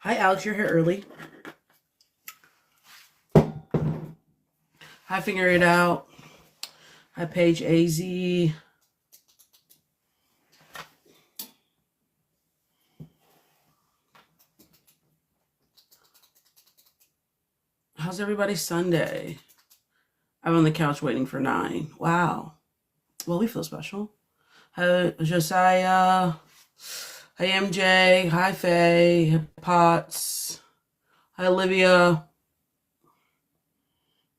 Hi, Alex. You're here early. Hi, Figure It Out. Hi, Paige AZ. How's everybody's Sunday? I'm on the couch waiting for 9. Wow. Well, we feel special. Hi, Josiah. Hi, MJ. Hi, Faye. Hi, Potts. Hi, Olivia.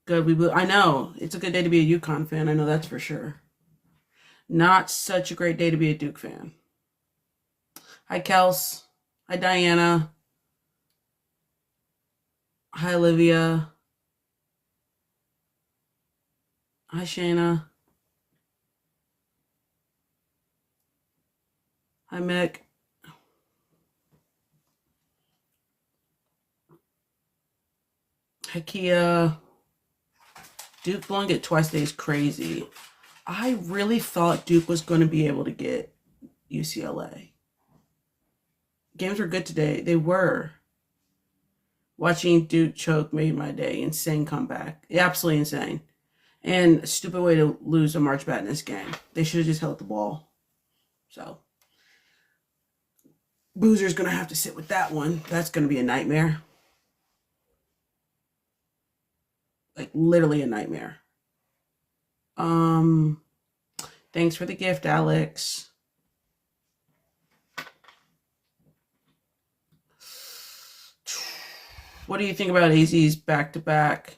Good. I know. It's a good day to be a UConn fan. I know that's for sure. Not such a great day to be a Duke fan. Hi, Kels. Hi, Diana. Hi, Olivia. Hi, Shayna. Hi, Mick. Hi, Kia. Duke blowing it twice today is crazy. I really thought Duke was going to be able to get UCLA. Games were good today. They were. Watching Duke choke made my day. Insane comeback. Absolutely insane. And a stupid way to lose a March Madness game. They should have just held the ball. So, Boozer's going to have to sit with that one. That's going to be a nightmare. Like, literally a nightmare. Thanks for the gift, Alex. What do you think about AZ's back-to-back?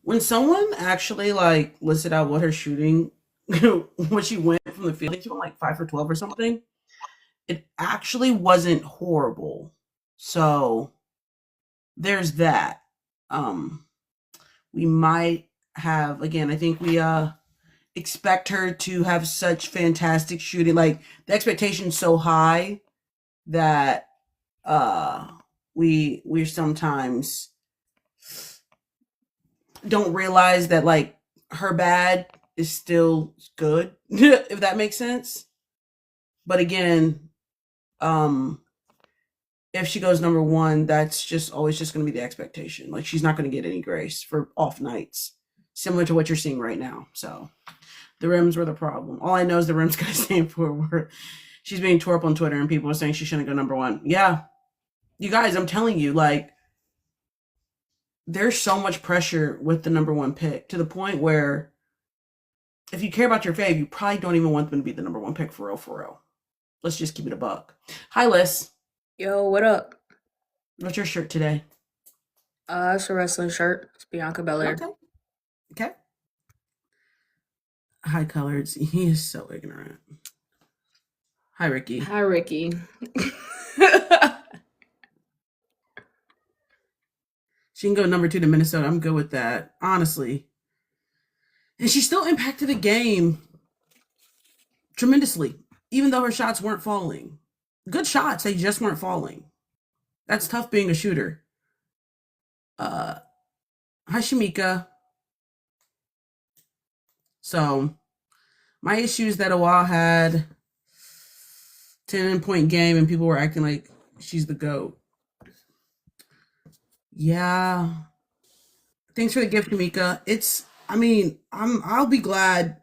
When someone actually like listed out what her shooting, when she went from the field, I think she went like 5 for 12 or something. It actually wasn't horrible. So there's that. We might have, again, I think we expect her to have such fantastic shooting. Like the expectation's so high that we sometimes don't realize that like her bad is still good, if that makes sense. But again, if she goes number one, that's just always just going to be the expectation. Like she's not going to get any grace for off nights, similar to what you're seeing right now. So the rims were the problem. All I know is the rims guys stand for she's being tore up on Twitter and people are saying she shouldn't go number one. Yeah, you guys, I'm telling you, like there's so much pressure with the number one pick to the point where if you care about your fave, you probably don't even want them to be the number one pick for real, for real. Let's just keep it a buck. Hi, Liz. Yo, what up? What's your shirt today? It's a wrestling shirt. It's Bianca Belair. Okay. Okay. Hi, Coloreds. He is so ignorant. Hi, Ricky. Hi, Ricky. She can go number 2 to Minnesota. I'm good with that, honestly. And she still impacted the game tremendously, even though her shots weren't falling. Good shots, they just weren't falling. That's tough being a shooter. Hi, Shamika. So, my issue is that Awal had 10-point game and people were acting like she's the GOAT. Yeah. Thanks for the gift, Shamika. I'll be glad.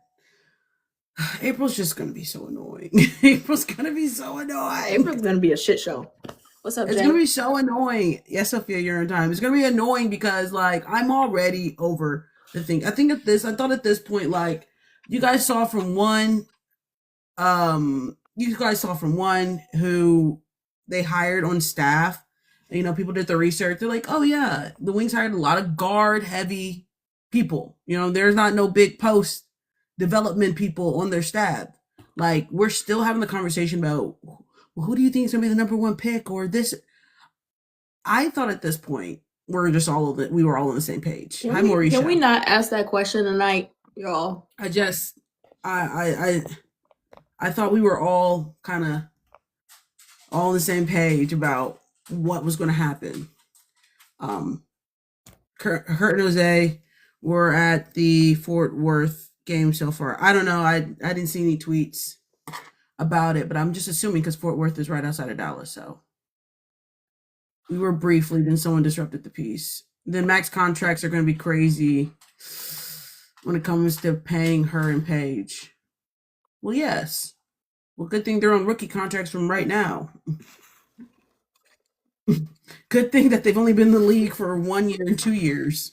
April's just gonna be so annoying. April's gonna be so annoying. April's gonna be a shit show. What's up, It's Jen? gonna be so annoying. Yes, Sophia, you're in time. It's gonna be annoying because like I'm already over the thing. I thought at this point, like, you guys saw from one who they hired on staff. And, people did the research. They're like, oh yeah, the Wings hired a lot of guard heavy people. There's not no big post development people on their staff. Like, we're still having the conversation about, well, who do you think is gonna be the number one pick or this? I thought at this point we were all on the same page. Hi, Mauricia. Can we not ask that question tonight, y'all? I thought we were all kind of all on the same page about what was going to happen. Kurt and Jose were at the Fort Worth game so far. I don't know. I didn't see any tweets about it, but I'm just assuming because Fort Worth is right outside of Dallas. So We were briefly, then someone disrupted the peace. Then max contracts are going to be crazy when it comes to paying her and Paige. Well, yes. Well, good thing they're on rookie contracts from right now. Good thing that they've only been in the league for 1 year and 2 years.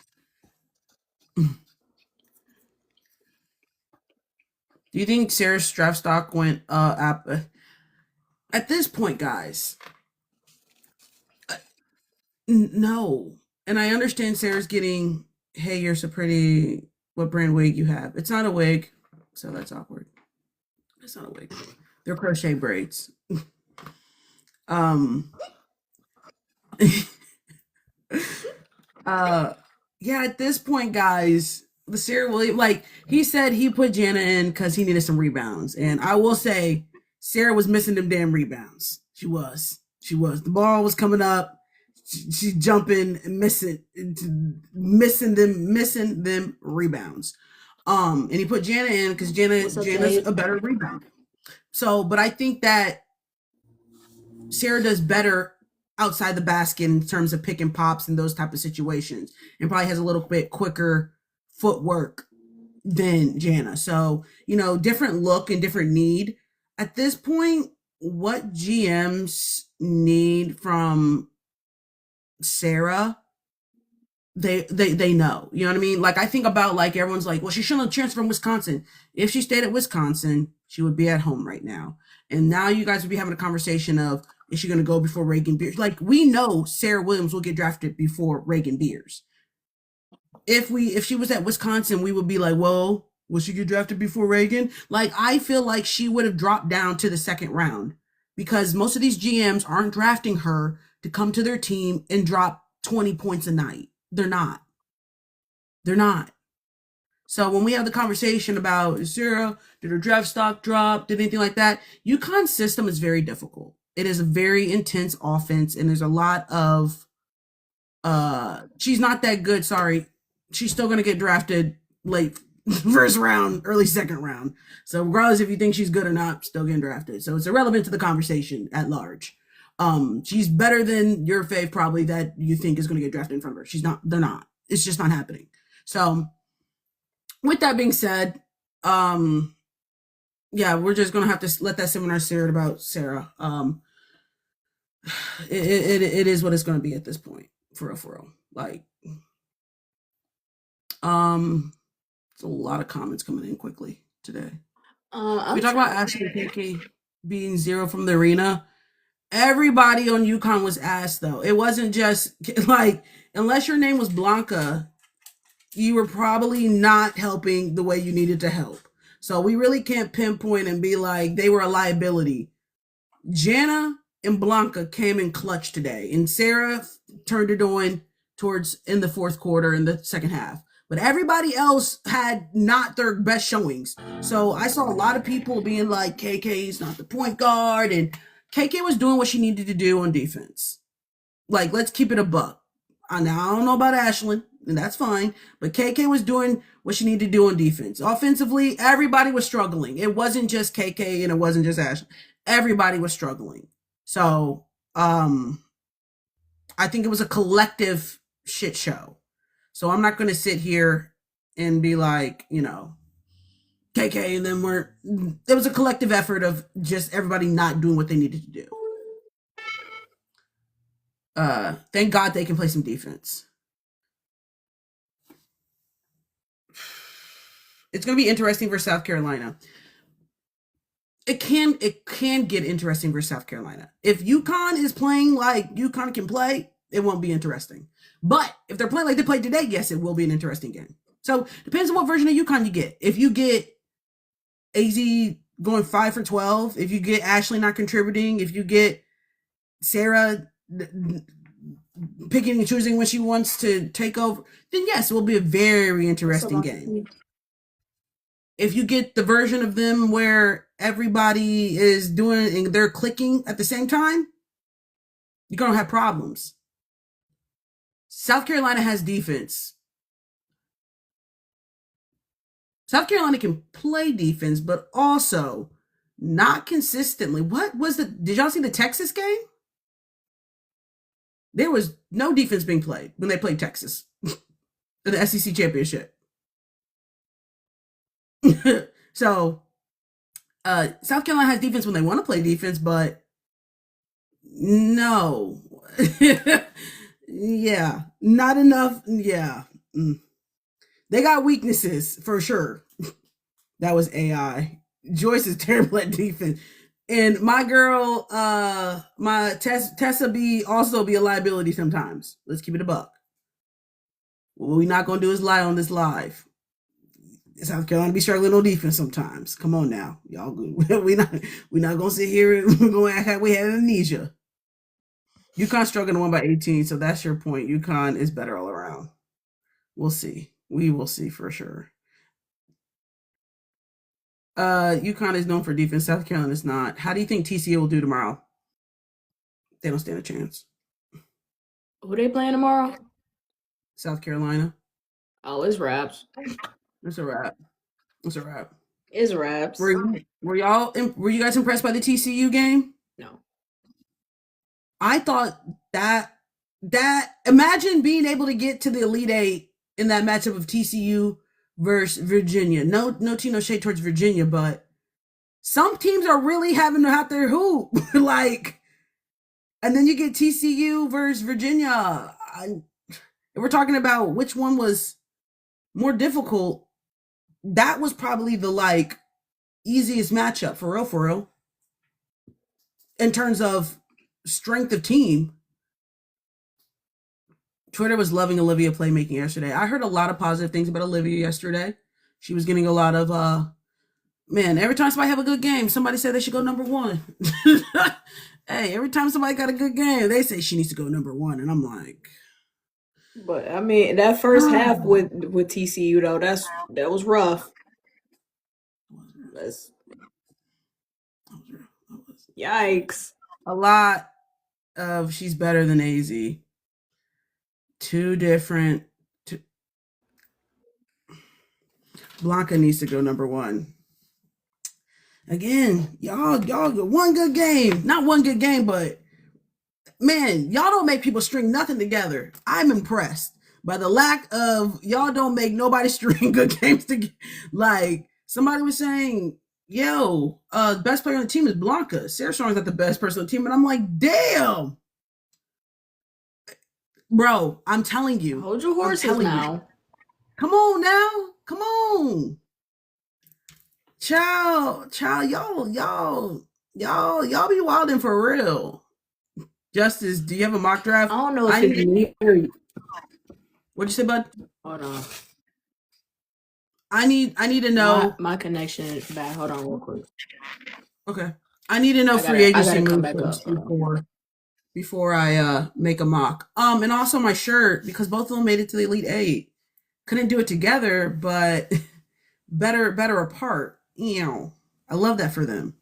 Do you think Sarah's draft stock went up? At this point, guys, no. And I understand Sarah's getting, hey, you're so pretty. What brand wig you have? It's not a wig, so that's awkward. It's not a wig. They're crochet braids. um yeah, at this point, guys, the Sarah Williams, like he said, he put Jana in because he needed some rebounds. And I will say, Sarah was missing them damn rebounds. She was. The ball was coming up. She's jumping and missing them rebounds. And he put Jana in because Jana's a better rebounder. So, but I think that Sarah does better outside the basket in terms of pick and pops and those type of situations, and probably has a little bit quicker footwork than Jana. So, different look and different need. At this point, what GMs need from Sarah, they know. You know what I mean? Like, I think about, like, everyone's like, well, she shouldn't have transferred from Wisconsin. If she stayed at Wisconsin, she would be at home right now. And now you guys would be having a conversation of, is she going to go before Reagan Beers? Like, we know Sarah Williams will get drafted before Reagan Beers. If she was at Wisconsin, we would be like, whoa, will she get drafted before Reagan? Like, I feel like she would have dropped down to the second round because most of these GMs aren't drafting her to come to their team and drop 20 points a night. They're not. So when we have the conversation about, is Sarah, did her draft stock drop, did anything like that? UConn's system is very difficult. It is a very intense offense, and there's a lot of, she's not that good, sorry. She's still going to get drafted late first round, early second round. So regardless if you think she's good or not, still getting drafted. So it's irrelevant to the conversation at large. She's better than your fave probably that you think is going to get drafted in front of her. She's not. They're not. It's just not happening. So with that being said, yeah, we're just going to have to let that sit in our spirit about Sarah. It is what it's going to be at this point, for real. Like, there's a lot of comments coming in quickly today. We talk about Ashley KK being 0 from the arena. Everybody on UConn was asked, though. It wasn't just like, unless your name was Blanca, you were probably not helping the way you needed to help. So we really can't pinpoint and be like they were a liability. Jana and Blanca came in clutch today, and Sarah turned it on towards in the fourth quarter in the second half. But everybody else had not their best showings. So I saw a lot of people being like, KK's not the point guard, and KK was doing what she needed to do on defense. Like, let's keep it a buck. Now, I don't know about Ashlyn, and that's fine, but KK was doing what she needed to do on defense. Offensively, everybody was struggling. It wasn't just KK and it wasn't just Ashlyn. Everybody was struggling. So, I think it was a collective shit show. So I'm not going to sit here and be like, KK, and then there was a collective effort of just everybody not doing what they needed to do. Thank God they can play some defense. It's going to be interesting for South Carolina. It can get interesting for South Carolina. If UConn is playing like UConn can play, it won't be interesting. But if they're playing like they played today, yes, it will be an interesting game. So depends on what version of UConn you get. If you get AZ going 5 for 12, if you get Ashley not contributing, if you get Sarah picking and choosing when she wants to take over, then yes, it will be a very interesting game. If you get the version of them where everybody is doing and they're clicking at the same time, you're going to have problems. South Carolina has defense. South Carolina can play defense, but also not consistently. What was did y'all see the Texas game? There was no defense being played when they played Texas in the SEC championship. So South Carolina has defense when they want to play defense, but no. Yeah, not enough. Yeah. They got weaknesses for sure. That was AI. Joyce is terrible at defense. And my girl, my Tessa be also be a liability sometimes. Let's keep it a buck. What we're not gonna do is lie on this live. South Carolina be struggling on defense sometimes. Come on now, y'all. we not gonna sit here and we're gonna act like we had amnesia. UConn struggling to win by 18, so that's your point. UConn is better all around. We'll see. We will see for sure. UConn is known for defense. South Carolina is not. How do you think TCU will do tomorrow? They don't stand a chance. Who they playing tomorrow? South Carolina. Oh, it's Raps. It's a wrap. It's a wrap. It's Raps. Were you guys impressed by the TCU game? No. I thought that imagine being able to get to the Elite Eight in that matchup of TCU versus Virginia. No shade towards Virginia, but some teams are really having to have their hoop. Like, and then you get TCU versus Virginia. If we're talking about which one was more difficult, that was probably the easiest matchup for real. In terms of strength of team. Twitter was loving Olivia playmaking yesterday. I heard a lot of positive things about Olivia yesterday. She was getting a lot of man, every time somebody have a good game, somebody said they should go number one. Hey, every time somebody got a good game, they say she needs to go number one. And I'm like, but I mean, that first half with TCU though, that was rough. Yikes. A lot of she's better than AZ. Two different. Blanca needs to go number one. Again, y'all one good game. Not one good game, but man, y'all don't make people string nothing together. I'm impressed by the lack of y'all don't make nobody string good games together. Like somebody was saying, yo, best player on the team is Blanca. Sarah Strong's not the best person on the team. And I'm like, damn. Bro, I'm telling you. Hold your horses now. Come on now. Come on. Child, y'all be wilding for real. Justice, do you have a mock draft? I don't know if it's me or you. What'd you say, bud? Hold on. I need to know. My connection is bad. Hold on real quick. Okay. I need to know free agency moves before I make a mock. And also my shirt, because both of them made it to the Elite Eight. Couldn't do it together, but better apart. I love that for them.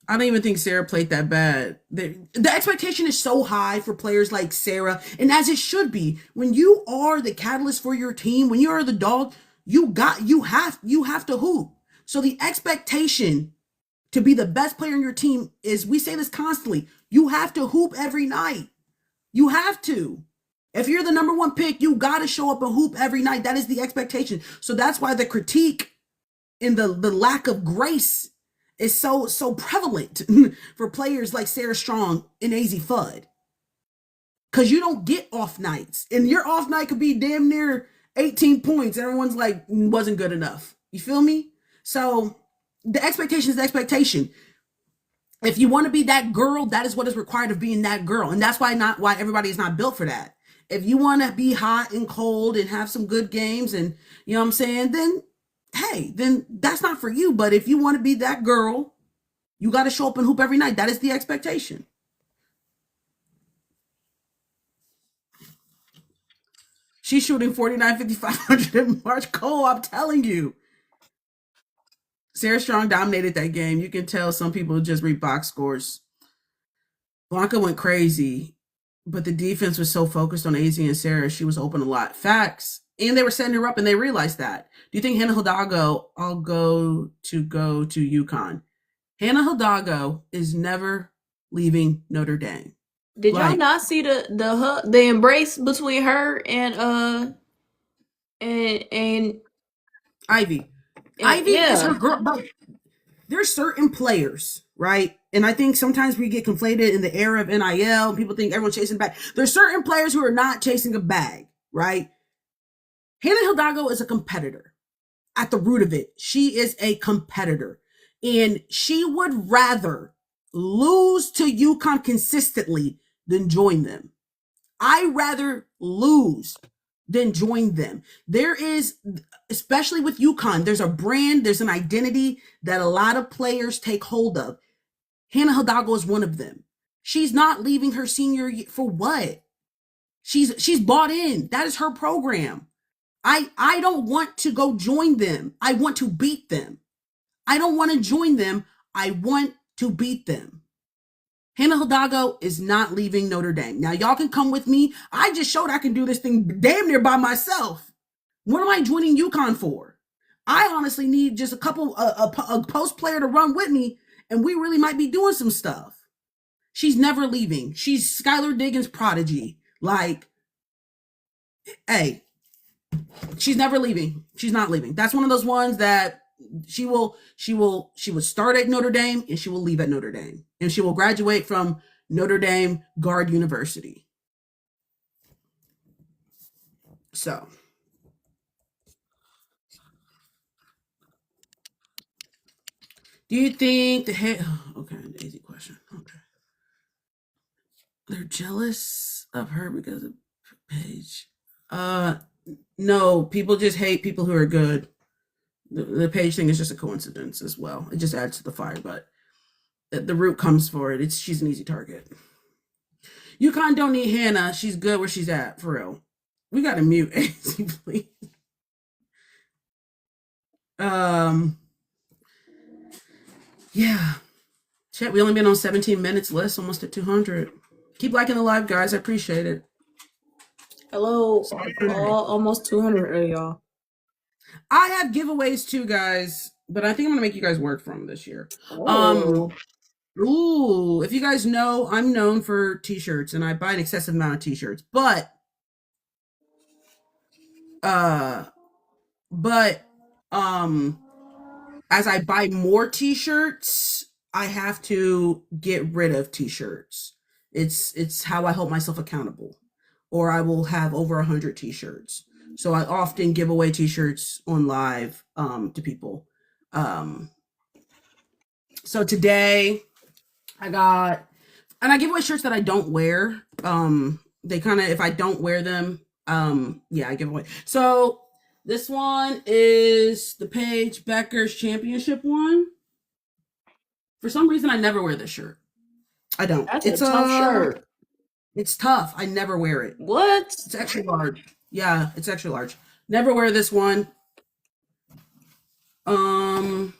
I don't even think Sarah played that bad. The expectation is so high for players like Sarah, and as it should be. When you are the catalyst for your team, when you are the dog, you have to hoop. So the expectation to be the best player in your team is, we say this constantly, you have to hoop every night. You have to. If you're the number one pick, you got to show up and hoop every night. That is the expectation. So that's why the critique in the lack of grace is so prevalent for players like Sarah Strong and AZ Fudd. Because you don't get off nights. And your off night could be damn near 18 points. Everyone's like, wasn't good enough. You feel me? So the expectation is the expectation. If you want to be that girl, that is what is required of being that girl. And that's why everybody is not built for that. If you want to be hot and cold and have some good games and, you know what I'm saying, then, hey, then that's not for you. But if you want to be that girl, you got to show up and hoop every night. That is the expectation. She's shooting 49, 5,500 in March. Cole, I'm telling you. Sarah Strong dominated that game. You can tell some people just read box scores. Blanca went crazy, but the defense was so focused on AZ and Sarah, she was open a lot. Facts. And they were setting her up, and they realized that. Do you think Hannah Hidalgo will go to UConn? Hannah Hidalgo is never leaving Notre Dame. Did y'all Like not see the embrace between her and Ivy. and Ivy is her yeah. girl, but there's certain players, right? And I think sometimes we get conflated in the era of NIL. People think everyone's chasing a bag. There's certain players who are not chasing a bag, right? Hannah Hidalgo is a competitor. At the root of it, she is a competitor. And she would rather lose to UConn consistently than join them. I rather lose than join them. There is, especially with UConn, there's a brand, there's an identity that a lot of players take hold of. Hannah Hidalgo is one of them. She's not leaving her senior year for what? She's bought in. That is her program. I don't want to go join them. I want to beat them. I don't want to join them. I want to beat them. Hannah Hidalgo is not leaving Notre Dame. Now, y'all can come with me. I just showed I can do this thing damn near by myself. What am I joining UConn for? I honestly need just a post player to run with me, and we really might be doing some stuff. She's never leaving. She's Skylar Diggins' prodigy. Like, hey, she's never leaving. She's not leaving. That's one of those ones that she will start at Notre Dame and she will leave at Notre Dame. And she will graduate from Notre Dame Guard University. So do you think okay, an easy question. Okay. They're jealous of her because of Paige. No, people just hate people who are good. The Paige thing is just a coincidence as well. It just adds to the fire, but the root comes for it. She's an easy target. UConn don't need Hannah. She's good where she's at, for real. We got to mute AC, please. Yeah. Chat, we only been on 17 minutes less, almost at 200. Keep liking the live, guys. I appreciate it. Hello, almost 200 of y'all. I have giveaways too, guys, but I think I'm gonna make you guys work for them this year. Oh. Ooh, if you guys know, I'm known for t-shirts and I buy an excessive amount of t-shirts, but as I buy more t-shirts, I have to get rid of t-shirts. It's how I hold myself accountable, or I will have over 100 t-shirts. So I often give away t-shirts on live to people. So today I got, and I give away shirts that I don't wear. They kind of, if I don't wear them, yeah, I give away. So this one is the Paige Becker's Championship one. For some reason, I never wear this shirt. I don't. It's a tough shirt. It's tough. I never wear it. What? It's extra large. Yeah, it's extra large. Never wear this one. I'm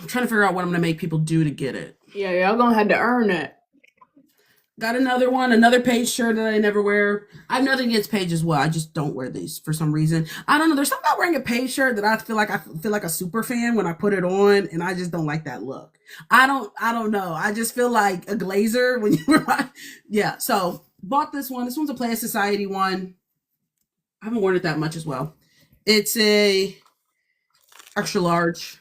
trying to figure out what I'm gonna make people do to get it. Yeah, y'all gonna have to earn it. Got another one, another Paige shirt that I never wear. I have nothing against Paige as well. I just don't wear these for some reason. I don't know. There's something about wearing a Paige shirt that I feel like a super fan when I put it on, and I just don't like that look. I don't know. I just feel like a glazer when you were yeah. So bought this one. This one's a Play Society one. I haven't worn it that much as well. It's a extra large.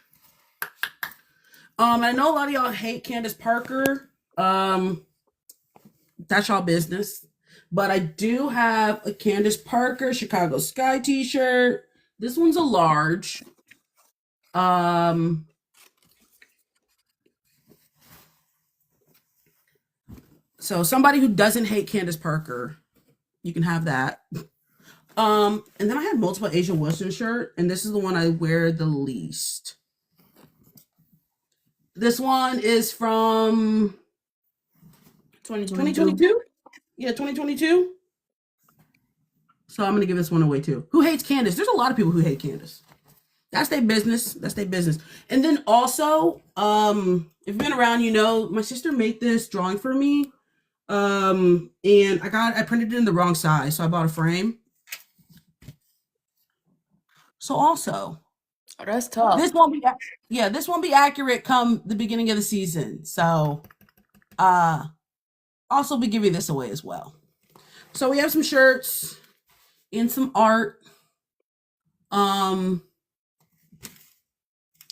I know a lot of y'all hate Candace Parker. That's y'all business. But I do have a Candace Parker Chicago Sky t-shirt. This one's a large. So somebody who doesn't hate Candace Parker, you can have that. And then I had multiple Asia Wilson shirt, and this is the one I wear the least. This one is from 2022? Yeah, 2022. So I'm going to give this one away too. Who hates Candace? There's a lot of people who hate Candace. That's their business. That's their business. And then also, if you've been around, you know, my sister made this drawing for me. And I printed it in the wrong size. So I bought a frame. So also, oh, that's tough. This won't be accurate come the beginning of the season. So Also be giving this away as well. So we have some shirts and some art.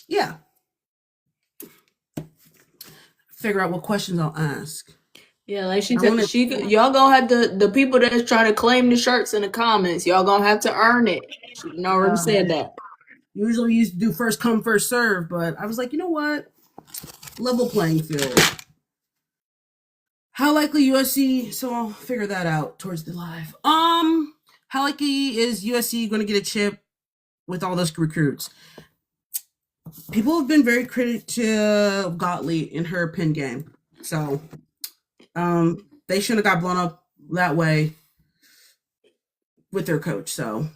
Yeah. Figure out what questions I'll ask. Yeah, like y'all gonna have the people that's trying to claim the shirts in the comments. Y'all gonna have to earn it. She already said that. Usually we used to do first come, first serve, but I was like, you know what? Level playing field. How likely USC? So I'll figure that out towards the live. How likely is USC going to get a chip with all those recruits? People have been very critical to Gottlieb in her pin game, so they shouldn't have got blown up that way with their coach. So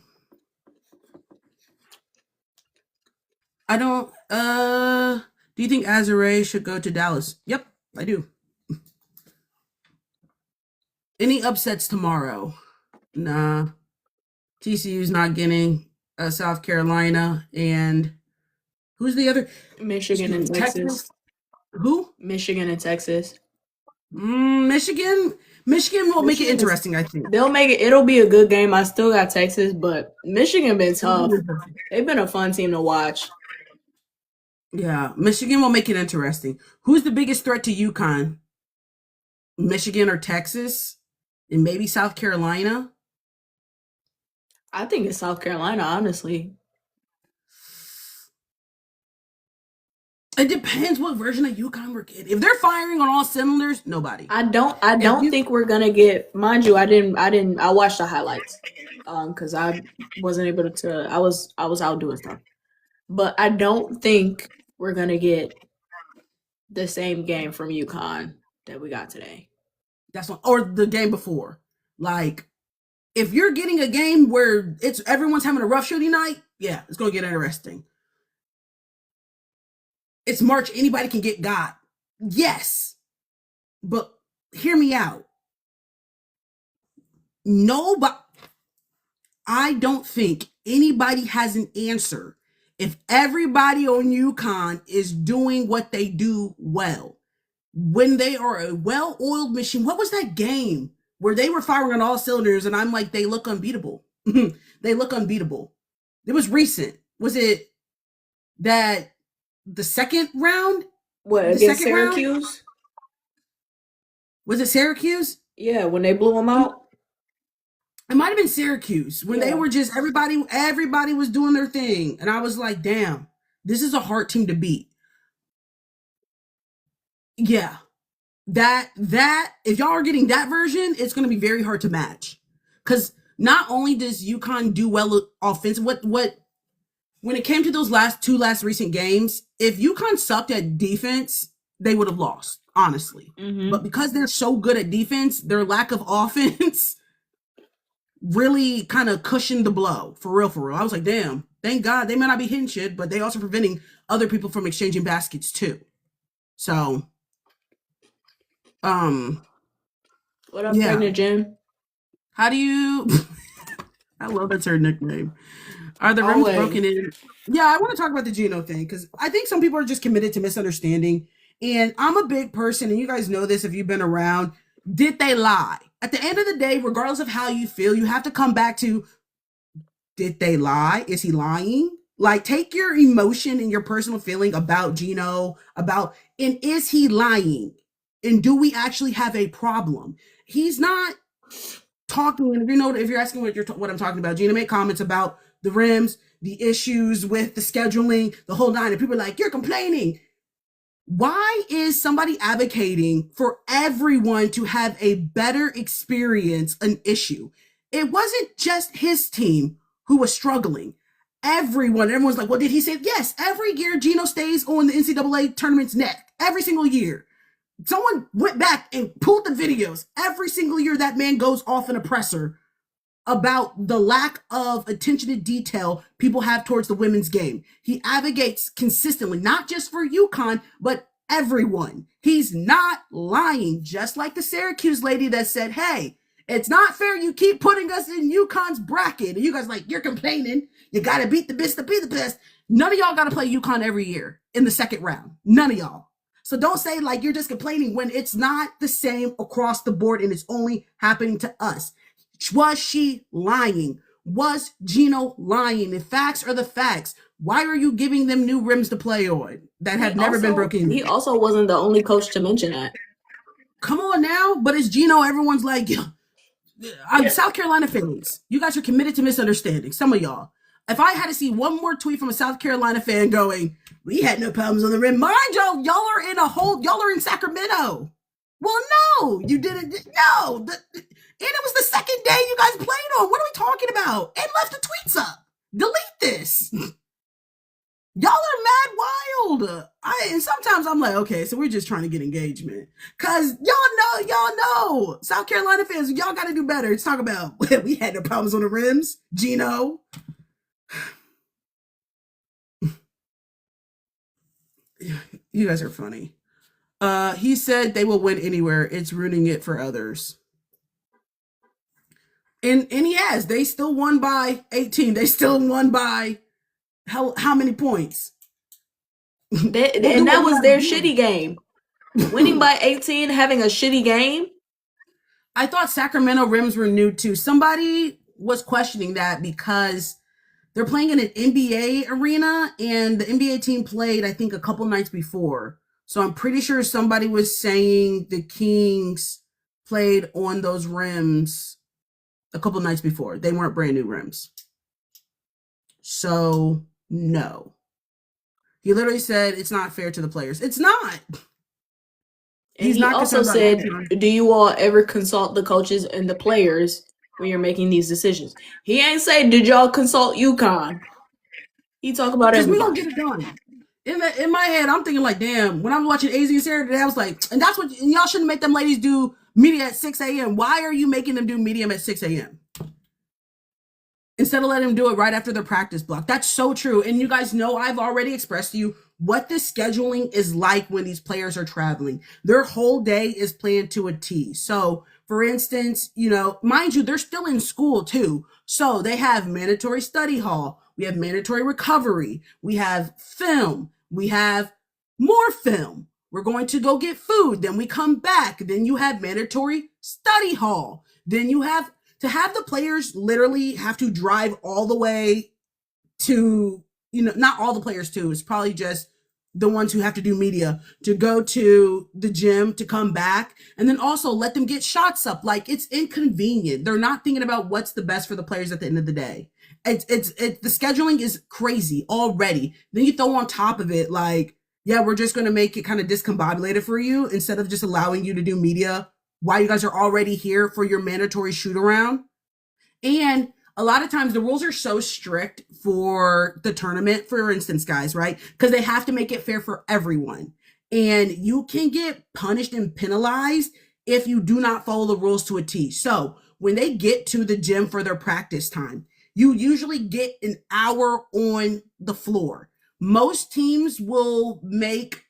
I don't. Do you think Azare should go to Dallas? Yep, I do. Any upsets tomorrow? Nah. TCU's not getting South Carolina, and who's the other? Michigan and Texas. Who? Michigan and Texas. Michigan will make it interesting, I think. They'll make it. It'll be a good game. I still got Texas, but Michigan been tough. They've been a fun team to watch. Yeah, Michigan will make it interesting. Who's the biggest threat to UConn? Michigan or Texas? And maybe South Carolina? I think it's South Carolina, honestly. It depends what version of UConn we're getting. If they're firing on all cylinders, nobody. I don't think we're gonna get. Mind you, I watched the highlights, because I wasn't able to. I was out doing stuff, but I don't think we're gonna get the same game from UConn that we got today. That's one, or the game before. Like, if you're getting a game where everyone's having a rough shooting night, yeah, it's gonna get interesting. It's March, anybody can get got. Yes. But hear me out. I don't think anybody has an answer if everybody on UConn is doing what they do well. When they are a well-oiled machine. What was that game where they were firing on all cylinders and I'm like, they look unbeatable. They look unbeatable. It was recent. Was it that the second round? What, against Syracuse? Round? Was it Syracuse? Yeah, when they blew them out. It might have been Syracuse when they were just everybody was doing their thing, and I was like, damn, this is a hard team to beat. Yeah, that if y'all are getting that version, it's going to be very hard to match, because not only does UConn do well offensive, when it came to those last recent games, if UConn sucked at defense, they would have lost, honestly. Mm-hmm. But because they're so good at defense, their lack of offense really kind of cushioned the blow. For real. I was like, damn, thank God. They may not be hitting shit, but they also preventing other people from exchanging baskets too. So, what up, Pregnant Jen? How do you... I love that's her nickname. Are the rims broken in? Yeah, I want to talk about the Gino thing, because I think some people are just committed to misunderstanding. And I'm a big person, and you guys know this if you've been around. Did they lie? At the end of the day, regardless of how you feel, you have to come back to, did they lie? Is he lying? Like, take your emotion and your personal feeling about Gino, and is he lying? And do we actually have a problem? He's not talking, and if you're asking what I'm talking about, Gino made comments about the rims, the issues with the scheduling, the whole nine, and people are like, you're complaining. Why is somebody advocating for everyone to have a better experience an issue? It wasn't just his team who was struggling. Everyone's like, well, did he say? Yes, every year Gino stays on the NCAA tournament's neck. Every single year. Someone went back and pulled the videos. Every single year that man goes off an oppressor about the lack of attention to detail people have towards the women's game. He advocates consistently, not just for UConn, but everyone. He's not lying, just like the Syracuse lady that said, hey, it's not fair you keep putting us in UConn's bracket. And you guys like, you're complaining. You got to beat the best to be the best. None of y'all got to play UConn every year in the second round. None of y'all. So don't say like you're just complaining when it's not the same across the board and it's only happening to us. Was she lying? Was Gino lying? The facts are the facts. Why are you giving them new rims to play on that have never been broken? He also wasn't the only coach to mention that. Come on now, but it's Gino. Everyone's like, I'm South Carolina fans. You guys are committed to misunderstanding. Some of y'all. If I had to see one more tweet from a South Carolina fan going, we had no problems on the rim. Mind y'all y'all are in Sacramento. Well, no, you didn't. No. And it was the second day you guys played on. What are we talking about? And left the tweets up. Delete this. Y'all are mad wild. And sometimes I'm like, okay, so we're just trying to get engagement. Cause y'all know, South Carolina fans, y'all got to do better. Let's talk about we had no problems on the rims. Gino. You guys are funny. He said they will win anywhere. It's ruining it for others. And he has. They still won by 18. They still won by how many points? And that was their shitty game. Winning by 18, having a shitty game. I thought Sacramento rims were new too. Somebody was questioning that because they're playing in an NBA arena and the NBA team played, I think, a couple nights before. So I'm pretty sure somebody was saying the Kings played on those rims a couple nights before. They weren't brand new rims. So no. He literally said it's not fair to the players. It's not. And he also said, do you all ever consult the coaches and the players when you're making these decisions? He ain't say, did y'all consult UConn? He talk about everybody. We don't get it done. In my head, I'm thinking like, damn, when I'm watching AZ and Sarah today, I was like, and that's what, and y'all shouldn't make them ladies do media at 6 a.m. Why are you making them do medium at 6 a.m.? Instead of letting them do it right after their practice block. That's so true. And you guys know I've already expressed to you what the scheduling is like when these players are traveling. Their whole day is planned to a T. So, for instance, mind you, they're still in school too. So they have mandatory study hall. We have mandatory recovery. We have film. We have more film. We're going to go get food. Then we come back. Then you have mandatory study hall. Then you have to have the players literally have to drive all the way to, not all the players too. It's probably just the ones who have to do media to go to the gym to come back. And then also let them get shots up. Like, it's inconvenient. They're not thinking about what's the best for the players at the end of the day. It's the scheduling is crazy already. Then you throw on top of it, like, yeah, we're just going to make it kind of discombobulated for you instead of just allowing you to do media while you guys are already here for your mandatory shoot around. And a lot of times the rules are so strict for the tournament, for instance, guys, right? Because they have to make it fair for everyone. And you can get punished and penalized if you do not follow the rules to a T. So when they get to the gym for their practice time, you usually get an hour on the floor. Most teams will make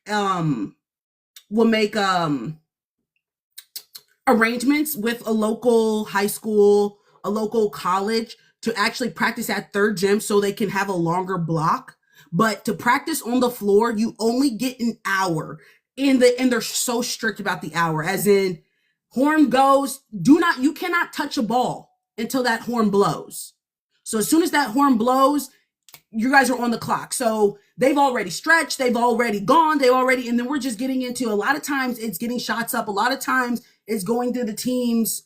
arrangements with a local high school, a local college to actually practice at their gym so they can have a longer block. But to practice on the floor, you only get an hour. And they're so strict about the hour, as in horn goes, you cannot touch a ball until that horn blows. So as soon as that horn blows, you guys are on the clock. So they've already stretched, they've already gone, and then we're just getting into, a lot of times it's getting shots up. A lot of times it's going through the team's,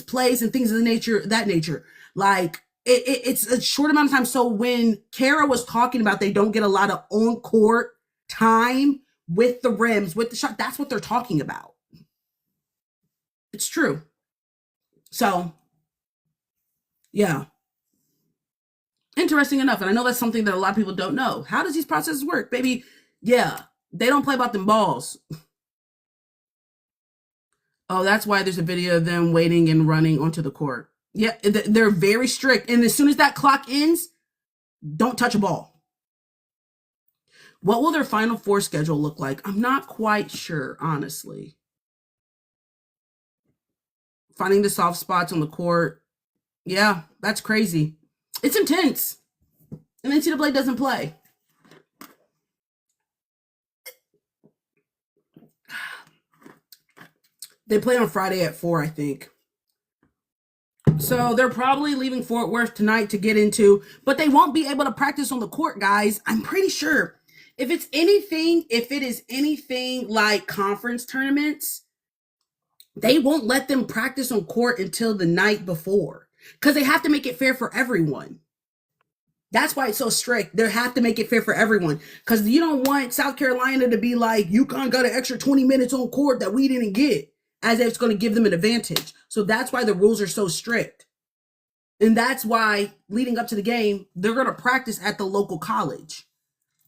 plays and things of that nature. Like it's a short amount of time. So when Kara was talking about they don't get a lot of on court time with the rims, with the shot, that's what they're talking about. It's true. So yeah. Interesting enough. And I know that's something that a lot of people don't know. How does these processes work? Baby, yeah, they don't play about them balls. Oh, that's why there's a video of them waiting and running onto the court. Yeah, they're very strict. And as soon as that clock ends, don't touch a ball. What will their Final Four schedule look like? I'm not quite sure, honestly. Finding the soft spots on the court. Yeah, that's crazy. It's intense. And NCAA doesn't play. They play on Friday at 4, I think. So they're probably leaving Fort Worth tonight to get into, but they won't be able to practice on the court, guys. I'm pretty sure if it is anything like conference tournaments, they won't let them practice on court until the night before because they have to make it fair for everyone. That's why it's so strict. They have to make it fair for everyone because you don't want South Carolina to be like, UConn got an extra 20 minutes on court that we didn't get, as if it's going to give them an advantage. So that's why the rules are so strict. And that's why leading up to the game, they're going to practice at the local college.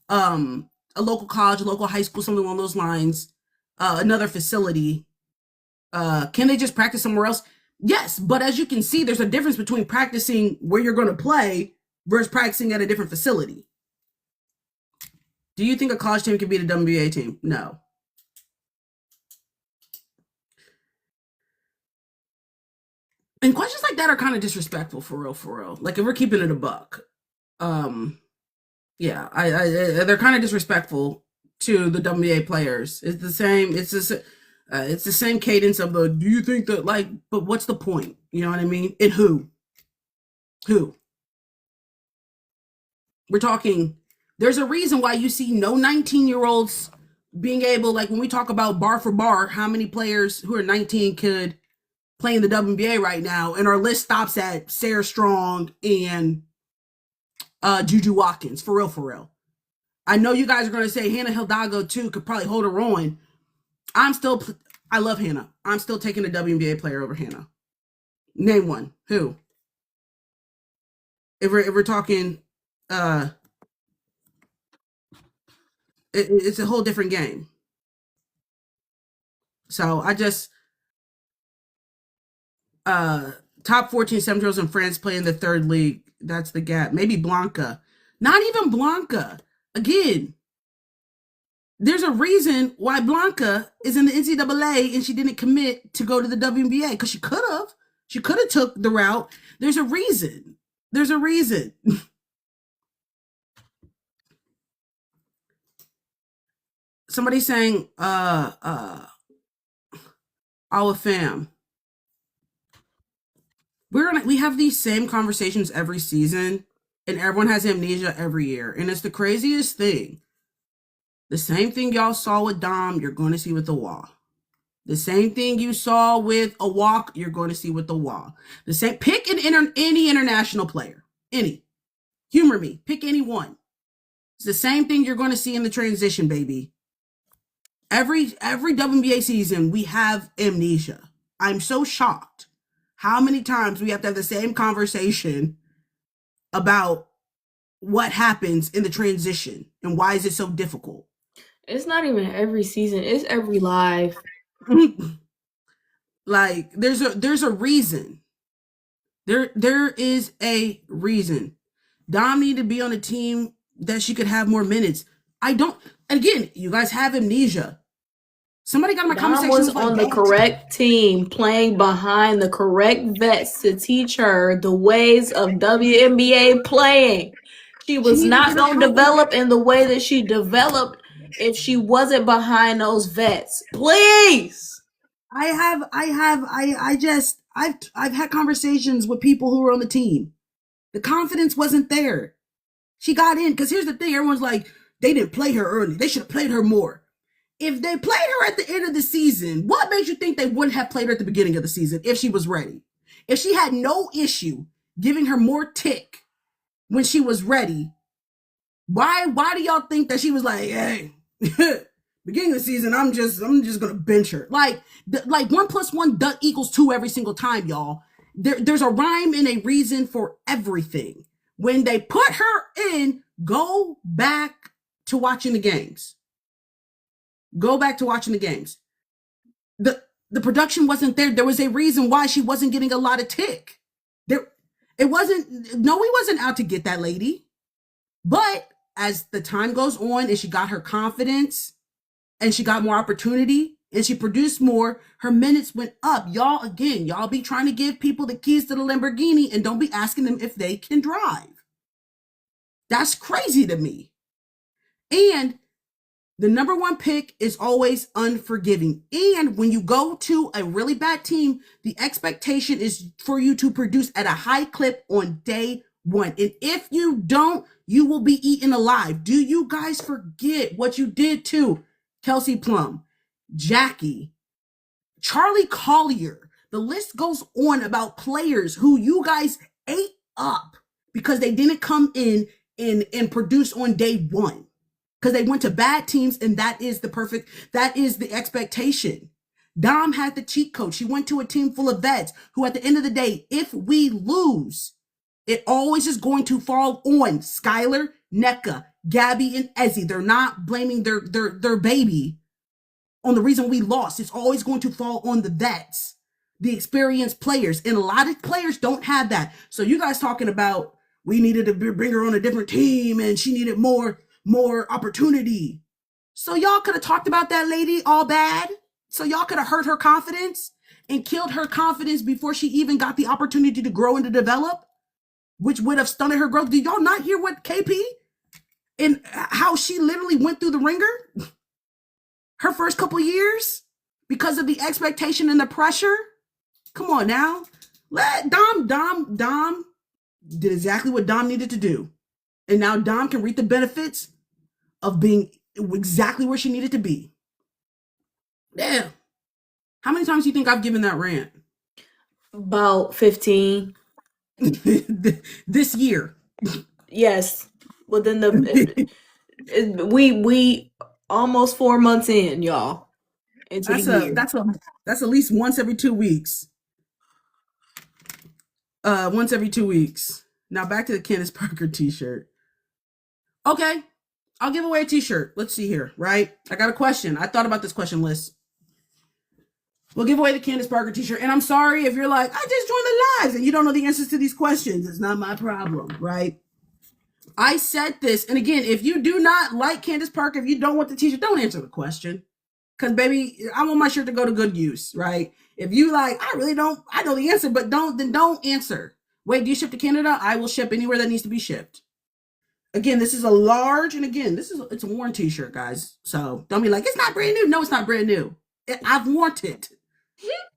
A local college, a local high school, something along those lines, another facility. Can they just practice somewhere else? Yes, but as you can see, there's a difference between practicing where you're going to play versus practicing at a different facility. Do you think a college team can beat a WNBA team? No. And questions like that are kind of disrespectful, for real. Like, if we're keeping it a buck. Yeah, they're kind of disrespectful to the WNBA players. It's the same. It's the same cadence of the. Do you think that, like? But what's the point? You know what I mean? And who? We're talking. There's a reason why you see no 19-year-olds being able, like when we talk about bar for bar, how many players who are 19 could play in the WNBA right now, and our list stops at Sarah Strong and Juju Watkins. For real. I know you guys are going to say Hannah Hidalgo too could probably hold her own. I love Hannah. I'm still taking a WNBA player over Hannah. Name one. Who? If we're talking, it's a whole different game. So I just top 14 7-year-olds in France play in the third league. That's the gap. Maybe Blanca. Not even Blanca. Again, there's a reason why Blanca is in the NCAA and she didn't commit to go to the WNBA because she could have. She could have took the route. There's a reason. Somebody's saying, our fam. We have these same conversations every season, and everyone has amnesia every year, and it's the craziest thing. The same thing y'all saw with Dom, you're going to see with the Wall. The same thing you saw with a walk, you're going to see with the Wall. The same. Pick any international player, any. Humor me. Pick any one. It's the same thing you're going to see in the transition, baby. Every WNBA season, we have amnesia. I'm so shocked how many times we have to have the same conversation about what happens in the transition and why is it so difficult. It's not even every season. It's every live. Like, there's a reason. There is a reason. Dom needed to be on a team that she could have more minutes. Again, you guys have amnesia. Somebody got in my Dom was on the correct team, playing behind the correct vets to teach her the ways of WNBA playing. She was not going to develop in the way that she developed if she wasn't behind those vets. Please. I've had conversations with people who were on the team. The confidence wasn't there. She got in because here's the thing. Everyone's like, they didn't play her early. They should have played her more. If they played her at the end of the season, what makes you think they wouldn't have played her at the beginning of the season if she was ready? If she had no issue giving her more tick when she was ready, why do y'all think that she was like, hey, beginning of the season, I'm just gonna bench her? Like 1 + 1 equals 2 every single time, y'all. There's a rhyme and a reason for everything. When they put her in, go back to watching the games. Go back to watching the games. The production wasn't there. There was a reason why she wasn't getting a lot of tick. He wasn't out to get that lady. But as the time goes on and she got her confidence and she got more opportunity and she produced more, her minutes went up. Y'all be trying to give people the keys to the Lamborghini and don't be asking them if they can drive. That's crazy to me. And The number one pick is always unforgiving. And when you go to a really bad team, the expectation is for you to produce at a high clip on day one. And if you don't, you will be eaten alive. Do you guys forget what you did to Kelsey Plum, Jackie, Charlie Collier? The list goes on about players who you guys ate up because they didn't come in and produce on day one. Because they went to bad teams, and that is the expectation. Dom had the cheat code. She went to a team full of vets who, at the end of the day, if we lose, it always is going to fall on Skylar, NECA, Gabby, and Ezzy. They're not blaming their baby on the reason we lost. It's always going to fall on the vets, the experienced players. And a lot of players don't have that. So you guys talking about we needed to bring her on a different team and she needed more opportunity. So y'all could have talked about that lady all bad. So y'all could have hurt her confidence and killed her confidence before she even got the opportunity to grow and to develop, which would have stunted her growth. Did y'all not hear what KP and how she literally went through the ringer her first couple years because of the expectation and the pressure? Come on now. Let Dom did exactly what Dom needed to do. And now Dom can reap the benefits of being exactly where she needed to be. Damn. How many times do you think I've given that rant? About 15. This year. Yes. Within the we almost 4 months in, y'all. That's at least once every 2 weeks. Once every 2 weeks. Now back to the Candace Parker t-shirt. Okay, I'll give away a t-shirt. Let's see here, right? I got a question. I thought about this question list. We'll give away the Candace Parker t-shirt. And I'm sorry if you're like, I just joined the lives and you don't know the answers to these questions. It's not my problem, right? I said this. And again, if you do not like Candace Parker, if you don't want the t-shirt, don't answer the question. Because, baby, I want my shirt to go to good use, right? If you like, I know the answer, but don't answer. Wait, do you ship to Canada? I will ship anywhere that needs to be shipped. Again, this is a large, and again, it's a worn t-shirt, guys. So don't be like, it's not brand new. No, it's not brand new. I've worn it.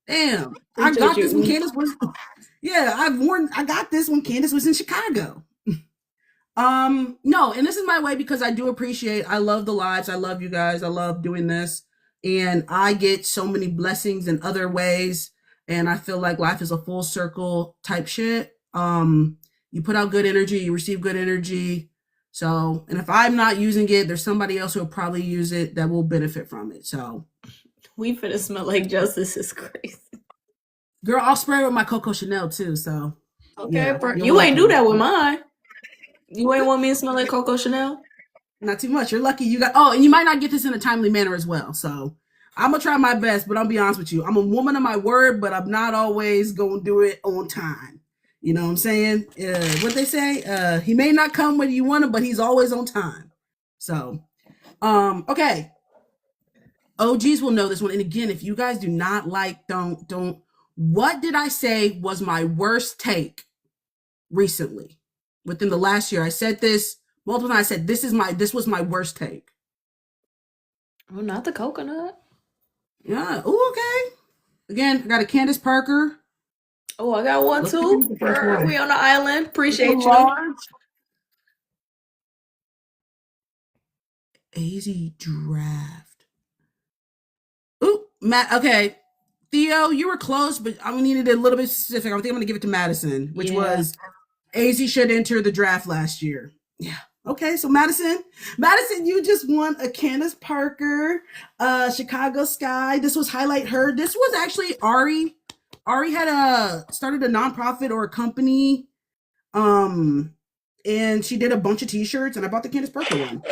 Damn. I got this when Candace was, I got this when Candace was in Chicago. No, and this is my way because I do appreciate, I love the lives. I love you guys. I love doing this. And I get so many blessings in other ways. And I feel like life is a full circle type shit. You put out good energy, you receive good energy. So, and if I'm not using it, there's somebody else who will probably use it that will benefit from it. So we finna smell like justice is crazy. Girl, I'll spray it with my Coco Chanel too. So okay, yeah, you ain't do that with mine. You ain't want me to smell like Coco Chanel? Not too much. You're lucky you got, and you might not get this in a timely manner as well. So I'm going to try my best, but I'll be honest with you. I'm a woman of my word, but I'm not always going to do it on time. You know what I'm saying? What they say, he may not come when you want him, but he's always on time. So, okay. OGs will know this one. And again, if you guys do not like, don't. What did I say was my worst take recently? Within the last year, I said this multiple times. I said, this was my worst take. Oh, not the coconut. Yeah. Oh, okay. Again, I got a Candace Parker. Oh, I got one too. We on the island. Appreciate you. AZ draft. Ooh, Matt. Okay. Theo, you were close, but I needed a little bit specific. I think I'm going to give it to Madison, which was AZ should enter the draft last year. Yeah. Okay, so Madison, you just won a Candace Parker, Chicago Sky. This was Highlight Her. This was actually Ari. Ari had started a nonprofit or a company, and she did a bunch of t-shirts, and I bought the Candace Parker one.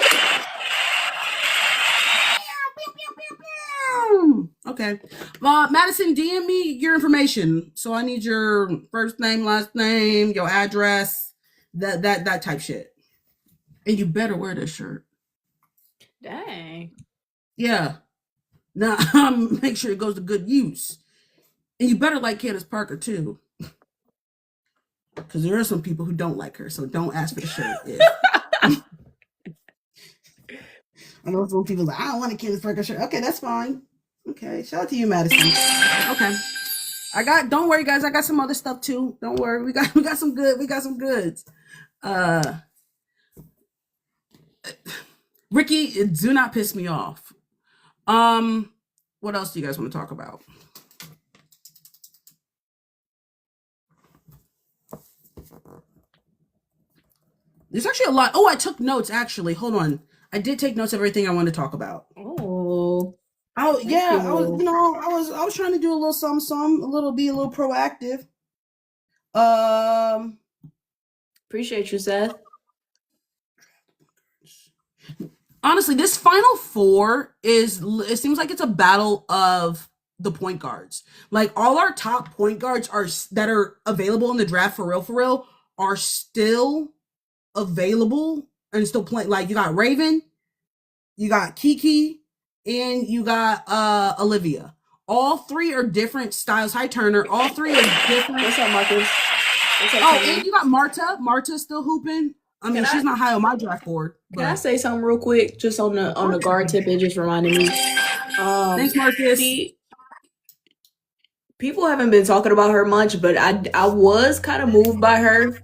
Okay. Madison, DM me your information. So I need your first name, last name, your address, that type shit. And you better wear this shirt. Dang. Yeah. Now, make sure it goes to good use. And you better like Candace Parker, too. Because there are some people who don't like her, so don't ask for the shirt. I know some people like, I don't want a Candace Parker shirt. Okay, that's fine. Okay, shout out to you, Madison. Okay. Don't worry guys, I got some other stuff too. Don't worry. We got some goods. Ricky, do not piss me off. What else do you guys want to talk about? There's actually a lot. Oh, I took notes actually. Hold on. I did take notes of everything I want to talk about. Oh. Yeah, I was trying to do a little something, a little proactive. Appreciate you, Seth. Honestly, this Final Four it seems like it's a battle of the point guards. Like all our top point guards that are available in the draft for real, are still available and still playing. Like you got Raven, you got Kiki, and you got Olivia. All three are different styles. Hi Turner. All three are different. What's up, Marcus? What's up, Turner? And you got Marta. Marta's still hooping. I mean, she's not high on my draft board. Can I say something real quick, just on the guard tip? It just reminded me. Thanks, Marcus. People haven't been talking about her much, but I was kind of moved by her.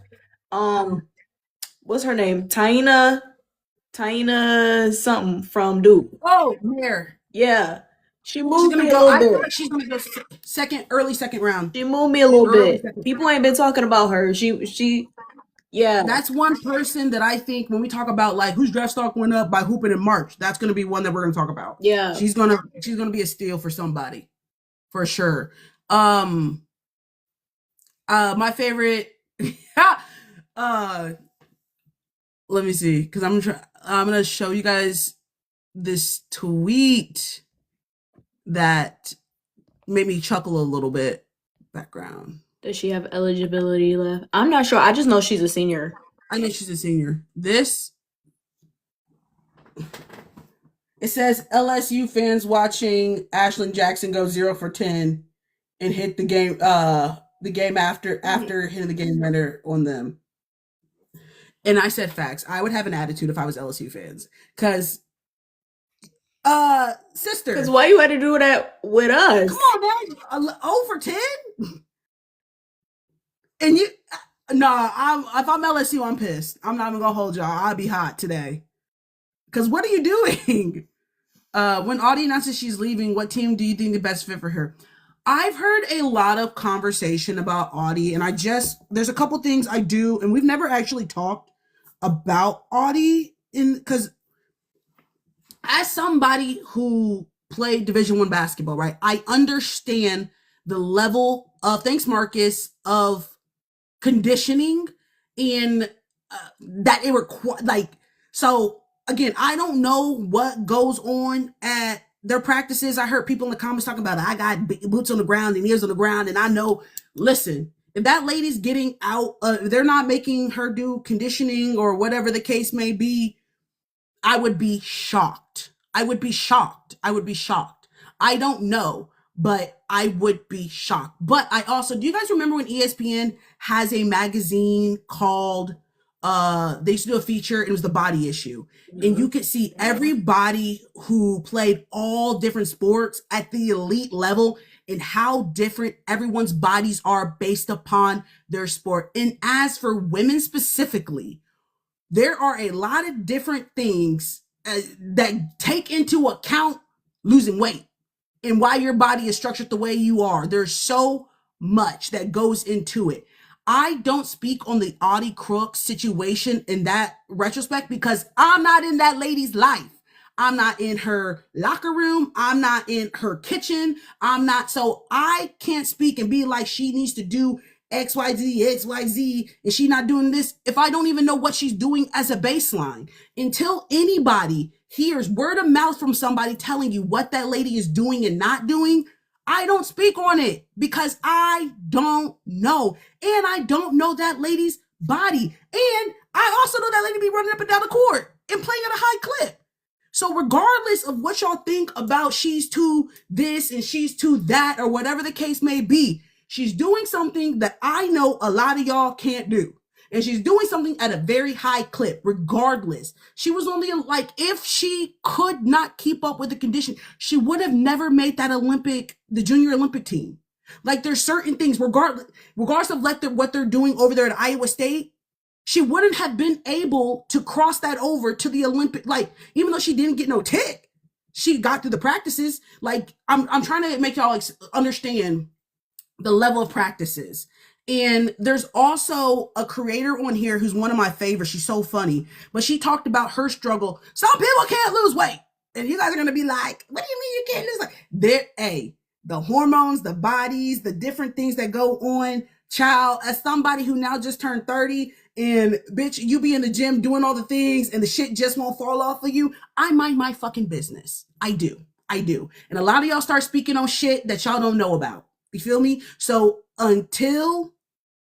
What's her name? Taina something from Duke. Oh, Mare. Yeah. She moved me a little bit. I feel like she's gonna go early second round. She moved me a little bit. People ain't been talking about her. Yeah. That's one person that I think when we talk about like whose draft stock went up by hooping in March, that's gonna be one that we're gonna talk about. Yeah. She's gonna be a steal for somebody. For sure. My favorite let me see, because I'm gonna show you guys this tweet that made me chuckle a little bit. Background. Does she have eligibility left? I'm not sure. I just know she's a senior. I know she's a senior. It says LSU fans watching Ashlyn Jackson go 0 for 10 and hit the game after hitting the game winner on them. And I said facts. I would have an attitude if I was LSU fans. Cause sister. Because why you had to do that with us? Come on, man. 0 for 10? And if I'm LSU, I'm pissed. I'm not even gonna hold y'all. I'll be hot today. Cause what are you doing? When Audi announces she's leaving, what team do you think the best fit for her? I've heard a lot of conversation about Audi, and there's a couple things I do, and we've never actually talked about Audi because as somebody who played Division I basketball, right? I understand the level of, thanks Marcus, of conditioning and that it requires, like, so again, I don't know what goes on at their practices. I heard people in the comments talking about, I got boots on the ground and ears on the ground. And I know, listen, if that lady's getting out, they're not making her do conditioning or whatever the case may be, I would be shocked. I don't know, but I would be shocked. But I also, do you guys remember when ESPN has a magazine called, they used to do a feature, it was the Body Issue. Mm-hmm. And you could see everybody who played all different sports at the elite level and how different everyone's bodies are based upon their sport. And as for women specifically, there are a lot of different things that take into account losing weight and why your body is structured the way you are. There's so much that goes into it. I don't speak on the Audi Crooks situation in that retrospect because I'm not in that lady's life. I'm not in her locker room. I'm not in her kitchen. So I can't speak and be like, she needs to do XYZ, and she not doing this if I don't even know what she's doing as a baseline. Until anybody hears word of mouth from somebody telling you what that lady is doing and not doing, I don't speak on it because I don't know. And I don't know that lady's body. And I also know that lady be running up and down the court and playing at a high clip. So regardless of what y'all think about she's too this and she's too that or whatever the case may be, she's doing something that I know a lot of y'all can't do. and she's doing something at a very high clip, regardless. She was only like, if she could not keep up with the condition, she would have never made that the junior Olympic team. Like, there's certain things, regardless of what they're doing over there at Iowa State, she wouldn't have been able to cross that over to the Olympic. Like, even though she didn't get no tick, she got through the practices. Like, I'm trying to make y'all understand the level of practices. And there's also a creator on here who's one of my favorites. She's so funny, but she talked about her struggle. Some people can't lose weight, and you guys are gonna be like, "What do you mean you can't lose weight?" The hormones, the bodies, the different things that go on. Child, as somebody who now just turned 30, and bitch, you be in the gym doing all the things, and the shit just won't fall off of you. I mind my fucking business. I do, and a lot of y'all start speaking on shit that y'all don't know about. You feel me? So until,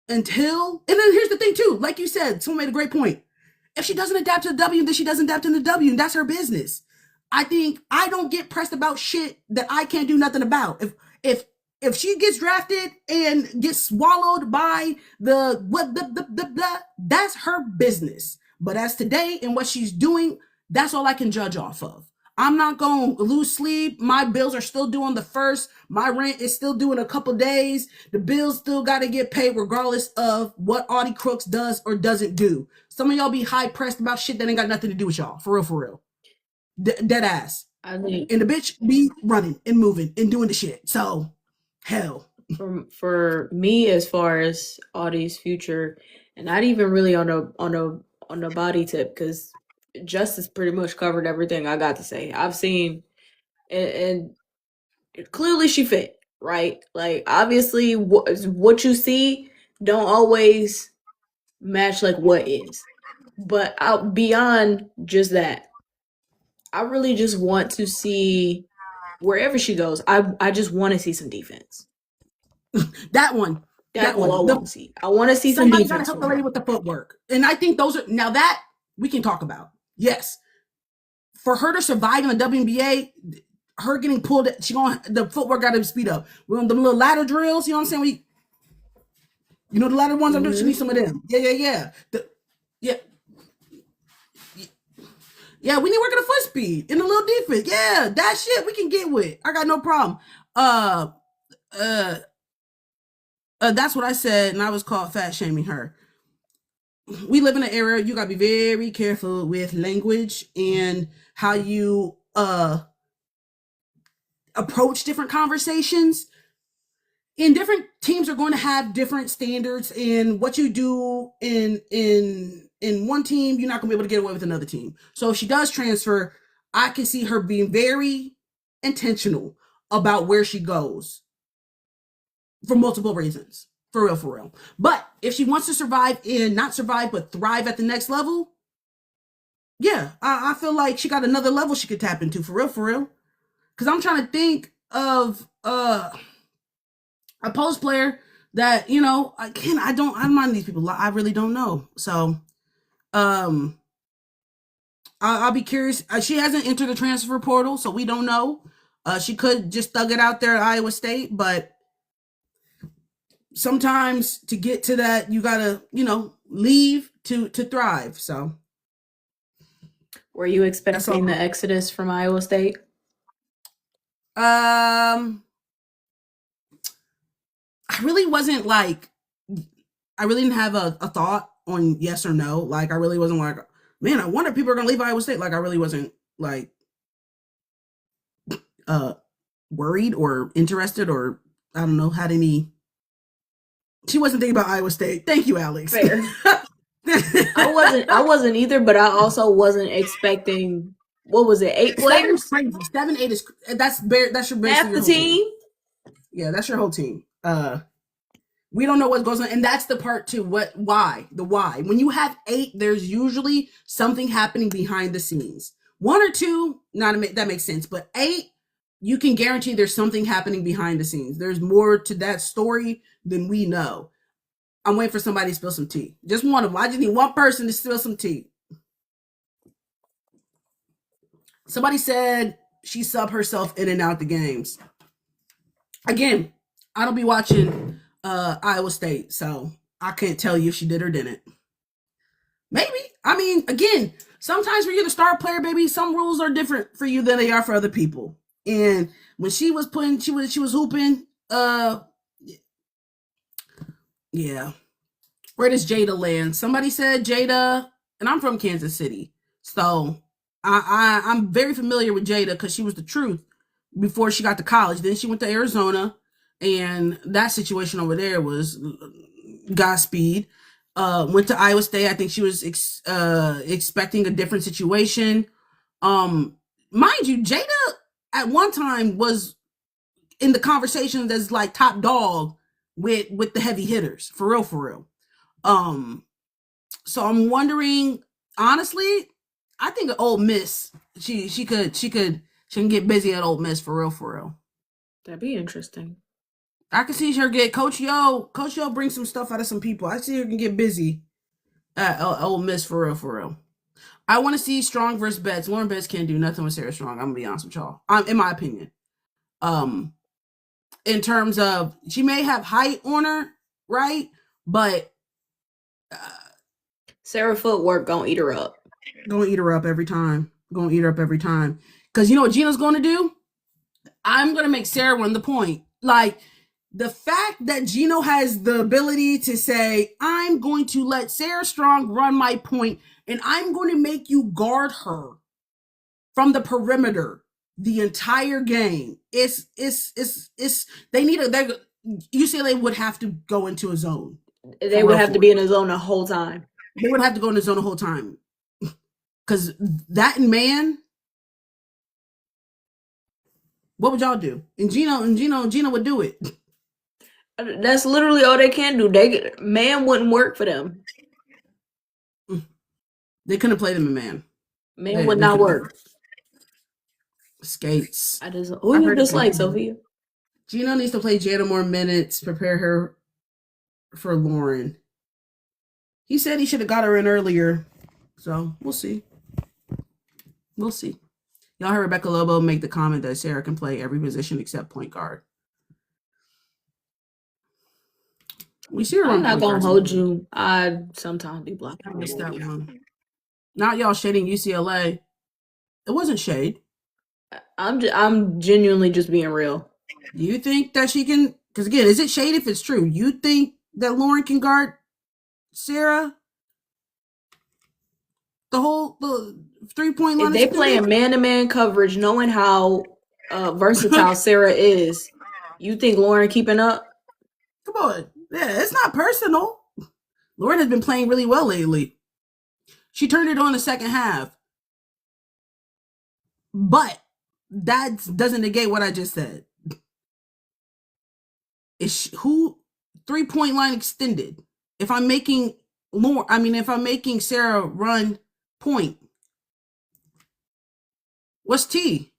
and then here's the thing too, like you said, someone made a great point. If she doesn't adapt to the W, then she doesn't adapt to the W, and that's her business. I think I don't get pressed about shit that I can't do nothing about. If she gets drafted and gets swallowed by that's her business. But as today and what she's doing, that's all I can judge off of. I'm not going to lose sleep. My bills are still due on the 1st. My rent is still due in a couple days. The bills still got to get paid regardless of what Audi Crooks does or doesn't do. Some of y'all be high pressed about shit that ain't got nothing to do with y'all. For real. Dead ass. I think, and the bitch be running and moving and doing the shit. So, hell. for me, as far as Audi's future, and not even really on a body tip, because Justice pretty much covered everything I got to say. I've seen, and clearly she fit, right? Like, obviously, what you see don't always match like what is. But out beyond just that, I really just want to see, wherever she goes, I just want to see some defense. That one. That's all I want to see. I want to see some Somebody got to defense help from the her. lady with the footwork. And I think those are, now that we can talk about. Yes. For her to survive in the WNBA, her getting pulled, the footwork got to speed up. We're on the little ladder drills, you know what I'm saying? You know the ladder ones? I'm doing, she needs some of them. Yeah. Yeah, we need working the foot speed in the little defense. Yeah, that shit we can get with. I got no problem. That's what I said, and I was caught fat shaming her. We live in an era, you gotta be very careful with language and how you approach different conversations. And different teams are going to have different standards in what you do in one team. You're not going to be able to get away with another team. So if she does transfer, I can see her being very intentional about where she goes for multiple reasons. For real. But if she wants to survive and not survive, but thrive at the next level, yeah, I feel like she got another level she could tap into. For real. Because I'm trying to think of a post player that, I'm not these people. I really don't know. So, I'll be curious. She hasn't entered the transfer portal, so we don't know. She could just thug it out there at Iowa State, but sometimes to get to that, you gotta, leave to thrive. So, were you expecting the exodus from Iowa State? I really wasn't like, I really didn't have a thought on yes or no. Like, I really wasn't like, man, I wonder if people are going to leave Iowa State. Like, I really wasn't like worried or interested, or I don't know, had any. She wasn't thinking about Iowa State. Thank you, Alex. Fair. I wasn't either, but I also wasn't expecting, what was it, 8 players? 7, 8 is that's your half the team. Yeah, that's your whole team. We don't know what goes on, and that's the part too. Why? When you have 8, there's usually something happening behind the scenes. 1 or 2, that makes sense, but 8, you can guarantee there's something happening behind the scenes. There's more to that story than we know. I'm waiting for somebody to spill some tea. Just one of them. I just need one person to spill some tea. Somebody said she subbed herself in and out the games. Again, I don't be watching Iowa State, so I can't tell you if she did or didn't. I mean, again, sometimes when you're the star player, baby, some rules are different for you than they are for other people. And when she was hooping, yeah. Where does Jada land? Somebody said Jada, and I'm from Kansas City, so I'm very familiar with Jada because she was the truth before she got to college. Then she went to Arizona, and that situation over there was Godspeed. Went to Iowa State. I think she was expecting a different situation. Mind you, Jada at one time was in the conversations as like top dog with the heavy hitters, for real, for real. So I'm wondering, honestly, I think at Ole Miss, she can get busy at Ole Miss, for real, for real. That'd be interesting. I can see her get Coach Yo bring some stuff out of some people. I see her can get busy at Ole Miss, for real, for real. I want to see Strong versus Betts. Lauren Betts can't do nothing with Sarah Strong. I'm gonna be honest with y'all. In my opinion. In terms of, she may have height on her, right? But Sarah footwork gonna eat her up. Gonna eat her up every time. Gonna eat her up every time. Because you know what Gina's gonna do? I'm gonna make Sarah run the point. Like, the fact that Gino has the ability to say, I'm going to let Sarah Strong run my point, and I'm going to make you guard her from the perimeter the entire game. They need UCLA would have to go into a zone. They would have to be in a zone the whole time. They would have to go in the zone the whole time. Because that man, what would y'all do? And Gino would do it. That's literally all they can do. Man wouldn't work for them. They couldn't play them in man. Man would not work. Skates. Who you dislike, Sophia? Gino needs to play Jada more minutes, prepare her for Lauren. He said he should have got her in earlier. So we'll see. We'll see. Y'all heard Rebecca Lobo make the comment that Sarah can play every position except point guard. We see her. I'm not gonna hold you. I sometimes be blocking. I missed that one. Not y'all shading UCLA. It wasn't shade. I'm genuinely just being real. Do you think that she can? Because again, is it shade if it's true? You think that Lauren can guard Sarah? The 3-point line. If they playing man-to-man coverage, knowing how versatile Sarah is, you think Lauren keeping up? Come on. Yeah, it's not personal. Lauren has been playing really well lately. She turned it on the second half. But that doesn't negate what I just said. Who 3-point line extended? If I'm making Sarah run point, what's T?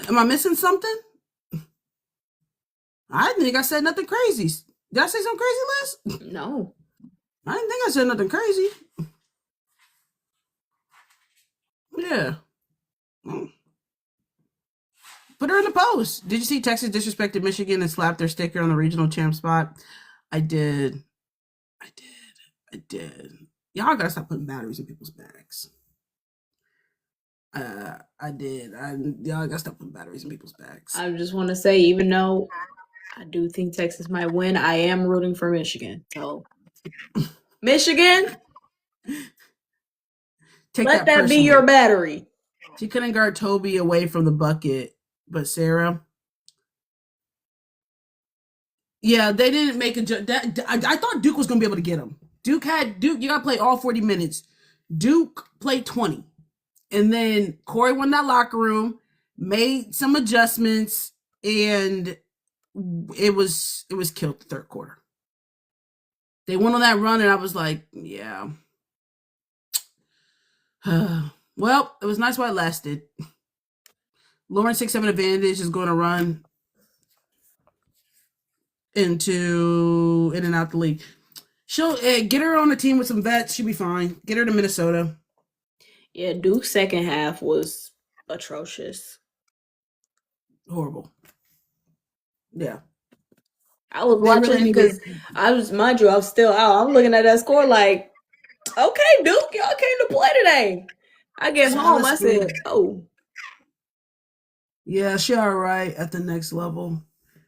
Am I missing something? I didn't think I said nothing crazy. Did I say something crazy, Liz? No. I didn't think I said nothing crazy. Yeah. Put her in the post. Did you see Texas disrespected Michigan and slapped their sticker on the regional champ spot? I did. Y'all gotta stop putting batteries in people's bags. I did. Y'all gotta stop putting batteries in people's bags. I just want to say, even though I do think Texas might win, I am rooting for Michigan. So, Michigan, let that be your battery. She couldn't guard Toby away from the bucket, but Sarah. Yeah, they didn't make I thought Duke was gonna be able to get him. Duke, you gotta play all 40 minutes. Duke played 20. And then Corey won that locker room, made some adjustments, and it was killed the third quarter. They went on that run, and I was like, yeah. Well, it was nice while it lasted. Lauren 6-7 advantage is going to run in and out the league. She'll get her on a team with some vets. She'll be fine. Get her to Minnesota. Yeah, Duke's second half was atrocious. Horrible. Yeah. I was They watching really it need because to. I was, mind you, I was still out. I'm looking at that score like, okay, Duke, y'all came to play today. I get home, I Honestly, said, oh, yeah, she all right at the next level.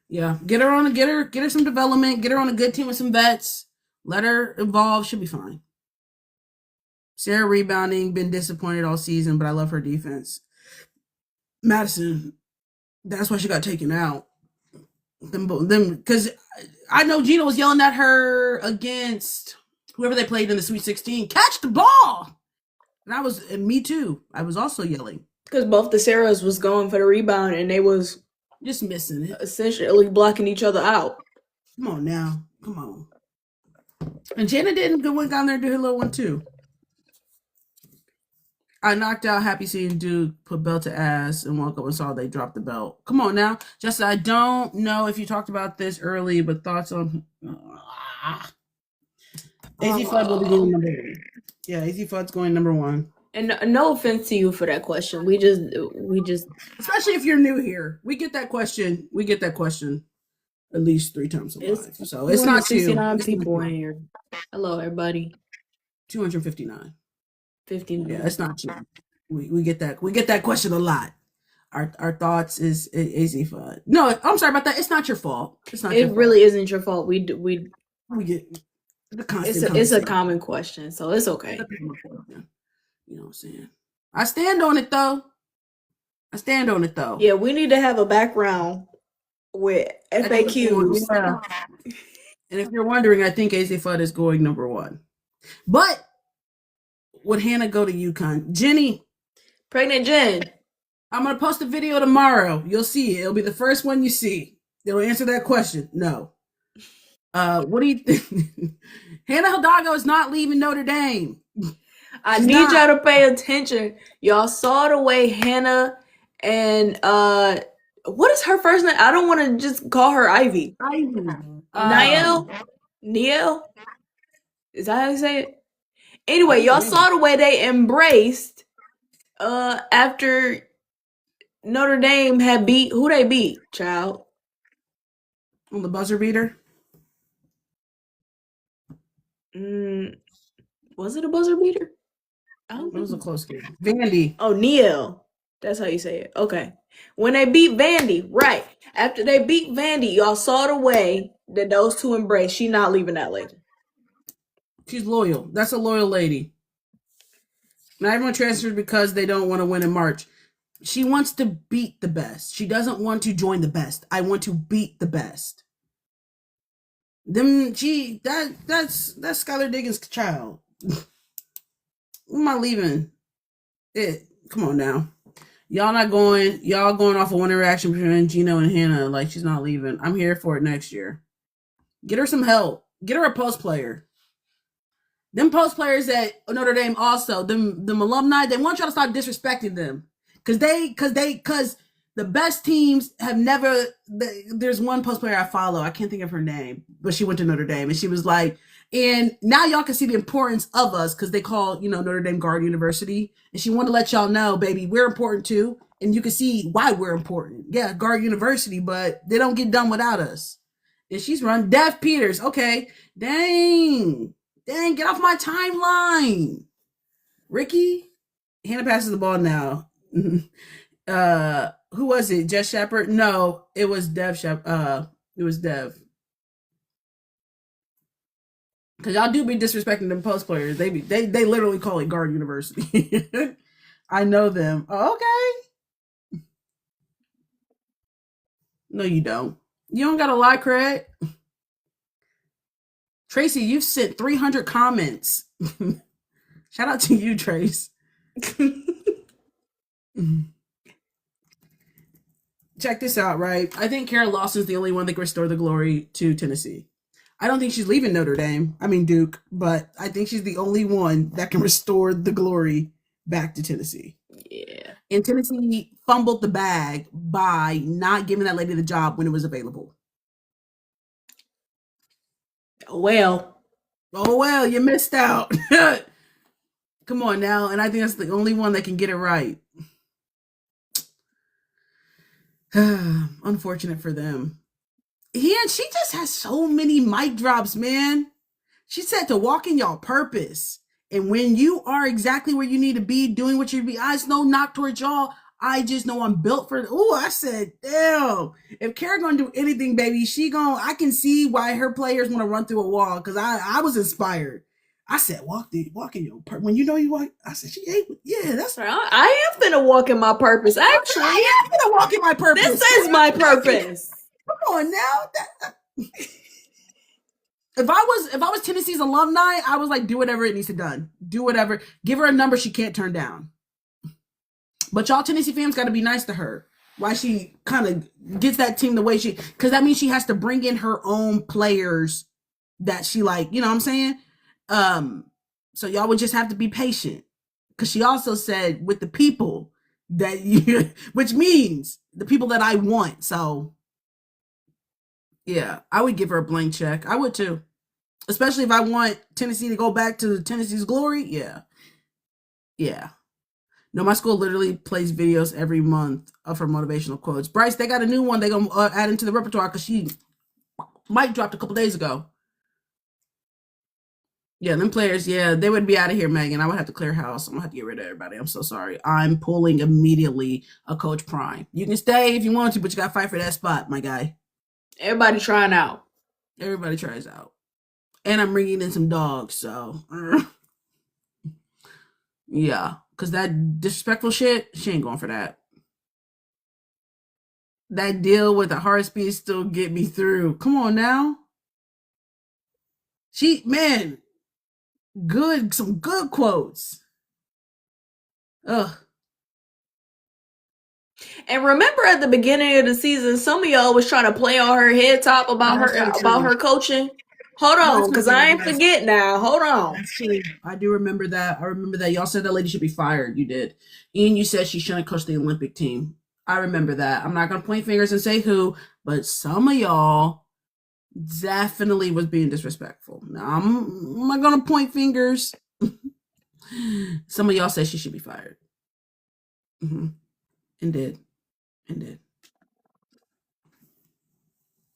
Yeah, get her some development. Get her on a good team with some vets. Let her evolve. She'll be fine. Sarah rebounding, been disappointed all season, but I love her defense. Madison, that's why she got taken out. Them, because I know Gina was yelling at her against whoever they played in the Sweet 16. Catch the ball, and me too. I was also yelling, because both the Sarahs was going for the rebound and they was just missing it. essentially blocking each other out. Come on now, come on. And Jana didn't go down there and do her little one too. I knocked out Happy seeing Duke put belt to ass and woke up and saw they dropped the belt. Come on now. Justin, I don't know if you talked about this early, but thoughts on AZ Flood will be going number one. Yeah, AZ Flood's going number one. And no offense to you for that question. We just Especially if you're new here. We get that question. We get that question at least 3 times a live. So it's not 269 two. people in here. Hello, everybody. 259. 59. Yeah, it's not you. We get that. We get that question a lot. Our thoughts is AZ Flood. No, I'm sorry about that. It's not your fault. It's not. It really isn't your fault. We get the constant. it's a common question, so it's okay. You know what I'm saying? I stand on it though. Yeah, we need to have a background with FAQs. Yeah. And if you're wondering, I think AZ Flood is going number one. But would Hannah go to UConn? Jenny. Pregnant Jen. I'm going to post a video tomorrow. You'll see it. It'll be the first one you see. It'll answer that question. No. What do you think? Hannah Hidalgo is not leaving Notre Dame. I need y'all to pay attention. Y'all saw the way Hannah and what is her first name? I don't want to just call her Ivy. Niel? Is that how you say it? Anyway, y'all saw the way they embraced after Notre Dame had beat who they beat, child. On the buzzer beater? Was it a buzzer beater? It was a close game. Vandy. Oh, Neil. That's how you say it. Okay. When they beat Vandy, right. After they beat Vandy, y'all saw the way that those two embraced. She not leaving that lady. She's loyal. That's a loyal lady. Not everyone transfers because they don't want to win in March. She wants to beat the best. She doesn't want to join the best. I want to beat the best. That's Skylar Diggins' child. Who am I leaving? Come on now. Y'all not going. Y'all going off of one interaction between Gino and Hannah. Like, she's not leaving. I'm here for it next year. Get her some help. Get her a post player. Them post players at Notre Dame also, them alumni, they want y'all to stop disrespecting them. Cause the best teams have never, there's one post player I follow, I can't think of her name, but she went to Notre Dame and she was like, and now y'all can see the importance of us because they call, Notre Dame Guard University. And she wanted to let y'all know, baby, we're important too. And you can see why we're important. Yeah, Guard University, but they don't get done without us. And she's run Dev Peters. Okay. Dang, get off my timeline. Ricky? Hannah passes the ball now. Who was it? Jess Shepard? No, it was Dev Shepard. It was Dev. Because y'all do be disrespecting them post players. They literally call it Guard University. I know them. Oh, okay. No, you don't. You don't got a lie, Craig. Tracy, you've sent 300 comments. Shout out to you, Trace. Check this out, right? I think Kara Lawson's the only one that can restore the glory to Tennessee. I don't think she's leaving Duke, but I think she's the only one that can restore the glory back to Tennessee. Yeah. And Tennessee fumbled the bag by not giving that lady the job when it was available. Oh, well, you missed out. Come on now. And I think that's the only one that can get it right. Unfortunate for them. She just has so many mic drops, man. She said to walk in your purpose. And when you are exactly where you need to be, doing what you be, I just no knock towards y'all. I just know I'm built for it. Oh, I said, damn. If Kara gonna do anything, baby, I can see why her players want to run through a wall because I was inspired. I said, walk in your purpose. When you know you walk, I said, that's right. I am finna walk in my purpose. Actually, I am finna walk in my purpose. This is my purpose. Come on now. If I was Tennessee's alumni, I was like, do whatever it needs to done. Do whatever. Give her a number she can't turn down. But y'all Tennessee fans got to be nice to her. Why she kind of gets that team the way because that means she has to bring in her own players that she like, you know what I'm saying? So y'all would just have to be patient. Because she also said with the people that which means the people that I want. So yeah, I would give her a blank check. I would too. Especially if I want Tennessee to go back to Tennessee's glory. Yeah. Yeah. No, my school literally plays videos every month of her motivational quotes. Bryce, they got a new one they're going to add into the repertoire because she mic dropped a couple days ago. Yeah, them players, yeah, they would be out of here, Megan. I would have to clear house. I'm going to have to get rid of everybody. I'm so sorry. I'm pulling immediately a Coach Prime. You can stay if you want to, but you got to fight for that spot, my guy. Everybody trying out. Everybody tries out. And I'm bringing in some dogs, so. Yeah, because that disrespectful shit, she ain't going for that. That deal with the hard speed still get me through. Come on now. Some good quotes. Ugh. And remember at the beginning of the season, some of y'all was trying to play on her head top about her coaching. Hold on, because I ain't forget now. Hold on. That's true. I do remember that. I remember that. Y'all said that lady should be fired. You did. And you said she shouldn't coach the Olympic team. I remember that. I'm not going to point fingers and say who, but some of y'all definitely was being disrespectful. Now, I'm not going to point fingers. Some of y'all said she should be fired. Mm-hmm. And did.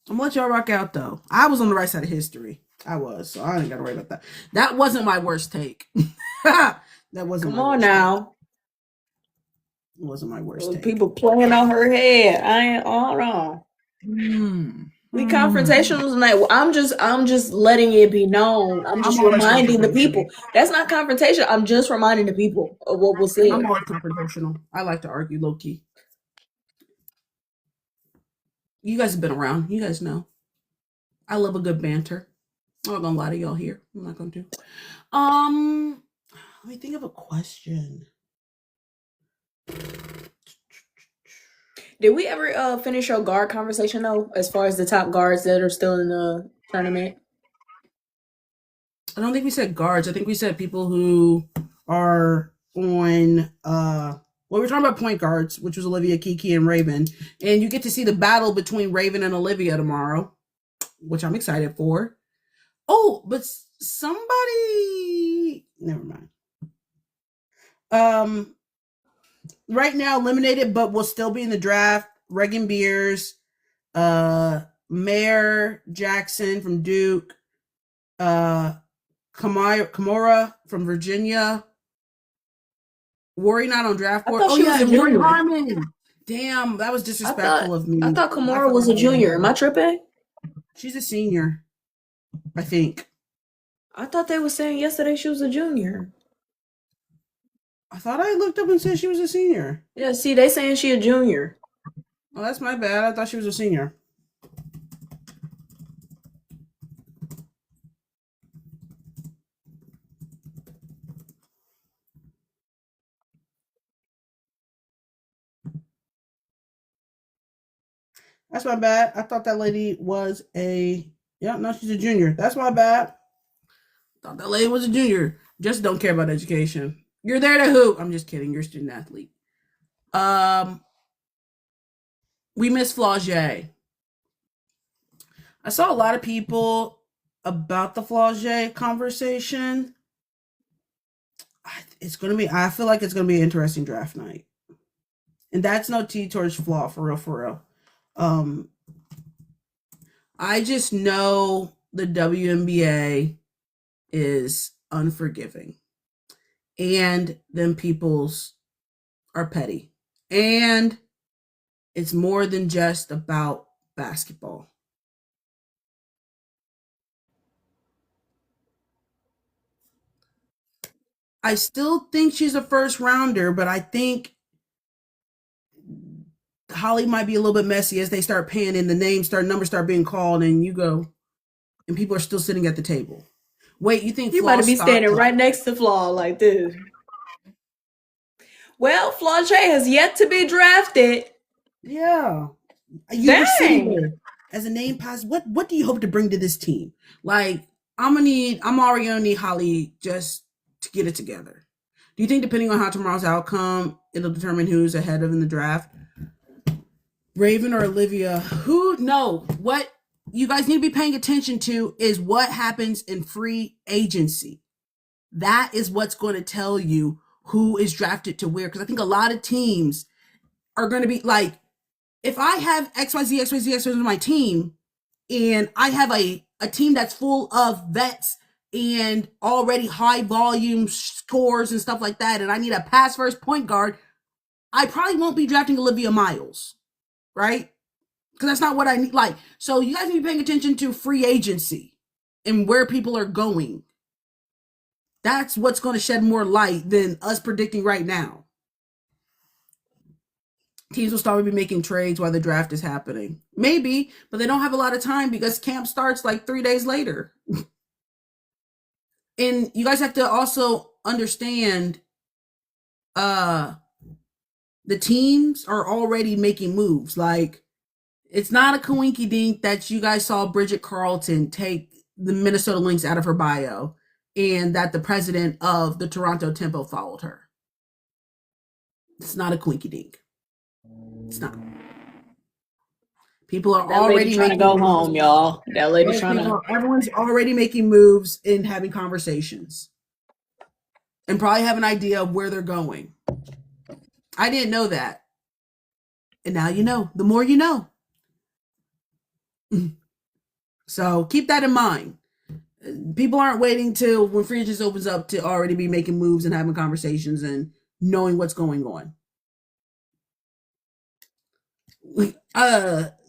I'm going to let y'all rock out, though. I was on the right side of history. I was, so I ain't got to worry about that. That wasn't my worst take. That wasn't. Come on now. It wasn't my worst take. People playing on her head. I ain't. Hold on. We confrontational tonight. I'm just letting it be known. I'm just reminding the people. That's not confrontation. I'm just reminding the people of what was said. I'm always confrontational. I like to argue low key. You guys have been around. You guys know. I love a good banter. I'm not gonna lie to y'all here. I'm not gonna do. Let me think of a question. Did we ever finish your guard conversation though, as far as the top guards that are still in the tournament? I don't think we said guards. I think we said people who are on well, we're talking about point guards, which was Olivia, Kiki, and Raven. And you get to see the battle between Raven and Olivia tomorrow, which I'm excited for. Oh, but somebody never mind. Right now eliminated, but will still be in the draft. Reagan Beers, Mayor Jackson from Duke, Kamora from Virginia. Worry not on draft board. Oh yeah, Worry Harmon. Damn, that was disrespectful of me. I thought Kamora was a junior. Am I tripping? She's a senior, I think. I thought they were saying yesterday she was a junior. I thought I looked up and said she was a senior. Yeah, see, they saying she a junior. Oh, that's my bad. I thought she was a senior. That's my bad. I thought that lady was a... Yeah, no, she's a junior. That's my bad. Thought that lady was a junior. Just don't care about education. You're there to hoop. I'm just kidding. You're a student athlete. We miss Flaugier. I saw a lot of people about the Flaugier conversation. It's going to be... I feel like it's going to be an interesting draft night. And that's no tea towards Flaw, for real, for real. I just know the WNBA is unforgiving. And then people's are petty. And it's more than just about basketball. I still think she's a first rounder, but I think Holly might be a little bit messy as they start paying and the numbers start being called, and you go, and people are still sitting at the table. Wait, you think You better Flaw be standing stopped? right next to Flaw like this. Well, Flau'jae has yet to be drafted. Yeah, you were sitting Dang. there as a name pass. What do you hope to bring to this team? Like, I'm already gonna need Holly just to get it together. Do you think depending on how tomorrow's outcome, it'll determine who's ahead of in the draft? Raven or Olivia? Who? No. What you guys need to be paying attention to is what happens in free agency. That is what's going to tell you who is drafted to where. Because I think a lot of teams are going to be like, if I have XYZ, XYZ, XYZ on my team, and I have a team that's full of vets and already high volume scores and stuff like that, and I need a pass first point guard, I probably won't be drafting Olivia Miles, right? Because that's not what I need. Like, so you guys need to be paying attention to free agency and where people are going. That's what's going to shed more light than us predicting right now. Teams will start making trades while the draft is happening. Maybe, but they don't have a lot of time because camp starts like 3 days later. And you guys have to also understand the teams are already making moves. Like, it's not a coinky dink that you guys saw Bridget Carlton take the Minnesota Lynx out of her bio and that the president of the Toronto Tempo followed her. It's not a coinky dink. It's not. People are That already lady trying to making go home, y'all. That lady trying to. Everyone's already making moves and having conversations and probably have an idea of where they're going. I didn't know that. And now you know. The more you know. So keep that in mind. People aren't waiting till when free agency opens up to already be making moves and having conversations and knowing what's going on.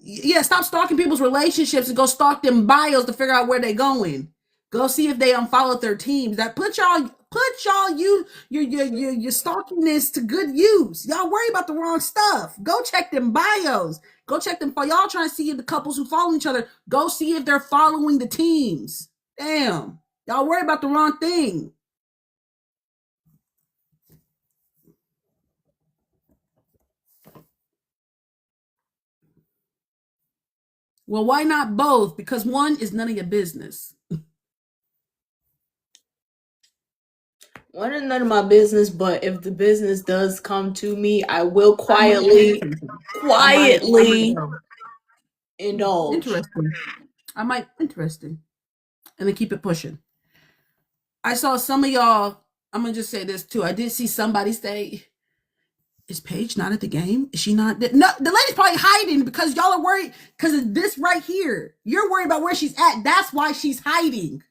Yeah, stop stalking people's relationships and go stalk them bios to figure out where they're going. Go see if they unfollowed their teams. That put y'all your stalkingness to good use. Y'all worry about the wrong stuff. Go check them bios. Go check them for y'all trying to see the couples who follow each other. Go see if they're following the teams. Damn. Y'all worry about the wrong thing. Well, why not both? Because one is none of your business. One is none of my business, but if the business does come to me, I will quietly indulge. Interesting. Interesting. And then keep it pushing. I saw some of y'all, I'm going to just say this too. I did see somebody say, is Paige not at the game? Is she not? No, the lady's probably hiding because y'all are worried because of this right here. You're worried about where she's at. That's why she's hiding.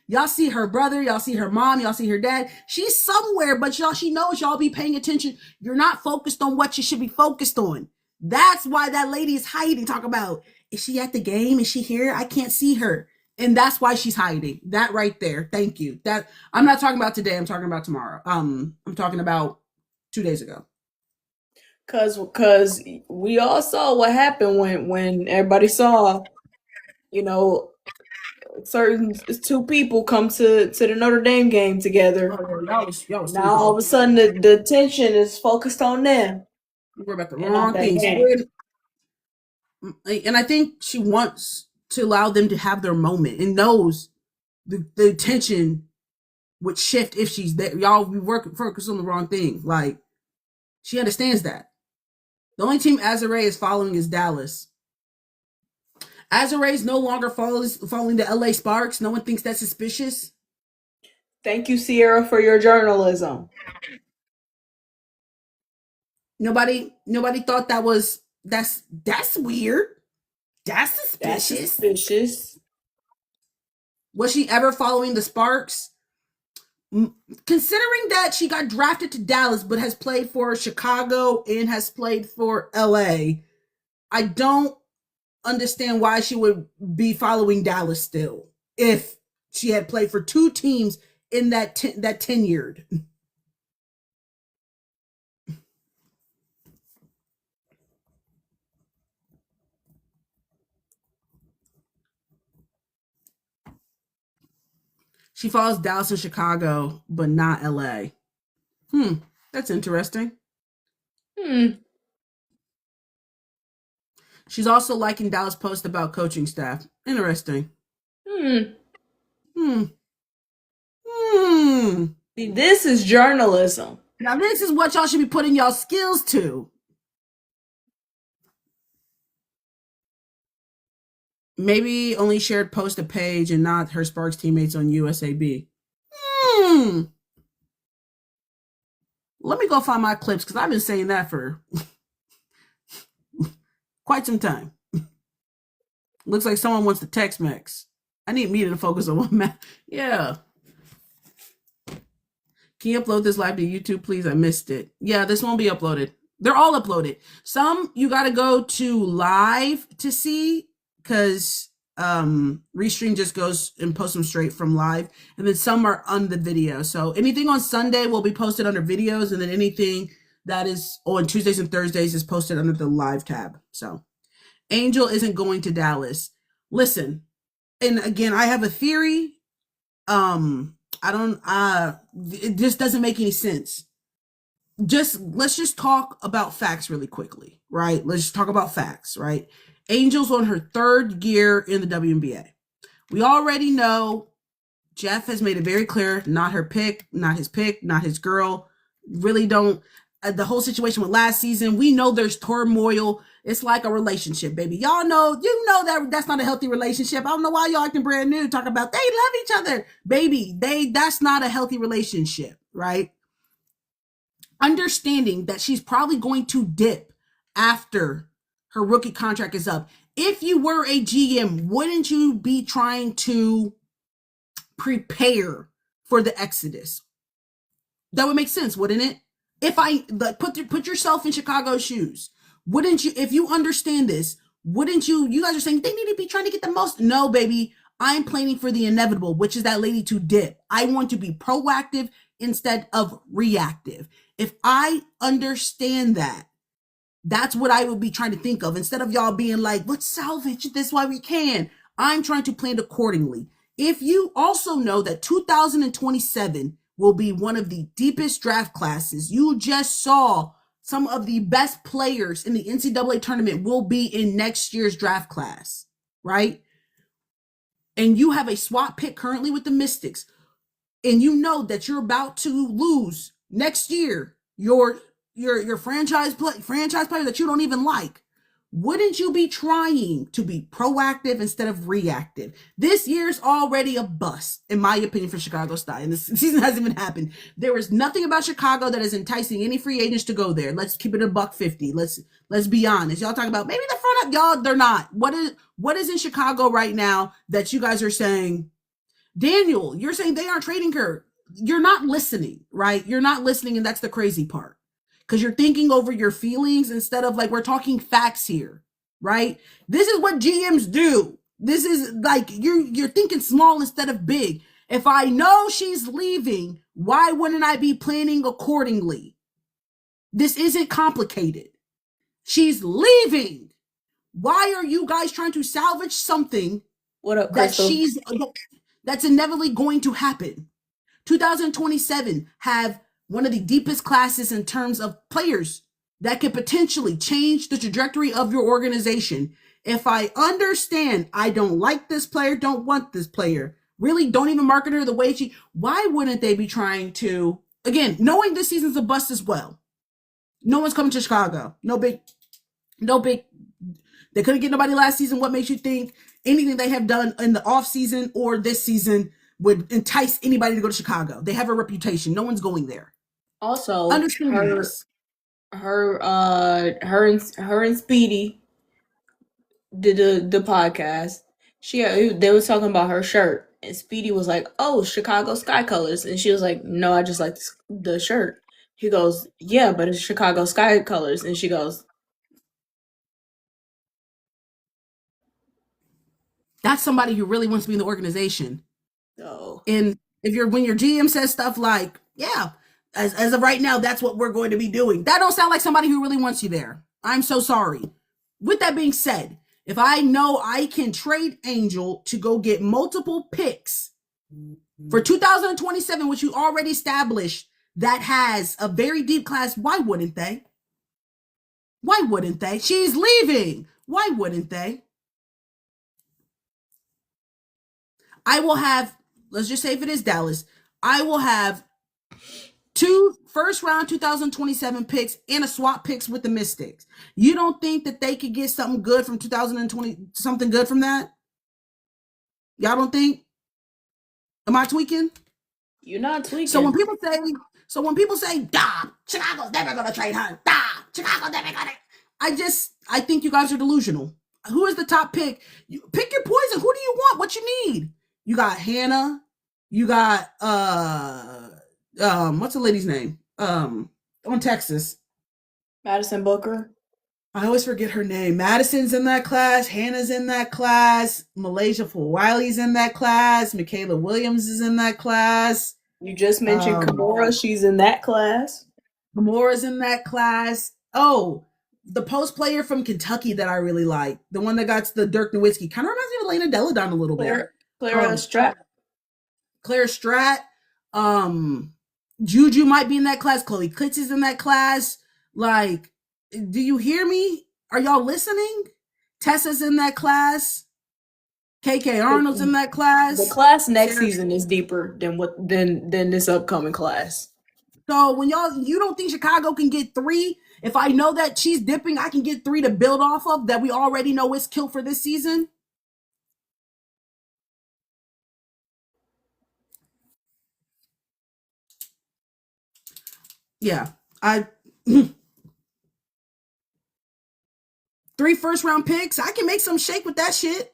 Y'all see her brother, y'all see her mom, y'all see her dad. She's somewhere, but she knows y'all be paying attention. You're not focused on what you should be focused on. That's why that lady is hiding. Talk about, is she at the game? Is she here? I can't see her. And that's why she's hiding. That right there. Thank you. That I'm not talking about today. I'm talking about tomorrow. I'm talking about 2 days ago. Cause we all saw what happened when everybody saw, certain two people come to the Notre Dame game together. Now all of a sudden the attention is focused on them. We're about the wrong things. And I think she wants to allow them to have their moment and knows the attention would shift if she's there. Y'all be focused on the wrong thing. Like, she understands that. The only team Azare is following is Dallas. Azare is no longer following the LA Sparks. No one thinks that's suspicious. Thank you, Sierra, for your journalism. Nobody thought that's weird. That's That's suspicious. suspicious. Was she ever following the Sparks? Considering that she got drafted to Dallas but has played for Chicago and has played for LA, I don't understand why she would be following Dallas still if she had played for two teams in that tenured. She follows Dallas and Chicago, but not LA. That's interesting. She's also liking Dallas post about coaching staff. Interesting. See, this is journalism. Now this is what y'all should be putting y'all skills to. Maybe only shared post a page and not her Sparks teammates on USAB. Let me go find my clips because I've been saying that for quite some time. Looks like someone wants to text Max. I need me to focus on one map. Yeah. Can you upload this live to YouTube, please? I missed it. Yeah, this won't be uploaded. They're all uploaded. Some you got to go to live to see because Restream just goes and posts them straight from live. And then some are on the video. So anything on Sunday will be posted under videos. And then anything that is on Tuesdays and Thursdays is posted under the live tab. So Angel isn't going to Dallas. Listen, and again, I have a theory. It just doesn't make any sense. Let's just talk about facts really quickly, right? Let's just talk about facts, right? Angel's on her third year in the WNBA. We already know Jeff has made it very clear, not her pick, not his girl. Really don't. The whole situation with last season, we know there's turmoil. It's like a relationship, baby. Y'all know, that's not a healthy relationship. I don't know why y'all acting brand new, talk about they love each other. Baby, that's not a healthy relationship, right? Understanding that she's probably going to dip after her rookie contract is up. If you were a GM, wouldn't you be trying to prepare for the exodus? That would make sense, wouldn't it? If I put yourself in Chicago's shoes, wouldn't you, if you understand this, wouldn't you guys are saying they need to be trying to get the most. No, baby, I'm planning for the inevitable, which is that lady to dip. I want to be proactive instead of reactive. If I understand that, that's what I would be trying to think of. Instead of y'all being like, let's salvage this while we can. I'm trying to plan accordingly. If you also know that 2027 will be one of the deepest draft classes, you just saw some of the best players in the NCAA tournament will be in next year's draft class, right? And you have a swap pick currently with the Mystics, and you know that you're about to lose next year your franchise player that you don't even like. Wouldn't you be trying to be proactive instead of reactive? This year's already a bust, in my opinion, for Chicago Sky, and this season hasn't even happened. There is nothing about Chicago that is enticing any free agents to go there. Let's keep it $150. Let's be honest. Y'all talk about maybe the front up, y'all. They're not. What is in Chicago right now that you guys are saying? Daniel, you're saying they aren't trading her. You're not listening, right? You're not listening, and that's the crazy part. Because you're thinking over your feelings instead of like, we're talking facts here, right? This is what GMs do. This is like, you're thinking small instead of big. If I know she's leaving, why wouldn't I be planning accordingly? This isn't complicated. She's leaving. Why are you guys trying to salvage something What up, Crystal? That's inevitably going to happen? 2027 have one of the deepest classes in terms of players that could potentially change the trajectory of your organization. If I understand, I don't like this player, don't want this player, really don't even market her the way why wouldn't they be trying to, again, knowing this season's a bust as well. No one's coming to Chicago. No big, they couldn't get nobody last season. What makes you think anything they have done in the off season or this season would entice anybody to go to Chicago? They have a reputation. No one's going there. Also, understand her and Speedy did the podcast. They was talking about her shirt, and Speedy was like, "Oh, Chicago Sky Colors," and she was like, "No, I just like the shirt." He goes, "Yeah, but it's Chicago Sky Colors," and she goes, That's somebody who really wants to be in the organization. "Oh, And if you're when your GM says stuff like, yeah, as of right now, that's what we're going to be doing. That don't sound like somebody who really wants you there. I'm so sorry. With that being said, if I know I can trade Angel to go get multiple picks for 2027, which you already established that has a very deep class, why wouldn't they? Why wouldn't they? She's leaving. Why wouldn't they? I will have, let's just say if it is Dallas, I will have 2 first round 2027 picks and a swap picks with the Mystics. You don't think that they could get something good from 2020, something good from that? Y'all don't think? Am I tweaking? you're not tweaking." So when people say, "Nah, Chicago's never gonna trade her. Nah, Chicago's never gonna," I think you guys are delusional. Who is the top pick? You pick your poison. Who do you want? What you need? You got Hannah. You got what's the lady's name? On Texas. Madison Booker. I always forget her name. Madison's in that class. Hannah's in that class. Malaysia Wiley's in that class. Michaela Williams is in that class. You just mentioned Kimura. She's in that class. Gamora's in that class. Oh, the post player from Kentucky that I really like. The one that got the Dirk Nowitzki. Kind of reminds me of Elena Deladon a little bit. Clara Strat. Claire Strat. Juju might be in that class. Chloe Klitz is in that class. Like, do you hear me? Are y'all listening? Tessa's in that class. KK Arnold's in that class. The class next season is deeper than this upcoming class. So when you don't think Chicago can get 3, if I know that she's dipping, I can get 3 to build off of that we already know is killed for this season. Yeah, 3 first round picks. I can make some shake with that shit.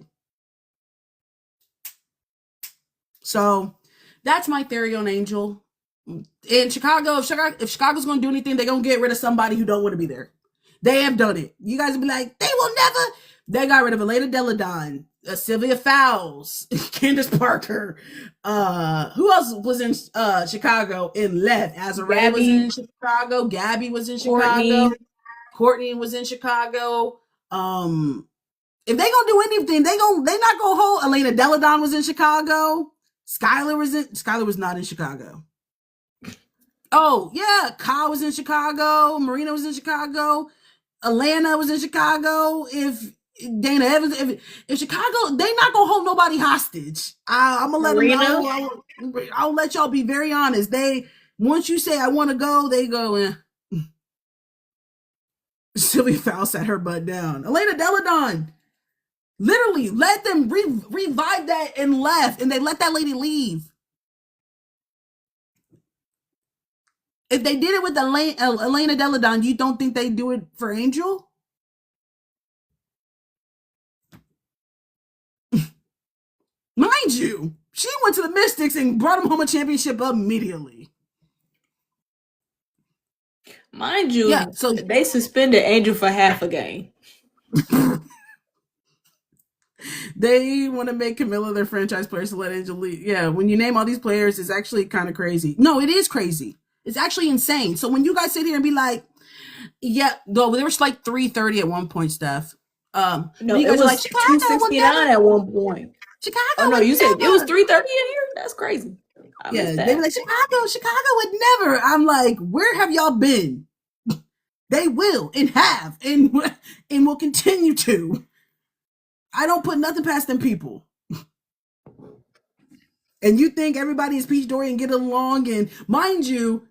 So that's my theory on Angel. In Chicago, if Chicago's going to do anything, they're going to get rid of somebody who don't want to be there. They have done it. You guys will be like, they will never. They got rid of Elena Deladon, Sylvia Fowles, Candace Parker. Who else was in Chicago and left? Azarae was in Chicago. Gabby was in Chicago. Courtney was in Chicago. If they gonna do anything, they not gonna hold. Elena Deladon was in Chicago. Skylar was not in Chicago. Oh yeah, Kyle was in Chicago. Marina was in Chicago. Atlanta was in Chicago. If Dana Evans, if Chicago, they not gonna hold nobody hostage. I'm gonna let Marina. Them know. I'll let y'all be very honest. They once you say I want to go, they go in. Sylvia Fowl sat her butt down. Elena Deladon literally let them revive that and left, and they let that lady leave. If they did it with Elena Deladon, you don't think they do it for Angel? Mind you, she went to the Mystics and brought them home a championship immediately. Mind you, yeah, so they suspended Angel for half a game. They want to make Camilla their franchise players to let Angel leave. Yeah, when you name all these players, it's actually kind of crazy. No, it is crazy. It's actually insane. So when you guys sit here and be like, yeah, though there was like 3:30 at one point, Steph. No, you guys it was like 2:69 at one point. Chicago. Oh no, you said it was 3:30 in here? That's crazy. Yeah, they were like, Chicago would never. I'm like, where have y'all been? They will and have and will continue to. I don't put nothing past them people. And you think everybody is peach dory and get along, and mind you,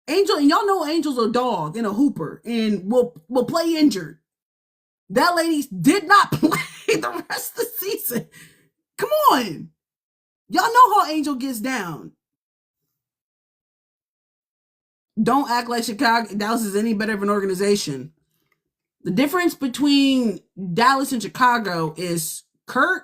Angel, and y'all know Angel's a dog and a hooper and will play injured. That lady did not play the rest of the season. Come on. Y'all know how Angel gets down. Don't act like Dallas is any better of an organization. The difference between Dallas and Chicago is Kurt.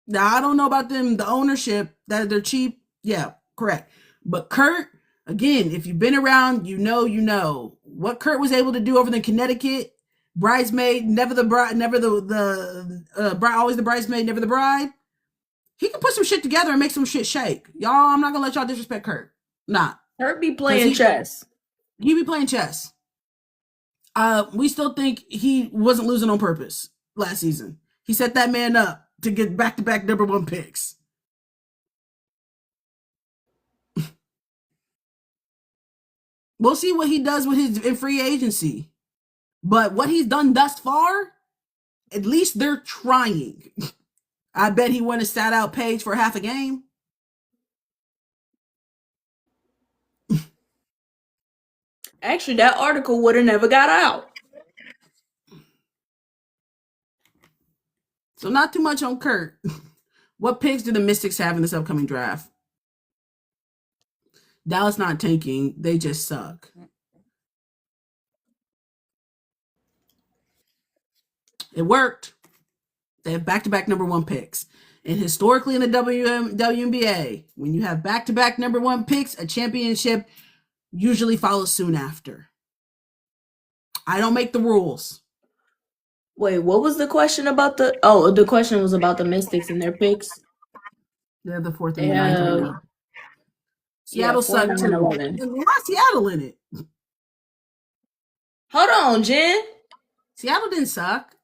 Now, I don't know about them, the ownership, that they're cheap. Yeah, correct. But Kurt, again, if you've been around, you know. What Kurt was able to do over in Connecticut, bridesmaid, never the bride, never always the bridesmaid, never the bride. He can put some shit together and make some shit shake. Y'all, I'm not going to let y'all disrespect Kurt. Nah. Kurt be playing chess. He be playing chess. We still think he wasn't losing on purpose last season. He set that man up to get back-to-back number one picks. We'll see what he does with his in free agency. But what he's done thus far, at least they're trying. I bet he went and sat out Page for half a game. Actually, that article would have never got out. So not too much on Kurt. What picks do the Mystics have in this upcoming draft? Dallas not tanking. They just suck. It worked. They have back-to-back number one picks. And historically in the WNBA, when you have back-to-back number one picks, a championship usually follows soon after. I don't make the rules. Wait, what was the question about the... Oh, the question was about the Mystics and their picks. They're the fourth and the ninth right now. Seattle sucked too. Why Seattle in it? Hold on, Jen. Seattle didn't suck.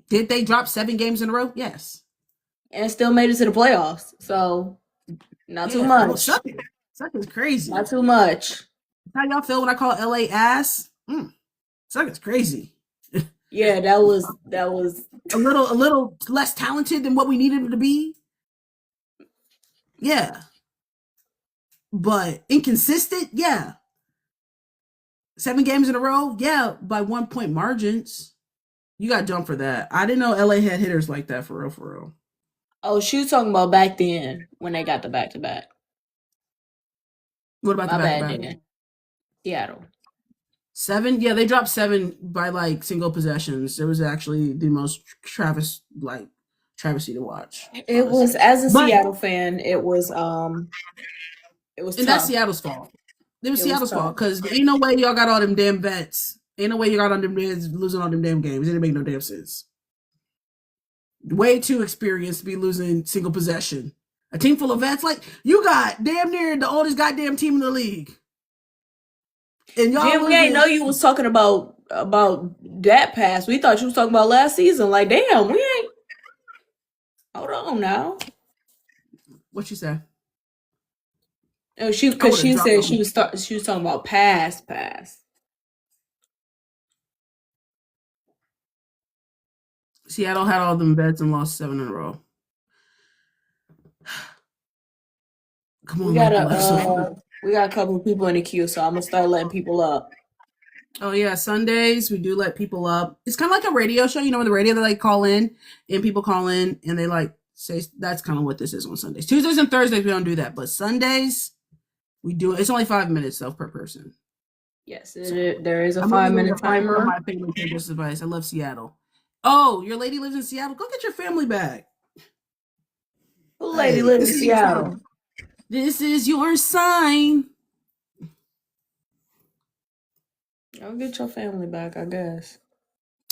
Did they drop 7 games in a row? Yes. And still made it to the playoffs. So, not too much. Suck is crazy. Not too much. How y'all feel when I call LA ass? Suck is crazy. Yeah, that was a little less talented than what we needed him to be. Yeah. But inconsistent? Yeah. 7 games in a row? Yeah, by 1 point margins. You got jumped for that. I didn't know LA had hitters like that for real. Oh, she was talking about back then when they got the back-to-back. What about the back-to-back? Seattle. 7? Yeah, they dropped 7 by like single possessions. It was actually the most travesty to watch. It was, as a Seattle fan, it was tough. And that's Seattle's fault. It was Seattle's fault because ain't no way y'all got all them damn vets. Ain't no way you got on them vets losing all them damn games. It didn't make no damn sense. Way too experienced to be losing single possession. A team full of vets, like you got damn near the oldest goddamn team in the league. And y'all, Jim, we ain't know you was talking about that pass. We thought you was talking about last season. Like, damn, we ain't. Hold on now. What you say? Oh, because she said she was talking about pass. Seattle had all them bets and lost 7 in a row. Come on, we got a couple of people in the queue, so I'm gonna start letting people up. Oh yeah, Sundays we do let people up. It's kind of like a radio show, you know, with the radio they like call in and people call in and they like say that's kind of what this is on Sundays. Tuesdays and Thursdays we don't do that, but Sundays we do. It's only 5 minutes though per person. Yes, there is a 5-minute timer. My favorite advice. I love Seattle. Oh, your lady lives in Seattle. Go get your family back. Who lady lives in Seattle? This is your sign. Go get your family back, I guess.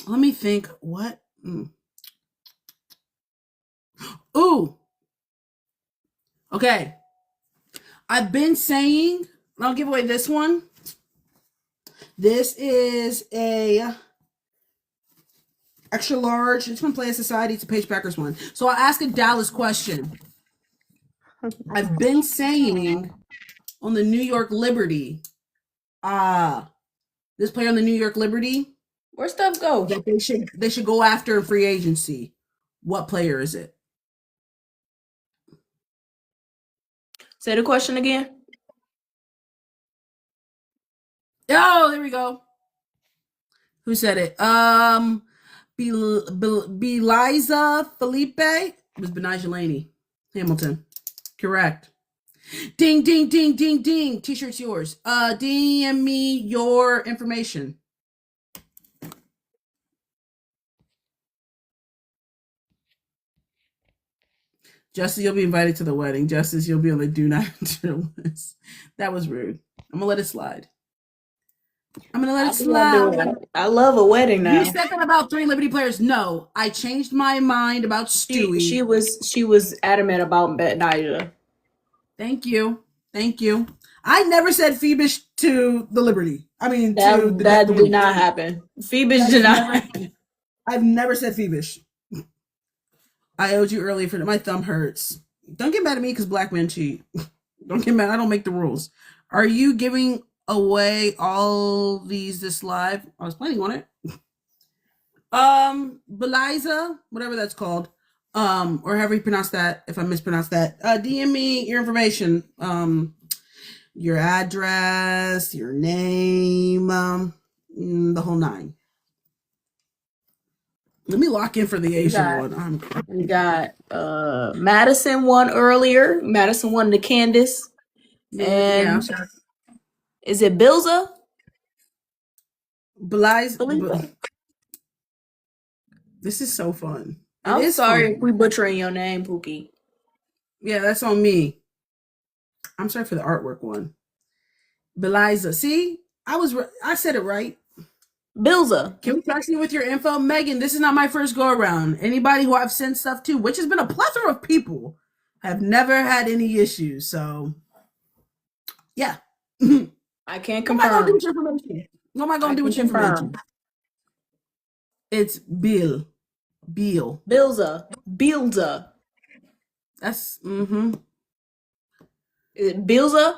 Let me think. What? Ooh. Okay. I've been saying, I'll give away this one. This is a extra large. It's from Play Society. It's a Page Packers one. So I'll ask a Dallas question. I've been saying on the New York Liberty, this player on the New York Liberty, where stuff go? That they should go after in free agency. What player is it? Say the question again. Oh, there we go. Who said it? Beliza Felipe. It was Benijah Laney. Hamilton. Correct. Ding, ding, ding, ding, ding. T-shirt's yours. DM me your information. Justice, you'll be invited to the wedding. Justice, you'll be on the do not enter list. That was rude. I'm gonna let it slide. I'm gonna let it slide. I love a wedding now. You said that about 3 Liberty players. No, I changed my mind about Stewie. She was adamant about Naija. Thank you. Thank you. I never said Phoebish to the Liberty. I mean, that did not happen. Phoebish did not happen. I've never said Phoebish. I owed you early for my thumb hurts. Don't get mad at me because black men cheat. Don't get mad. I don't make the rules. Are you giving away all these this live? I was planning on it. Beliza, whatever that's called. Or however you pronounce that, if I mispronounce that. DM me your information. Your address, your name, the whole 9. Let me lock in for the Asian one. We got Madison won earlier. Madison won to Candace. And is it Bilza? Beliza. This is so fun. I'm sorry if we butchering your name, Pookie. Yeah, that's on me. I'm sorry for the artwork one. Beliza. See? I said it right. Bilza. Can we trust you with your info? Megan, this is not my first go around. Anybody who I've sent stuff to, which has been a plethora of people, have never had any issues. So, yeah. I can't confirm. What am I going to do with your information? It's Bill. Bilza. That's, Is it Bilza?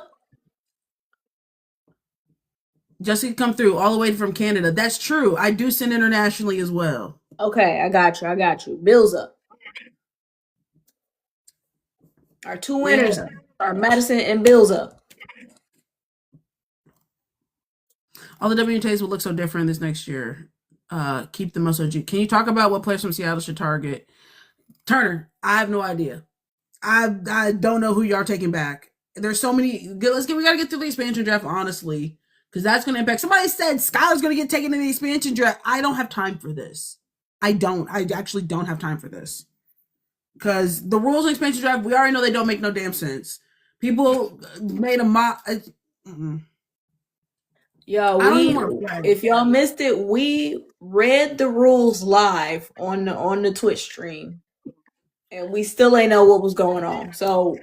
Jessica come through all the way from Canada. That's true. I do send internationally as well. Okay, I got you. Bilza. Our 2 winners are Madison and Bilza. All the WNTs will look so different this next year. Keep the most OG. Can you talk about what players from Seattle should target? Turner, I have no idea. I don't know who you are taking back. There's so many. We got to get through the expansion draft, honestly. Because that's going to impact. Somebody said Skylar's going to get taken in the expansion draft. I don't have time for this. I actually don't have time for this. Because the rules in expansion draft, we already know they don't make no damn sense. People made a mock. Yo, if y'all missed it, we read the rules live on the Twitch stream. And we still ain't know what was going on. So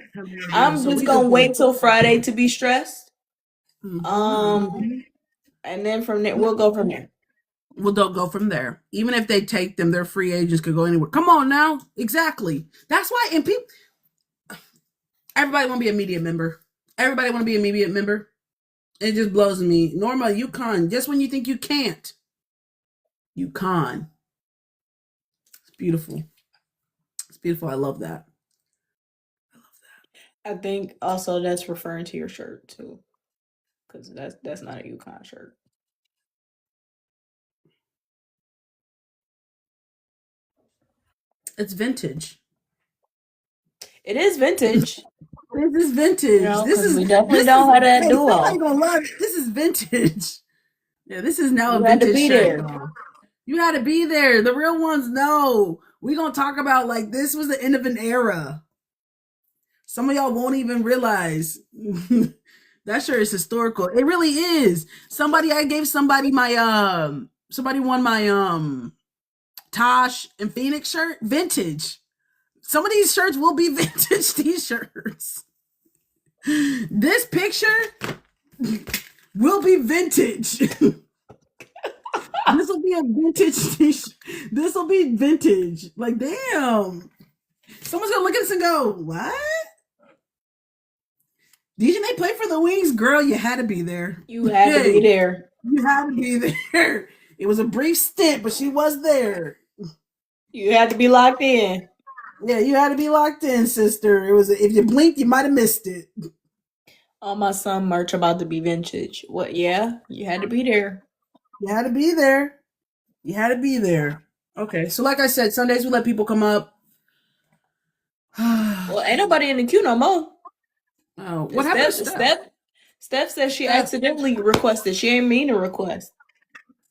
I'm just going to wait till Friday to be stressed. And then from there, we'll go from there. They'll go from there. Even if they take them, their free agents could go anywhere. Come on now. Exactly. That's why, and people, everybody want to be a media member. It just blows me. Norma, you can. Just when you think you can't, you can. It's beautiful. I love that. I think also that's referring to your shirt too. Because that's not a UConn shirt. It's vintage. It is vintage. This is vintage. We definitely don't have that duo. Somebody gonna love it. This is vintage. Yeah, this is now a vintage shirt. You had to be there. The real ones know. We gonna talk about like this was the end of an era. Some of y'all won't even realize. That shirt is historical. It really is. I gave somebody my somebody won my Tosh and Phoenix shirt. Vintage. Some of these shirts will be vintage t-shirts. This picture will be vintage. This will be a vintage t-shirt. This will be vintage. Like, damn. Someone's gonna look at this and go, what? Didn't they play for the Wings? Girl, you had to be there. You had to be there. You had to be there. It was a brief stint, but she was there. You had to be locked in. Yeah, you had to be locked in, sister. It was if you blinked, you might have missed it. All my son merch about to be vintage. What? Yeah, you had to be there. You had to be there. You had to be there. Okay, so like I said, Sundays we let people come up. Well, ain't nobody in the queue no more. Oh, what Cause happened to Steph, Steph? Steph, Steph said she Steph, accidentally requested. She didn't mean to request.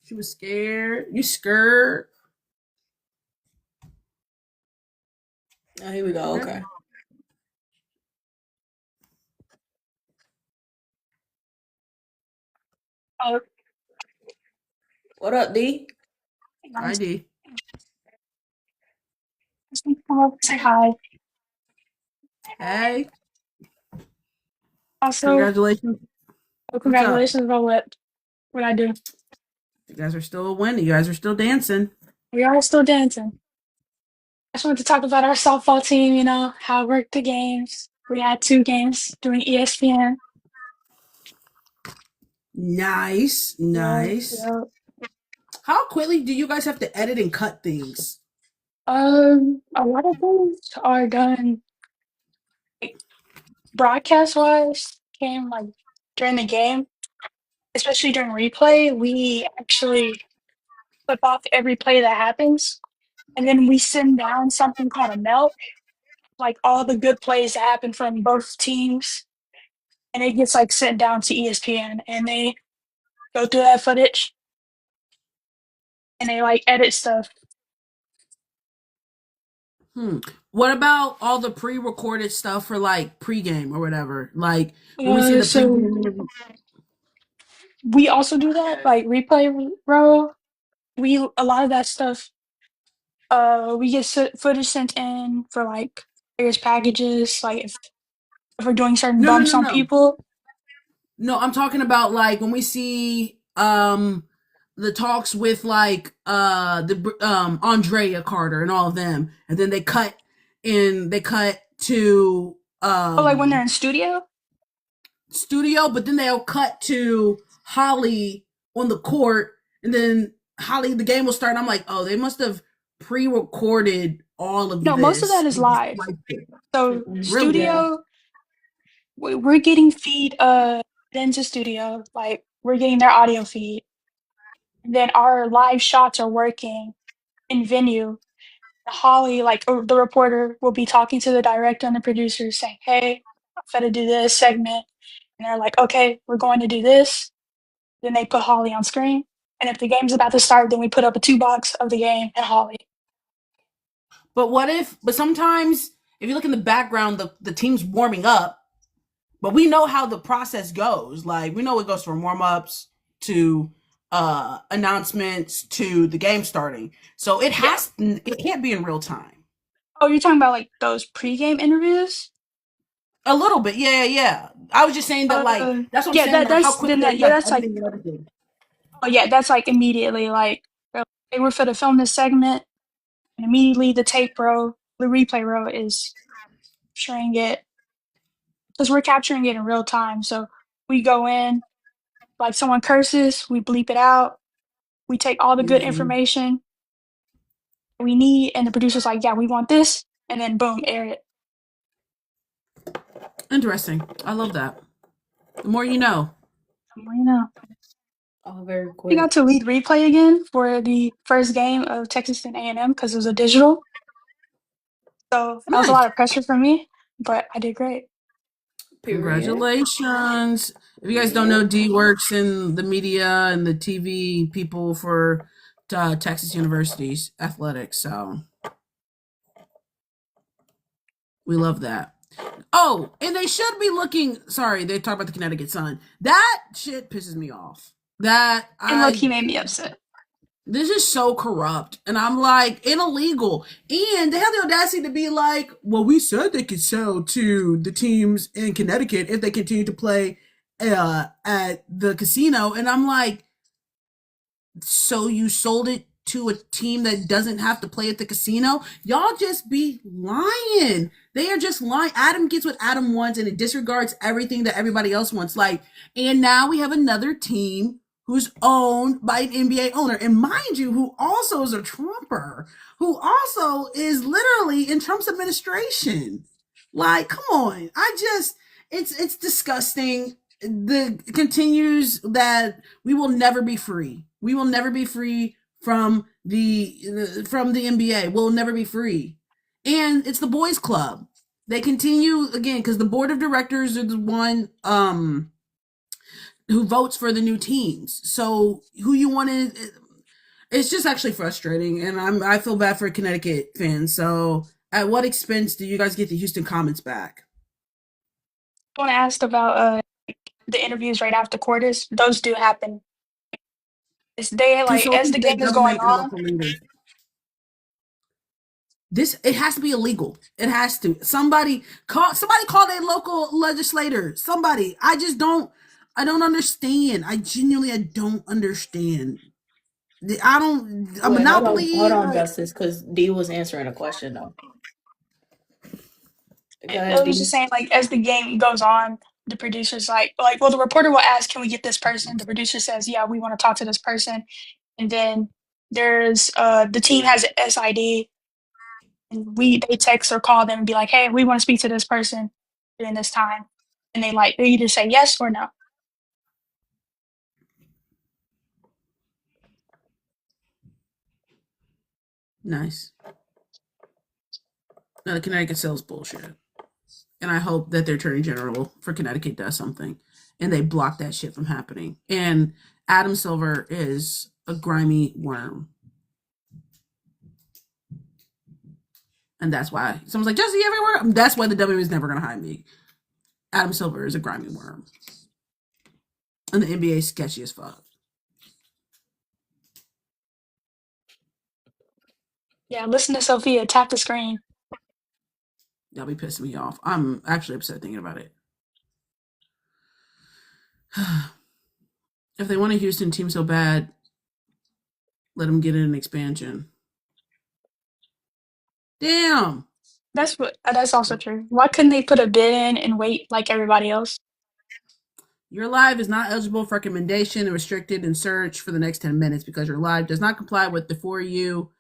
she was scared. You scared? Oh, here we go. Okay. Okay. Oh, What up, D? nice. ID. Just need to come up and say hi. Hey, Also, congratulations. What's up? congratulations on what I do. You guys are still winning. You guys are still dancing. We are still dancing. I just wanted to talk about our softball team, how it worked the games. We had 2 games doing ESPN. Nice, Yeah, nice. yeah. How quickly do you guys have to edit and cut things? A lot of things are done like broadcast wise, came like during the game, especially during replay. We actually clip off every play that happens, and then we send down something called a melt, like all the good plays that happen from both teams, and it gets like sent down to ESPN, and they go through that footage and they like edit stuff. Hmm. What about all the pre-recorded stuff for like pregame or whatever? Like when we see the So pregame interview. we also do that, like replay row. We a lot of that stuff. We get footage sent in for like various packages, like if we're doing certain No, no, bumps no, on no. people. No, I'm talking about like when we see the talks with like the Andrea Carter and all of them, and then they cut to Oh, like when they're in studio. studio, but then they'll cut to Holly on the court, and then Holly the game will start. And I'm like, oh, they must have pre-recorded all of No, most of that this is and just live. like it. So Really? Yeah. studio, we're getting feed into studio, like we're getting their audio feed. And then our live shots are working in venue. Holly, like the reporter, will be talking to the director and the producers saying, "Hey, I'm gonna do this segment." And they're like, "Okay, we're going to do this." Then they put Holly on screen. And if the game's about to start, then we put up a 2 box of the game and Holly. But what if? But sometimes, if you look in the background, the team's warming up, but we know how the process goes. Like we know it goes from warm ups to announcements to the game starting. So Yeah. it can't be in real time. Oh, you're talking about like those pregame interviews? A little bit, yeah, yeah. I was just saying that, like, Uh, that's what I'm yeah, saying. that Like, how that's then quickly are that you yeah, guys that's like editing and everything? oh yeah, that's like immediately like they were for to film this segment, and immediately the replay row is showing it because we're capturing it in real time. So we go in, like someone curses, we bleep it out. We take all the good Mm-hmm. information we need, and the producer's like, "Yeah, we want this," and then boom, air it. Interesting. I love that. The more you know. You know, Oh, very we got quick. to lead replay again for the first game of Texas and A&M because it was a digital. So that was a Nice. lot of pressure for me, but I did great. Period. Congratulations. If you guys don't know, Period. D works in the media and the TV people for Texas University's athletics. So we love that. Oh, and they should be looking. Sorry, they talk about the Connecticut Sun. That shit pisses me off. That And look, he I made me upset. This is so corrupt. And I'm like, and illegal. And they have the audacity to be like, well, we said they could sell to the teams in Connecticut if they continue to play at the casino. And I'm like, so you sold it to a team that doesn't have to play at the casino? Y'all just be lying. They are just lying. Adam gets what Adam wants and it disregards everything that everybody else wants. Like, and now we have another team who's owned by an NBA owner. And mind you, who also is a Trumper, who also is literally in Trump's administration. Like, come on. It's disgusting. The continues that we will never be free. We will never be free from the NBA. We'll never be free. And it's the boys club. They continue again because the board of directors are the one who votes for the new teams. So who you want to, it's just actually frustrating, and I feel bad for Connecticut fans. So at what expense do you guys get the Houston Comets back? I want to ask about the interviews right after quarters. Those do happen. It's they like Consult as the with state game is going government and on. local leaders. This it has to be illegal. It has to. Somebody call their local legislator. Somebody. I don't understand. I don't understand. I don't a Wait, hold monopoly. on, Like, Justice, because D was answering a question though. Go I ahead, was just D. saying, like, as the game goes on, the producer's like, well, the reporter will ask, "Can we get this person?" The producer says, "Yeah, we want to talk to this person." And then there's the team has an SID, and they text or call them and be like, "Hey, we want to speak to this person during this time," and they either say yes or no. nice. No, Connecticut sells bullshit. And I hope that their attorney general for Connecticut does something and they block that shit from happening. And Adam Silver is a grimy worm. And that's why someone's like, Jesse everywhere. That's why the W is never going to hire me. Adam Silver is a grimy worm. And the NBA is sketchy as fuck. Yeah, listen to Sophia. Tap the screen. Y'all be pissing me off. I'm actually upset thinking about it. If they want a Houston team so bad, let them get in an expansion. Damn. That's also true. Why couldn't they put a bid in and wait like everybody else? Your live is not eligible for recommendation and restricted in search for the next 10 minutes because your live does not comply with the for you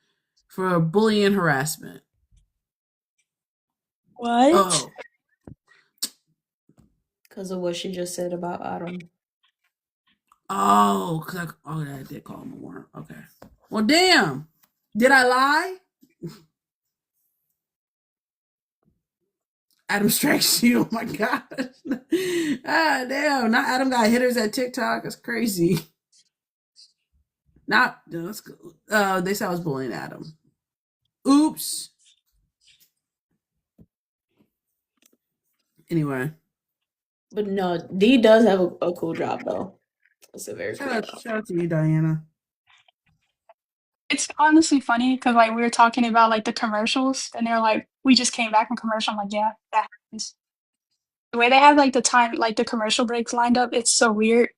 for bullying and harassment. What? Oh. Because of what she just said about Adam. Oh, I did call him a worm. Okay. Well, damn. Did I lie? Adam strikes you. Oh my god. Ah, damn. Not Adam got hitters at TikTok. That's crazy. Not. No, that's cool. They said I was bullying Adam. Oops. Anyway. But no, D does have a cool job though. It's a very cool job. Shout out to you, Diana. It's honestly funny because like we were talking about like the commercials, and they're like, "We just came back from commercial." I'm like, "Yeah, that happens." The way they have like the time, like the commercial breaks lined up, it's so weird.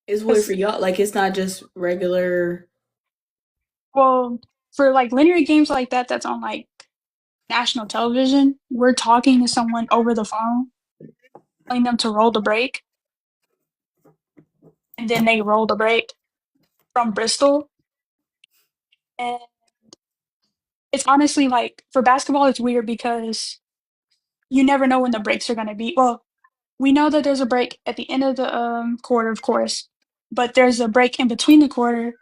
It's weird for 'Cause, y'all. Like it's not just regular. well, for like linear games like that, that's on like national television. We're talking to someone over the phone, telling them to roll the break, and then they roll the break from Bristol. And it's honestly like for basketball, it's weird because you never know when the breaks are going to be. Well, we know that there's a break at the end of the quarter, of course, but there's a break in between the quarter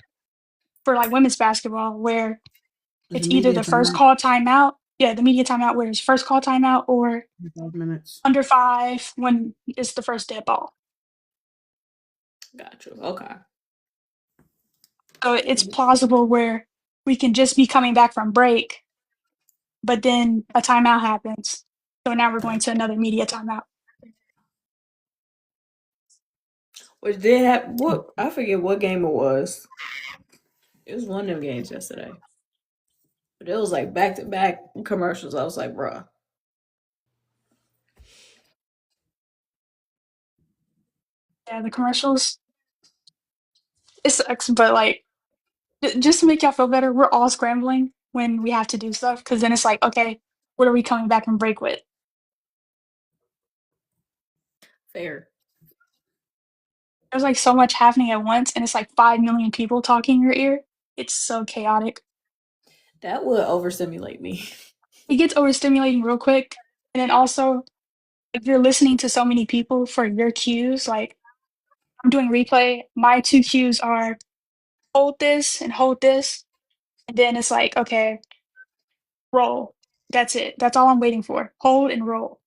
for like women's basketball where There's a it's either media the first timeout. call timeout, yeah, the media timeout where it's first call timeout, or 5 minutes. under five when it's the first dead ball. Got you. Okay. So it's plausible where we can just be coming back from break, but then a timeout happens. So now we're going to another media timeout. Which did have what I forget what game it was. It was one of them games yesterday. But it was like back to back commercials. I was like, bruh. Yeah, the commercials, it sucks, but like just to make y'all feel better, we're all scrambling when we have to do stuff because then it's like, okay, what are we coming back from break with? Fair. There's like so much happening at once, and it's like 5 million people talking in your ear. It's so chaotic. That would overstimulate me. It gets overstimulating real quick, and then also if you're listening to so many people for your cues, like I'm doing replay, my two cues are hold this, and then it's like, okay, roll. That's it. That's all I'm waiting for. Hold and roll.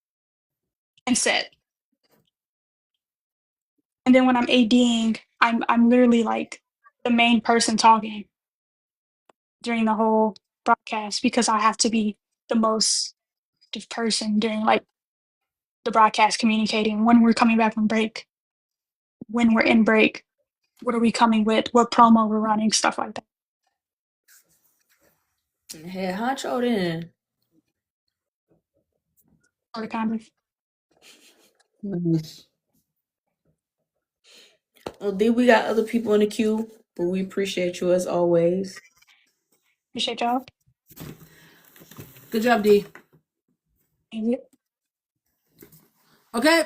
And set. And then when I'm ADing, I'm literally like the main person talking during the whole broadcast because I have to be the most active person during like the broadcast, communicating when we're coming back from break, when we're in break, what are we coming with, what promo we're running, stuff like that. Hey, honcho then. Sort of kind of. Nice. Well, then we got other people in the queue, but we appreciate you as always. Appreciate y'all. Good job, D. Thank you. Okay,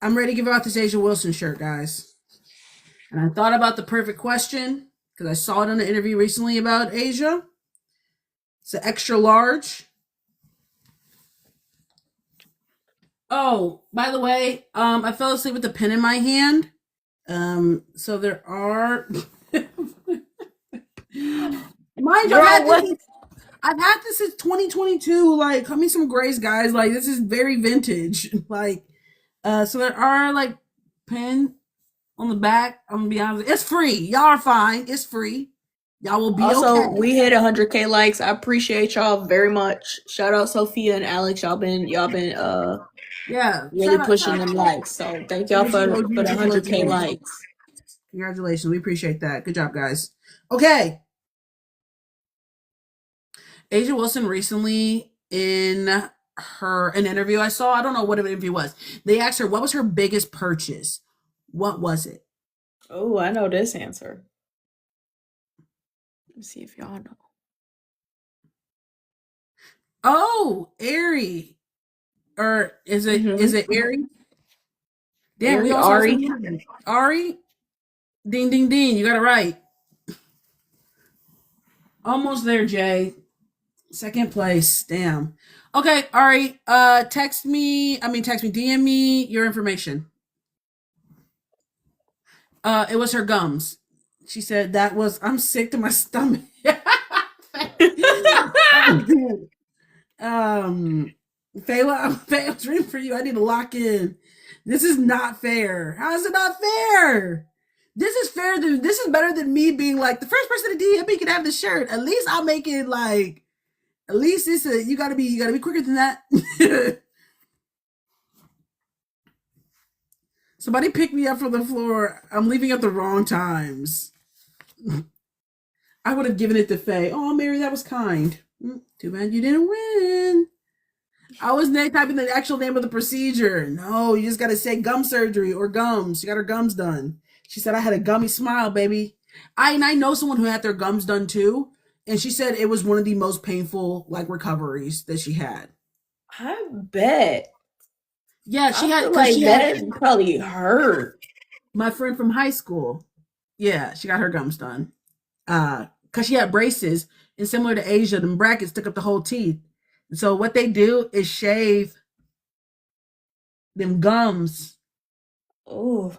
I'm ready to give out this Asia Wilson shirt, guys. And I thought about the perfect question because I saw it on an interview recently about Asia. It's an extra large. Oh, by the way, I fell asleep with the pen in my hand. So there are. Mind you, I've had this since 2022. Like, cut me some grace, guys. Like, this is very vintage. Like, so there are like pen on the back. I'm gonna be honest, it's free. Y'all are fine. It's free. Y'all will be Also, okay. we hit 100K likes. I appreciate y'all very much. Shout out Sophia and Alex. Y'all been Yeah, really pushing them likes. So thank y'all for the 100K likes. Congratulations. We appreciate that. Good job, guys. Okay. Asia Wilson recently in an interview I saw, I don't know what an interview was. They asked her what was her biggest purchase. What was it? Oh, I know this answer. Let's see if y'all know. Oh, Ari. Or is it Ari? Damn, we also Ari. Ari. Ding ding ding. You got it right. Almost there, Jay. Second place. Damn. Okay, Ari. Text me, DM me your information. It was her gums. She said that was I'm sick to my stomach. Fayla, I was rooting for you. I need to lock in. This is not fair. How is it not fair? This is fair. This is better than me being like the first person to DM me can have the shirt. At least I'll make it like. At least it's you gotta be quicker than that. Somebody pick me up from the floor. I'm leaving at the wrong times. I would have given it to Faye. Oh, Mary, that was kind. Too bad you didn't win. I was typing the actual name of the procedure. No, you just got to say gum surgery or gums. She got her gums done. She said, I had a gummy smile, baby. I know someone who had their gums done too. And she said it was one of the most painful like recoveries that she had. I bet. Yeah, she had that probably hurt. My friend from high school. Yeah, she got her gums done. Because she had braces, and similar to Asia, them brackets took up the whole teeth. So what they do is shave them gums. Oh.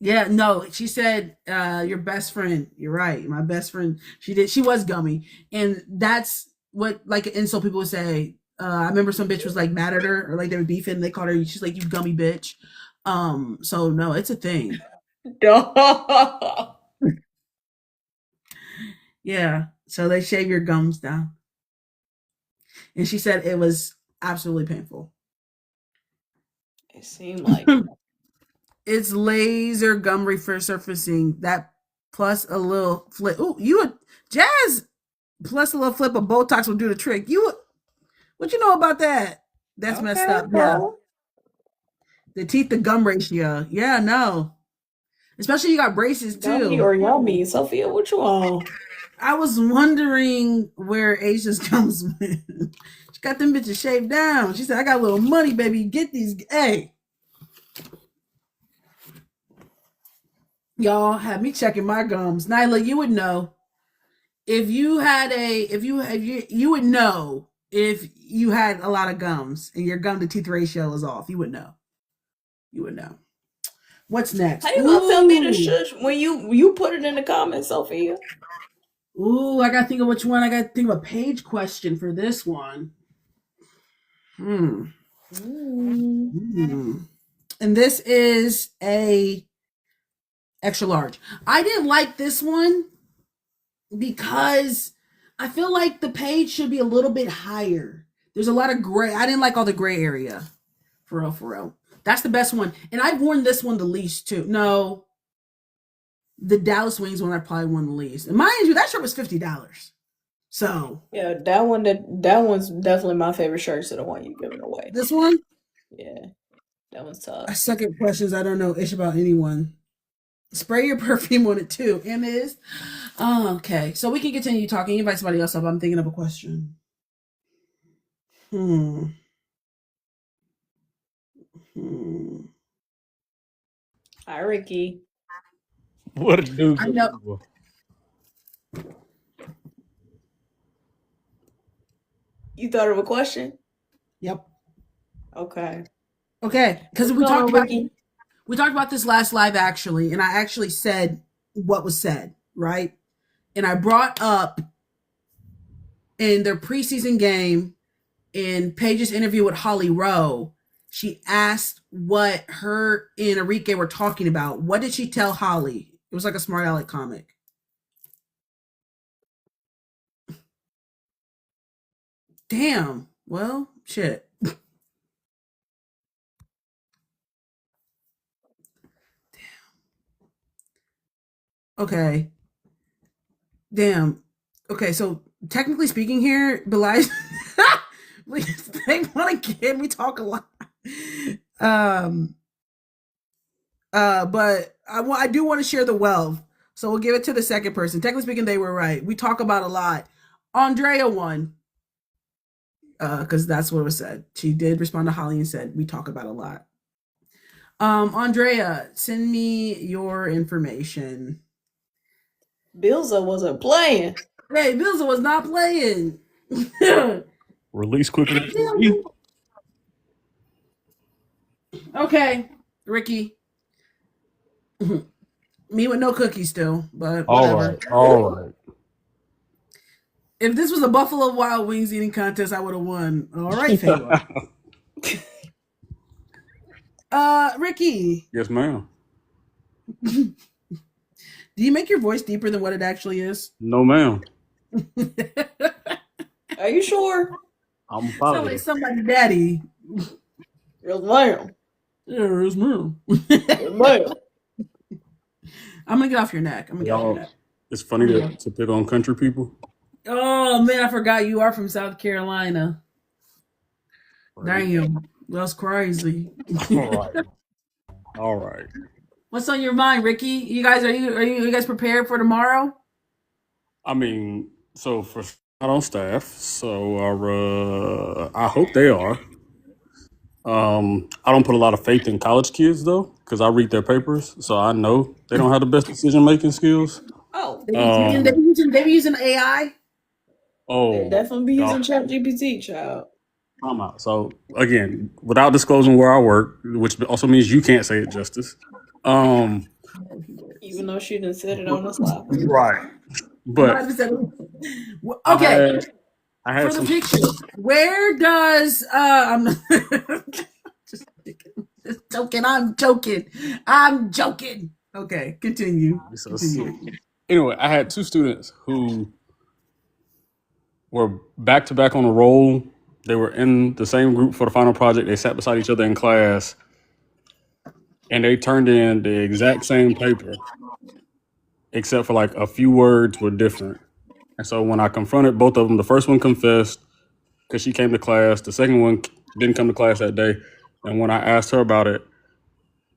Yeah, no, she said, your best friend, you're right, my best friend, she was gummy. And that's what, like, and so people would say, I remember some bitch was like mad at her, or like they were beefing, and they called her, she's like, you gummy bitch. So no, it's a thing. Yeah, so they shave your gums down. And she said it was absolutely painful. It seemed like it's laser gum resurfacing. That plus a little flip. Oh, Jazz plus a little flip of Botox will do the trick. What you know about that? That's okay, messed up. Yeah. The teeth to gum ratio. Yeah, no. Especially you got braces too. Gummy or yummy. Sophia, what you on? I was wondering where Asia's gums went. She got them bitches shaved down. She said, I got a little money, baby. Get these. Hey. Y'all have me checking my gums. Nyla, you would know. If you had you would know if you had a lot of gums and your gum to teeth ratio is off. You would know. You would know. What's next? How you gonna tell me to shush when you put it in the comments, Sophia? Ooh, I gotta think of which one. I gotta think of a page question for this one. Mm. And this is a extra large. I didn't like this one because I feel like the page should be a little bit higher. There's a lot of gray. I didn't like all the gray area. For real, for real. That's the best one. And I've worn this one the least too. No, the Dallas Wings one I probably won the least. And mind you, that shirt was $50. So yeah, that one's definitely my favorite shirt to the one you giving away. This one? Yeah. That one's tough. I suck at questions. I don't know ish about anyone. Spray your perfume on it too. M is. Oh, okay. So we can continue talking. Invite somebody else up. I'm thinking of a question. Hi, Ricky. What a dude. I know. You thought of a question? Yep. Okay. Okay. Because we What's going talked on, about Ricky? we talked about this last live actually, and I actually said what was said, right? And I brought up in their preseason game in Paige's interview with Holly Rowe, she asked what her and Enrique were talking about. What did she tell Holly? It was like a Smart Aleck comic. Damn. Well, shit. Damn. Okay. Damn. Okay, so technically speaking here, Belize, they want to get we talk a lot. But I do want to share the wealth. So we'll give it to the second person. Technically speaking, they were right. We talk about a lot. Andrea won. Because that's what was said. She did respond to Holly and said, we talk about a lot. Andrea, send me your information. Bilza wasn't playing. Hey, Bilza was not playing. Release quickly. Okay, Ricky. Me with no cookies still, but All whatever. right. All right. If this was a Buffalo Wild Wings eating contest, I would have won. All right, Favor. Ricky. Yes, ma'am. Do you make your voice deeper than what it actually is? No, ma'am. Are you sure? I'm Sound positive. like somebody daddy. Yes, ma'am. Yeah, it's me. Yes, ma'am. I'm gonna get off your neck. It's funny to pick on country people. Oh man, I forgot you are from South Carolina. Damn, that's crazy. All right. All right. What's on your mind, Ricky? You guys are you guys prepared for tomorrow? I mean, so for not on staff, so I hope they are. I don't put a lot of faith in college kids though, because I read their papers, so I know they don't have the best decision making skills. Oh, They be using AI. they definitely be using ChatGPT, child. I'm out. So again, without disclosing where I work, which also means you can't say it justice. Even though she done said it on the slide. Right. But okay. I had for the pictures, where does I'm just joking. I'm joking. Okay, continue. Anyway, I had two students who were back to back on a roll. They were in the same group for the final project. They sat beside each other in class, and they turned in the exact same paper, except for like a few words were different. And so when I confronted both of them, the first one confessed because she came to class. The second one didn't come to class that day. And when I asked her about it,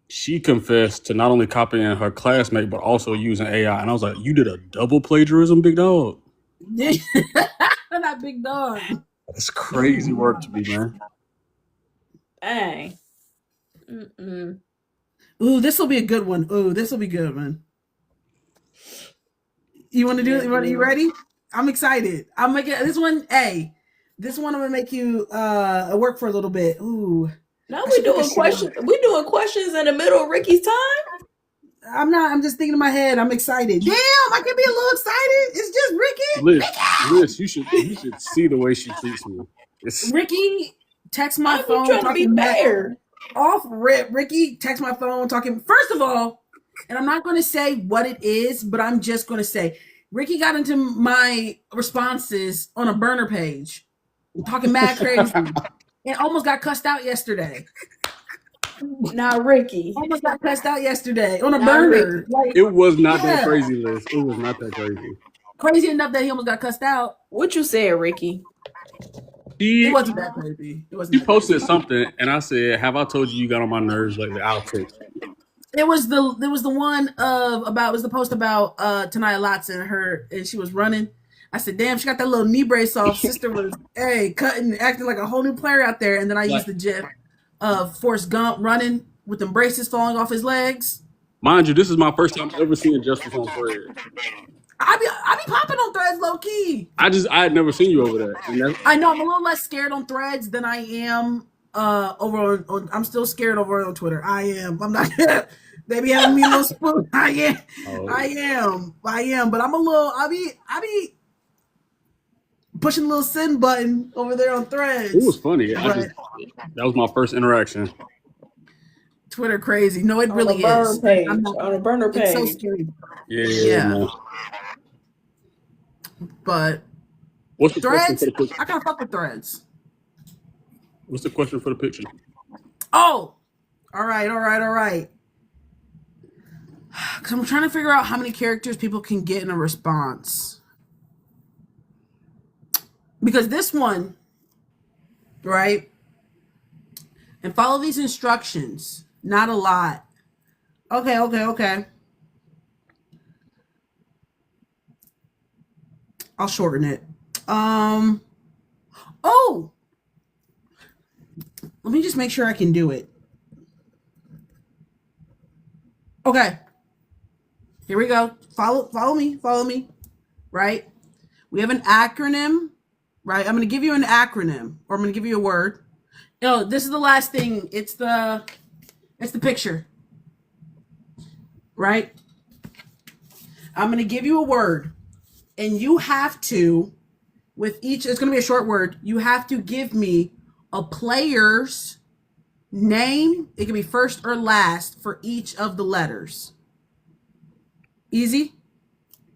she confessed to not only copying her classmate, but also using AI. And I was like, you did a double plagiarism, big dog? Not big dog. That's crazy work to be, man. Dang. Ooh, this will be a good one. Ooh, this will be good, man. You want to do it? You ready? I'm excited. I'm making this one. This one I'm gonna make you work for a little bit. Ooh. Now we doing questions. We doing questions in the middle of Ricky's time. I'm not. I'm just thinking in my head. I'm excited. Damn, I can be a little excited. It's just Ricky. Liz, you should see the way she treats me. Ricky text my I'm phone trying to be talking back fair. off rip. Ricky text my phone talking. First of all, and I'm not going to say what it is, but I'm just going to say Ricky got into my responses on a burner page, talking mad crazy, and almost got cussed out yesterday. Now, Ricky. Almost got cussed out yesterday on a Not burner. Like, It was not that Yeah. crazy, Liz. It was not that crazy. crazy enough that he almost got cussed out. What you said, Ricky? It wasn't that crazy. It wasn't. He that posted crazy. something, and I said, "Have I told you got on my nerves lately?" I'll text you. It was the one it was the post about Tanaya Latson and she was running. I said, damn, she got that little knee brace off. Sister was cutting, acting like a whole new player out there. And then I used the gif of Forrest Gump running with the braces falling off his legs. Mind you, this is my first time ever seeing Justice on Threads. I be popping on Threads low key. I had never seen you over there. And I know I'm a little less scared on Threads than I am over on I'm still scared over on Twitter. I am. I'm not. They be having me a little spoon. I am. Oh. I am. But I'm a little. I be pushing the little send button over there on Threads. It was funny. That was my first interaction. Twitter crazy. No, it really is. On a burner page. It's so scary. Yeah. Man. But what's the Threads? question for the picture? I can't fuck with Threads. What's the question for the picture? Oh, all right. Because I'm trying to figure out how many characters people can get in a response. Because this one, right? And follow these instructions. Not a lot. Okay. I'll shorten it. Oh! Let me just make sure I can do it. Okay. Here we go. Follow me. Right? We have an acronym, right? I'm going to give you an acronym, or I'm going to give you a word. Oh, this is the last thing. It's the picture. Right? I'm going to give you a word, and you have to, with each, it's going to be a short word, you have to give me a player's name. It can be first or last for each of the letters. Easy?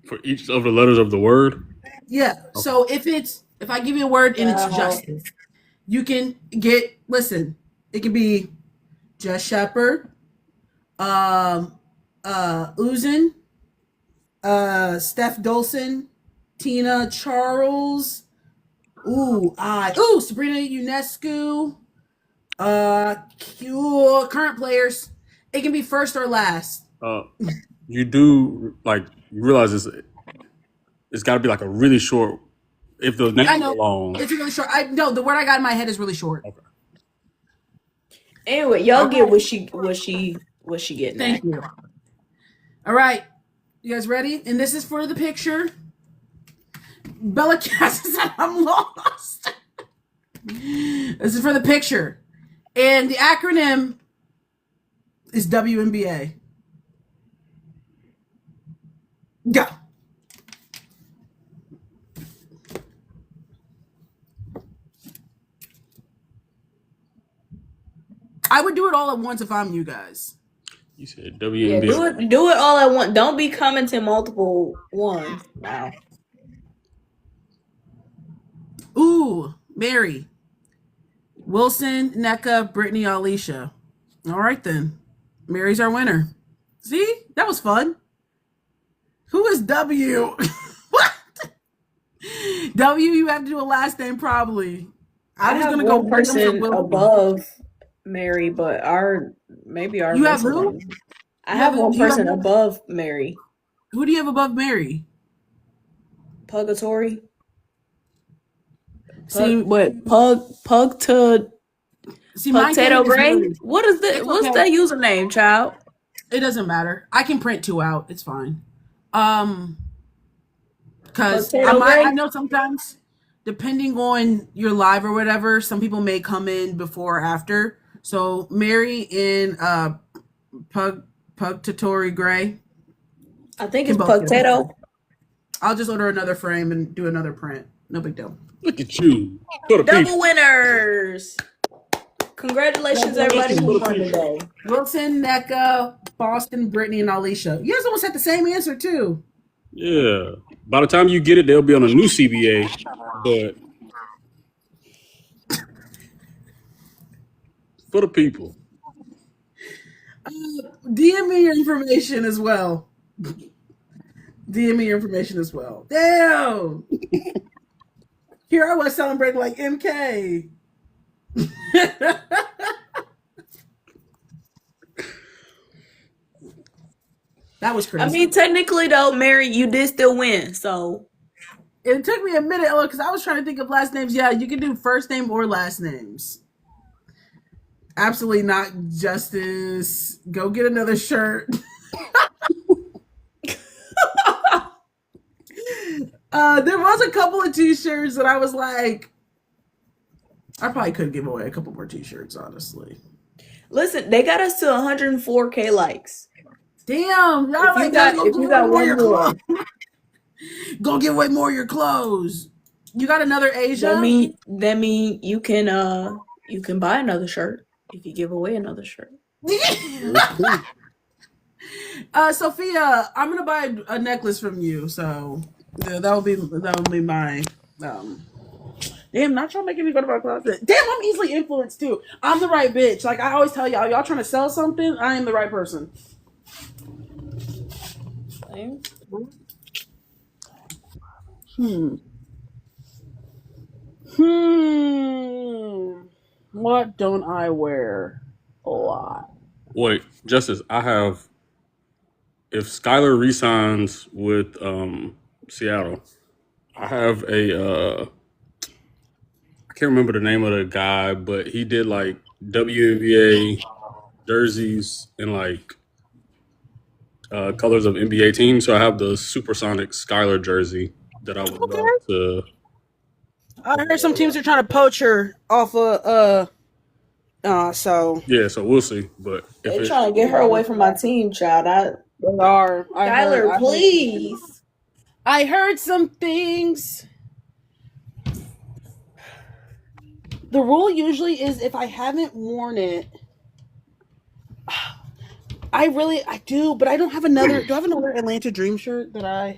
For each of the letters of the word? Yeah. Okay. So if I give you a word and it's justice, you can get, listen, it can be Just Shepherd, Uzin, Steph Dolson, Tina Charles, Sabrina Ionescu, current players. It can be first or last. You do you realize it's got to be like a really short. If the name is long, it's really short. The word I got in my head is really short. Okay. Anyway, y'all get what she getting. Thank you. All right, you guys ready? And this is for the picture. Bella Cass said I'm lost. This is for the picture, and the acronym is WNBA. Go. I would do it all at once if I'm you guys. You said WNBA. Yeah, do it all at once. Don't be commenting multiple ones. Wow. Ooh, Mary. Wilson, NECA, Brittany, Alicia. All right then. Mary's our winner. See? That was fun. Who is W? What? W, you have to do a last name probably. I was gonna go person above Mary, but maybe our You have who? I have one person above Mary. Who do you have above Mary? Pugatory. See what? Pug to Potato Gray? What is that? What's that username, child? It doesn't matter. I can print two out. It's fine. Because I know sometimes, depending on your live or whatever, some people may come in before or after. So Mary and Pugtatory Gray. I think Can it's both get it. potato. I'll just order another frame and do another print. No big deal. Look at you. For the Double people. winners. Congratulations, everybody who won today. Wilson, NECA, Boston, Brittany, and Alicia. You guys almost had the same answer, too. Yeah. By the time you get it, they'll be on a new CBA. But for the people. DM me your information as well. DM me your information as well. Damn! Here I was celebrating like MK. That was crazy. I mean, technically, though, Mary, you did still win. So it took me a minute because I was trying to think of last names. Yeah, you can do first name or last names. Absolutely not, Justice. Go get another shirt. There was a couple of t-shirts that I was like, I probably could give away a couple more t-shirts, honestly. listen, they got us to 104K likes. Damn, y'all If like you got one more, go give away more of your clothes. You got another Asia? that mean you can buy another shirt if you give away another shirt. Sophia, I'm gonna buy a necklace from you, so yeah, that'll be my Damn, not y'all making me go to my closet. Damn, I'm easily influenced too. I'm the right bitch. Like I always tell y'all trying to sell something, I am the right person. What don't I wear a lot? Wait, Justice, I have. If Skylar resigns with Seattle, I have a. I can't remember the name of the guy, but he did like WNBA jerseys and like colors of NBA teams. So I have the Supersonic Skylar jersey that I would love to. I heard some teams are trying to poach her off of so Yeah, so we'll see. But if They're trying to get her away from my team, child. they are. Skylar, please. I heard some things. The rule usually is if I haven't worn it, I do, but I don't have another. Do I have another Atlanta Dream shirt because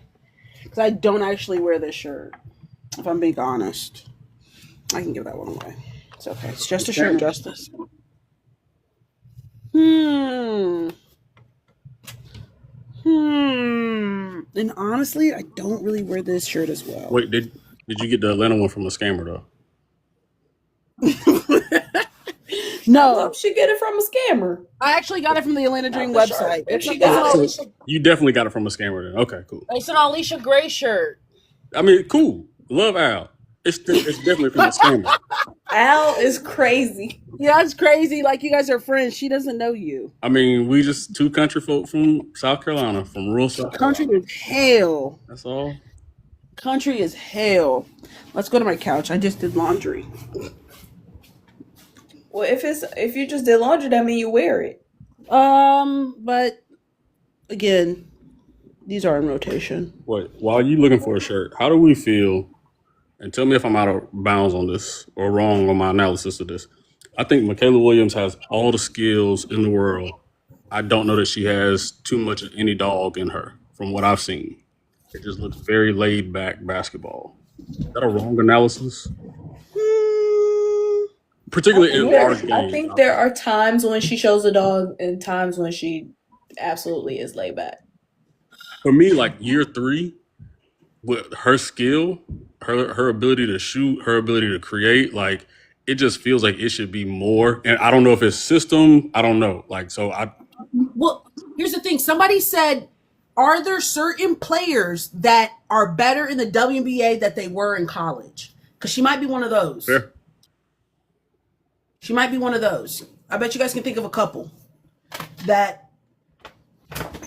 I don't actually wear this shirt. If I'm being honest, I can give that one away. It's okay. It's just a shirt, Justice. And honestly, I don't really wear this shirt as well. wait, did you get the Atlanta one from a scammer though? No, She get it from a scammer. I actually got it from the Atlanta Dream Not the website. shirt. If she It's got an You definitely got it from a scammer then. Okay, cool. It's an Alicia Gray shirt. I mean, cool. Love Al. It's definitely from a scammer. Al is crazy. Yeah, it's crazy. Like you guys are friends. She doesn't know you. I mean, we just two country folk from South Carolina, from rural South Country Carolina. is hell. That's all. Country is hell. Let's go to my couch. I just did laundry. Well, if you just did laundry, that mean you wear it. But again, these are in rotation. Wait, while you looking for a shirt, how do we feel? And tell me if I'm out of bounds on this or wrong on my analysis of this. I think Michaela Williams has all the skills in the world. I don't know that she has too much of any dog in her from what I've seen. It just looks very laid back basketball. Is that a wrong analysis? Particularly in large games. I think there are times when she shows a dog and times when she absolutely is laid back. For me, like year 3, with her skill, her ability to shoot, her ability to create, like it just feels like it should be more. And I don't know if it's system. I don't know. Like Well, here's the thing. Somebody said, are there certain players that are better in the WNBA that they were in college? Because she might be one of those. fair. She might be one of those. I bet you guys can think of a couple that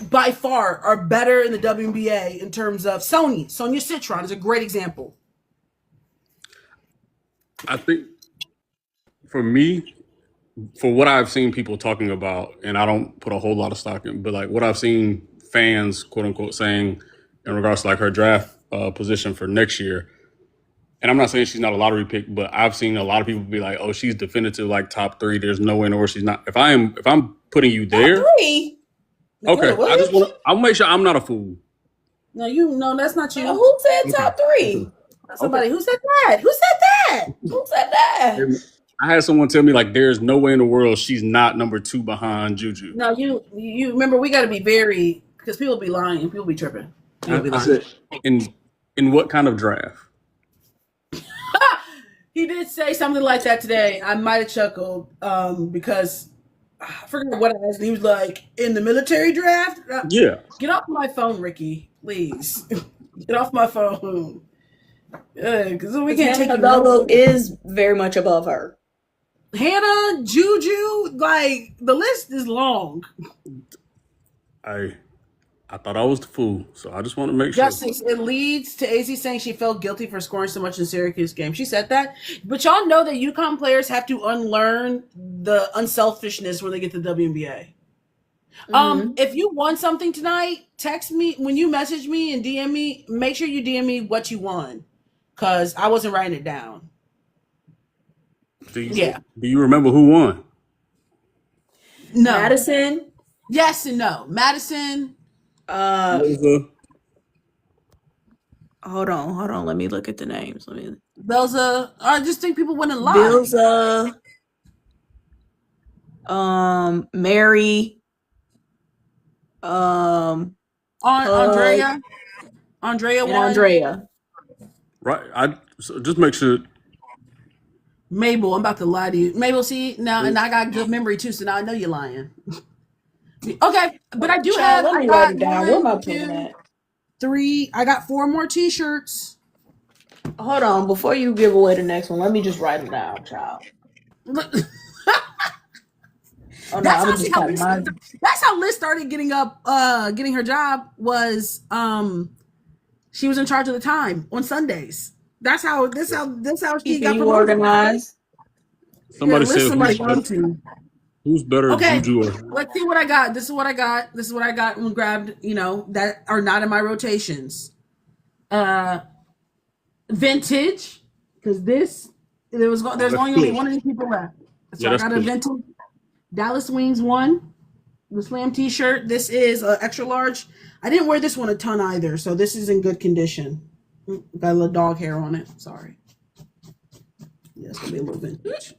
by far are better in the WNBA in terms of Sonia Citron is a great example. I think for me, for what I've seen people talking about, and I don't put a whole lot of stock in, but like what I've seen fans, quote unquote, saying in regards to like her draft position for next year. And I'm not saying she's not a lottery pick, but I've seen a lot of people be like, "Oh, she's definitive like top 3. There's no way in the world she's not." If I'm putting you there, Top 3. okay. What? I just want to. I'll make sure I'm not a fool. No, that's not you. Who said top 3? Somebody who said that? Who said that? Who said that? I had someone tell me like, "There's no way in the world she's not number 2 behind Juju." No, you remember we got to be very because people be lying, people be tripping. I said, in what kind of draft? He did say something like that today. I might have chuckled because I forgot what I asked. He was like, in the military draft? Yeah. Get off my phone, Ricky, please. Get off my phone. Because we can't take Hannah is very much above her. Hannah, Juju, like the list is long. I thought I was the fool, so I just want to make sure. Justice, it leads to AZ saying she felt guilty for scoring so much in Syracuse game. She said that. But y'all know that UConn players have to unlearn the unselfishness when they get to the WNBA. Mm-hmm. If you want something tonight, text me. When you message me and DM me, make sure you DM me what you won. Because I wasn't writing it down. Do you remember who won? No. Madison? Yes and no. Madison. Hold on. Let me look at the names. Belza. I just think people wouldn't lie. Belza. Mary. Andrea won. Andrea. Right. So just make sure. Mabel, I'm about to lie to you. Mabel, see now, and I got good memory too, so now I know you're lying. Okay, but I do have. Let me write it down. Where am I putting that? 3. I got 4 more T-shirts. Hold on, before you give away the next one, let me just write them down, child. That's how Liz started getting her job. Was she was in charge of the time on Sundays. That's how she got organized. Somebody said who's better? Okay, Juju or... let's see what I got. This is what I got and grabbed. That are not in my rotations. Vintage, because there's only going to be one of these people left. So I got a vintage Dallas Wings 1, the Slam T-shirt. This is extra large. I didn't wear this one a ton either, so this is in good condition. Got a little dog hair on it. Sorry. Yeah, it's gonna be a little vintage.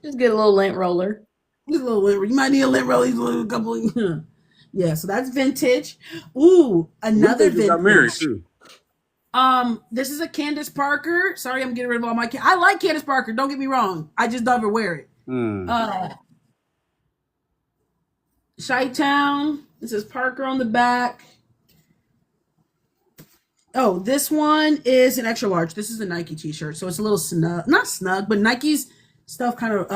Just get a little lint roller. Just a little lint roller. You might need a lint roller. A couple. Yeah, so that's vintage. Ooh, another vintage. Got married too. This is a Candace Parker. Sorry, I'm getting rid of all my. I like Candace Parker. Don't get me wrong. I just never wear it. Chi-Town. This is Parker on the back. Oh, this one is an extra large. This is a Nike t-shirt, so it's a little snug. Not snug, but Nike's stuff kind of.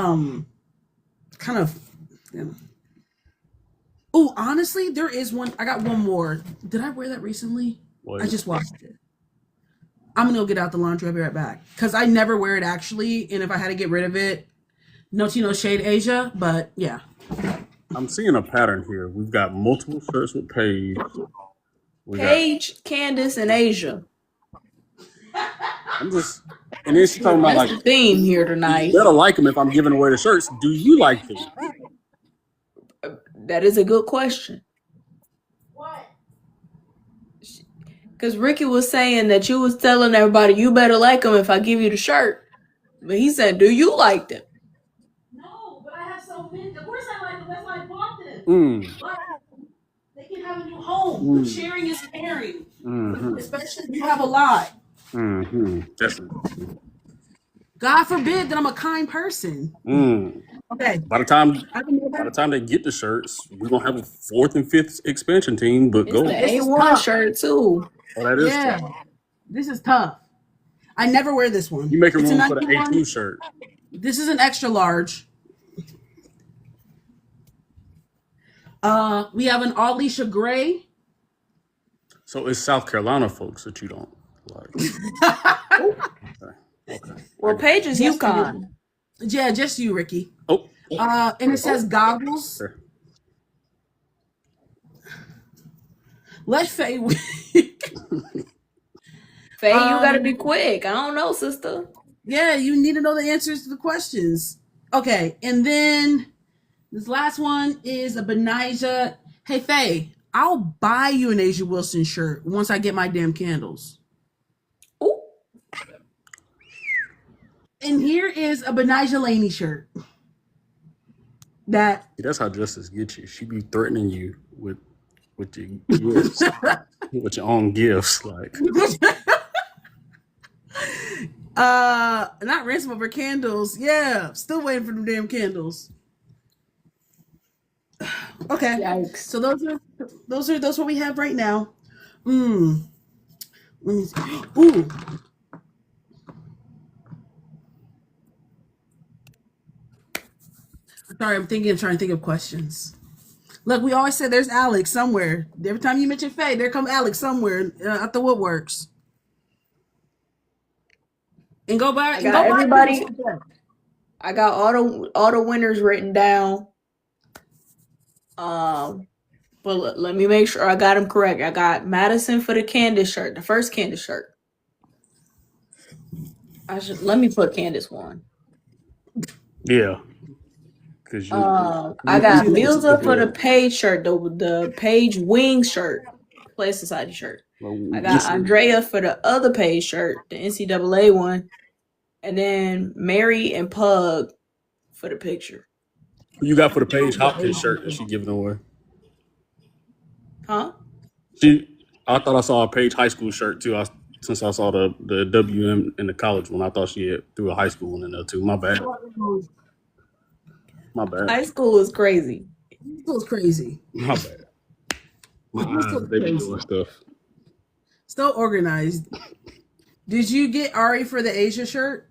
Oh, honestly, there is one. I got one more. Did I wear that recently? I just washed it. I'm gonna go get out the laundry. I'll be right back. Because I never wear it actually, and if I had to get rid of it, no tea, no shade, Asia. But yeah. I'm seeing a pattern here. We've got multiple shirts with Paige. Paige, Candace, and Asia. And then she's talking about the theme here tonight. You better like them if I'm giving away the shirts. Do you like them? That is a good question. What? Because Ricky was saying that you was telling everybody you better like them if I give you the shirt. But he said, do you like them? No, but I have so many. Of course I like them. That's why I bought them. But they can have a new home. Sharing is caring. Especially if you have a lot. Definitely. God forbid that I'm a kind person. Okay. By the time they get the shirts, we're gonna have a 4th and 5th expansion team. But go. The A1 shirt too. Oh, that is tough. This is tough. I never wear this one. You make room for the A2 shirt. This is an extra large. We have an Alicia Gray. So it's South Carolina folks that you don't like. Okay. Well, Paige is UConn. Yeah, just you, Ricky. Oh. And it says goggles. Let Faye win. Faye, you gotta be quick. I don't know, sister. Yeah, you need to know the answers to the questions. Okay, and then this last one is a Benijah. Hey, Faye, I'll buy you an Asia Wilson shirt once I get my damn candles. Ooh. And here is a Benijah Laney shirt. That's how justice gets you. She be threatening you with your gifts, with your own gifts. Like, not ransom of her candles. Yeah, still waiting for them damn candles. Okay, Yikes. so those are what we have right now. Let me see. Ooh. Sorry, I'm trying to think of questions. Look, we always say there's Alex somewhere. Every time you mention Faye, there come Alex somewhere at the woodworks. And go back. I got everybody. I got all the winners written down. But let me make sure I got them correct. I got Madison for the Candace shirt, the first Candace shirt. Let me put Candace one. yeah. I got Milza for the Page shirt, the Page Wing shirt, Play Society shirt. I got Andrea for the other Page shirt, the NCAA one, and then Mary and Pug for the picture. Who you got for the Paige Hopkins shirt that she giving away? Huh? I thought I saw a Paige high school shirt too. Since I saw the WM in the college one, I thought she had threw a high school one in there too. My bad. High school is crazy. High school is crazy. My bad. They be doing stuff. Still organized. Did you get Ari for the Asia shirt?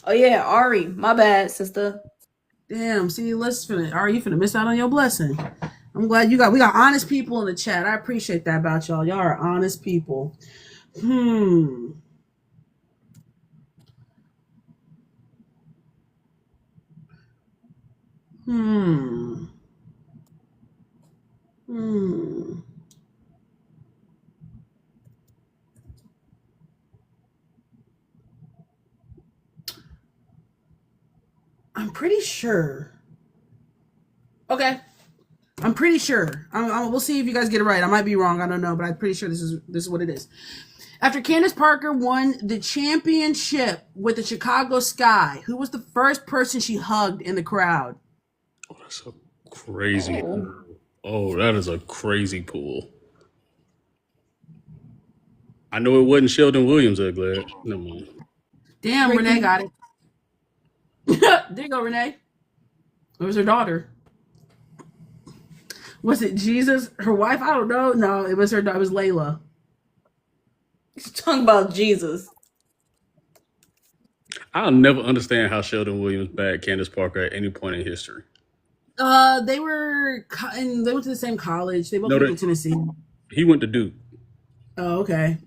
Oh yeah, Ari. My bad, sister. Damn. See, Ari, you finna miss out on your blessing. I'm glad we got honest people in the chat. I appreciate that about y'all. Y'all are honest people. I'm pretty sure. Okay. I'm pretty sure. We'll see if you guys get it right. I might be wrong. I don't know, but I'm pretty sure this is what it is. After Candace Parker won the championship with the Chicago Sky, who was the first person she hugged in the crowd? Oh, that's a crazy pool. Oh, that is a crazy pool. I know it wasn't Sheldon Williams, I'm glad. Never mind. Damn, Renee got it. There you go, Renee. It was her daughter. Was it Jesus? Her wife? I don't know. No, it was her. It was Layla. She's talking about Jesus. I'll never understand how Sheldon Williams bagged Candace Parker at any point in history. They went to the same college. They both went to Tennessee. He went to Duke. Oh, okay.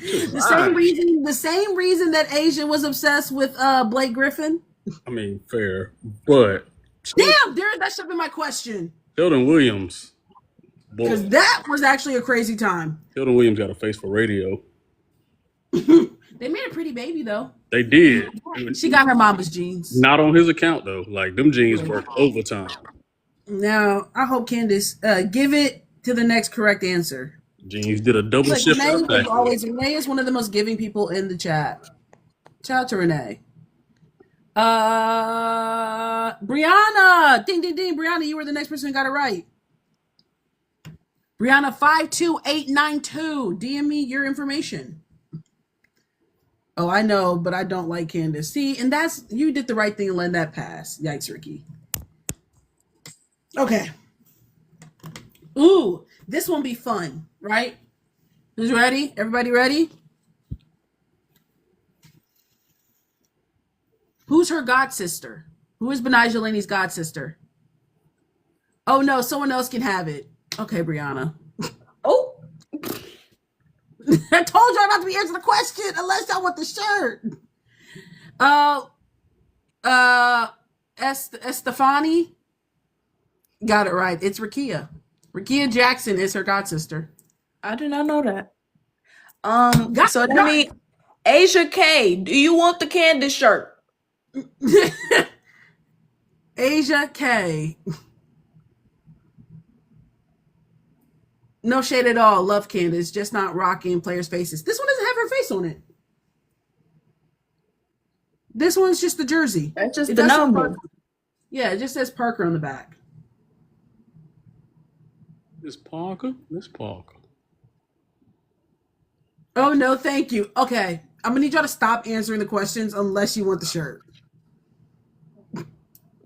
The same reason that Asia was obsessed with Blake Griffin. I mean, fair, but damn, that should have been my question. Sheldon Williams, because that was actually a crazy time. Sheldon Williams got a face for radio. They made a pretty baby though. They did. She got her mama's jeans. Not on his account though. Like them jeans worked overtime. Now I hope Candace give it to the next correct answer. Jeans did a double shift. Renee is one of the most giving people in the chat. Shout out to Renee. Brianna, ding ding ding, Brianna, you were the next person who got it right. Brianna 52892, DM me your information. Oh, I know, but I don't like Candace. See, and you did the right thing and let that pass. Yikes, Ricky. Okay. Ooh, this one be fun, right? Who's ready? Everybody ready? Who's her god sister? Who is Benijah Laney's god sister? Oh no, someone else can have it. Okay, Brianna. Oh. I told y'all not to be answering the question unless y'all want the shirt. Estefani got it right. It's Rakia. Rakia Jackson is her god sister. I did not know that. So that means Asia K, do you want the Candace shirt? Asia K. No shade at all. Love Candace, just not rocking players' faces. This one doesn't have her face on it. This one's just the jersey. That's just the number. Yeah, it just says Parker on the back. Miss Parker? Miss Parker. Oh, no, thank you. Okay, I'm going to need y'all to stop answering the questions unless you want the shirt.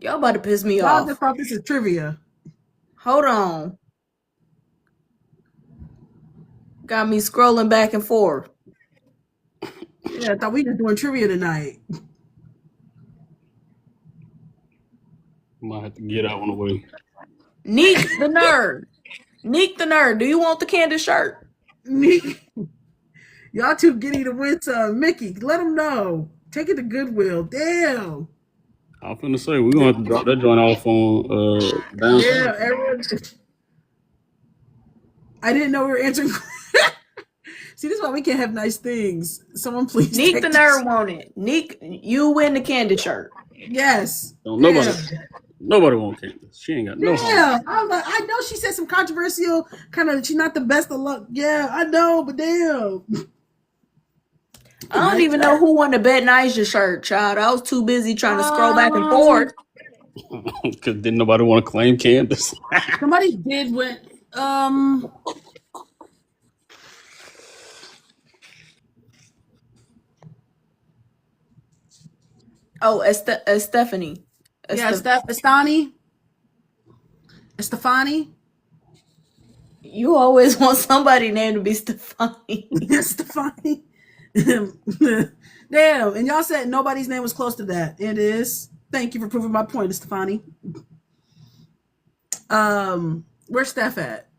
Y'all about to piss me Y'all off. just thought this is trivia. Hold on. Got me scrolling back and forth. Yeah, I thought we were doing trivia tonight. Might have to get out on the way. Neek the nerd. Neek the nerd. Do you want the Candace shirt? Y'all too giddy to win some. Mickey, let them know. Take it to Goodwill. Damn. I was finna say, we're going to have to drop that joint off on down. Yeah, everyone. I didn't know we were answering. See, this is why we can't have nice things. Someone please. Neek the nerd want it. Neek, you win the Candace shirt. Yes. Don't nobody want Candace. She ain't got no home. Yeah, I know she said some controversial kind of. She's not the best of luck. Yeah, I know, but damn. I don't even know who won the Bet Niger shirt, child. I was too busy trying to scroll back and forth. Because didn't nobody want to claim Candace. Somebody did win. Oh, Stephanie. Yeah, Estefani. You always want somebody's name to be Stefani. Stefani. Damn, and y'all said nobody's name was close to that. It is. Thank you for proving my point, Stefani. Where's Steph at?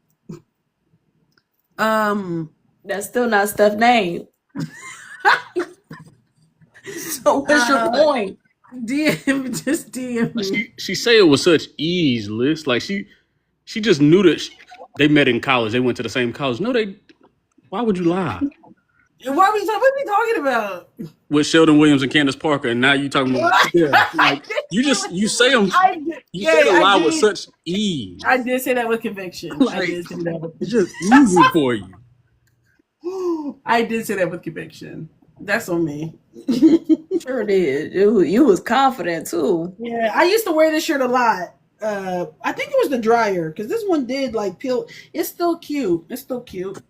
That's still not Steph's name. So what's your point? DM me. She say it with such ease, Liz. Like she just knew that they met in college. They went to the same college. No, why would you lie? What are we talking about? With Sheldon Williams and Candace Parker, and now you talking about like you say them. You say the lie with such ease. I did say that with conviction. Like, I did say that. It's just easy for you. I did say that with conviction. That's on me. Sure did. You was confident too. Yeah, I used to wear this shirt a lot. I think it was the dryer because this one did like peel. It's still cute. You still get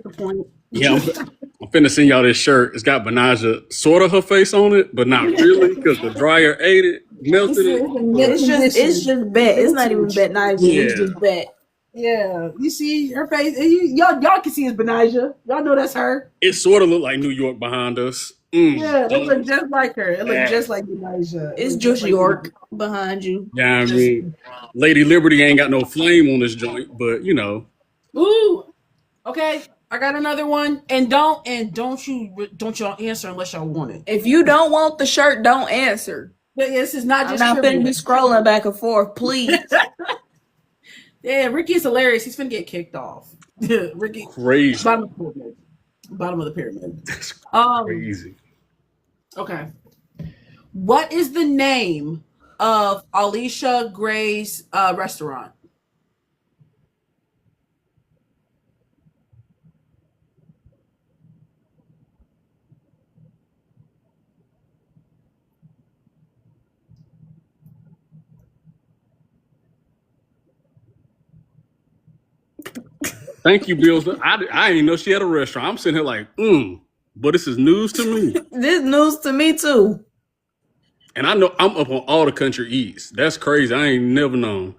the point. Yeah, I'm finna send y'all this shirt. It's got Benaja sort of her face on it, but not really because the dryer ate it, melted it. It's just Bet. It's not even Bet Niger. Yeah. It's just Bet. Yeah, you see her face. Y'all can see it's Benaja. Y'all know that's her. It sort of looked like New York behind us. Yeah, it looked just like her. It looked just like Benaja. It's just York behind you. Yeah, I mean, Lady Liberty ain't got no flame on this joint, but you know. Ooh, okay. I got another one, and don't y'all answer unless y'all want it. If you don't want the shirt, don't answer. But this is not just. I'm not finna be scrolling back and forth, please. Yeah, Ricky's hilarious. He's finna get kicked off. Ricky, crazy. Bottom of the pyramid. That's crazy. Okay. What is the name of Alicia Gray's restaurant? Thank you, Bills. I didn't know she had a restaurant. I'm sitting here like, but this is news to me. This news to me too. And I know I'm up on all the country eats. That's crazy. I ain't never known.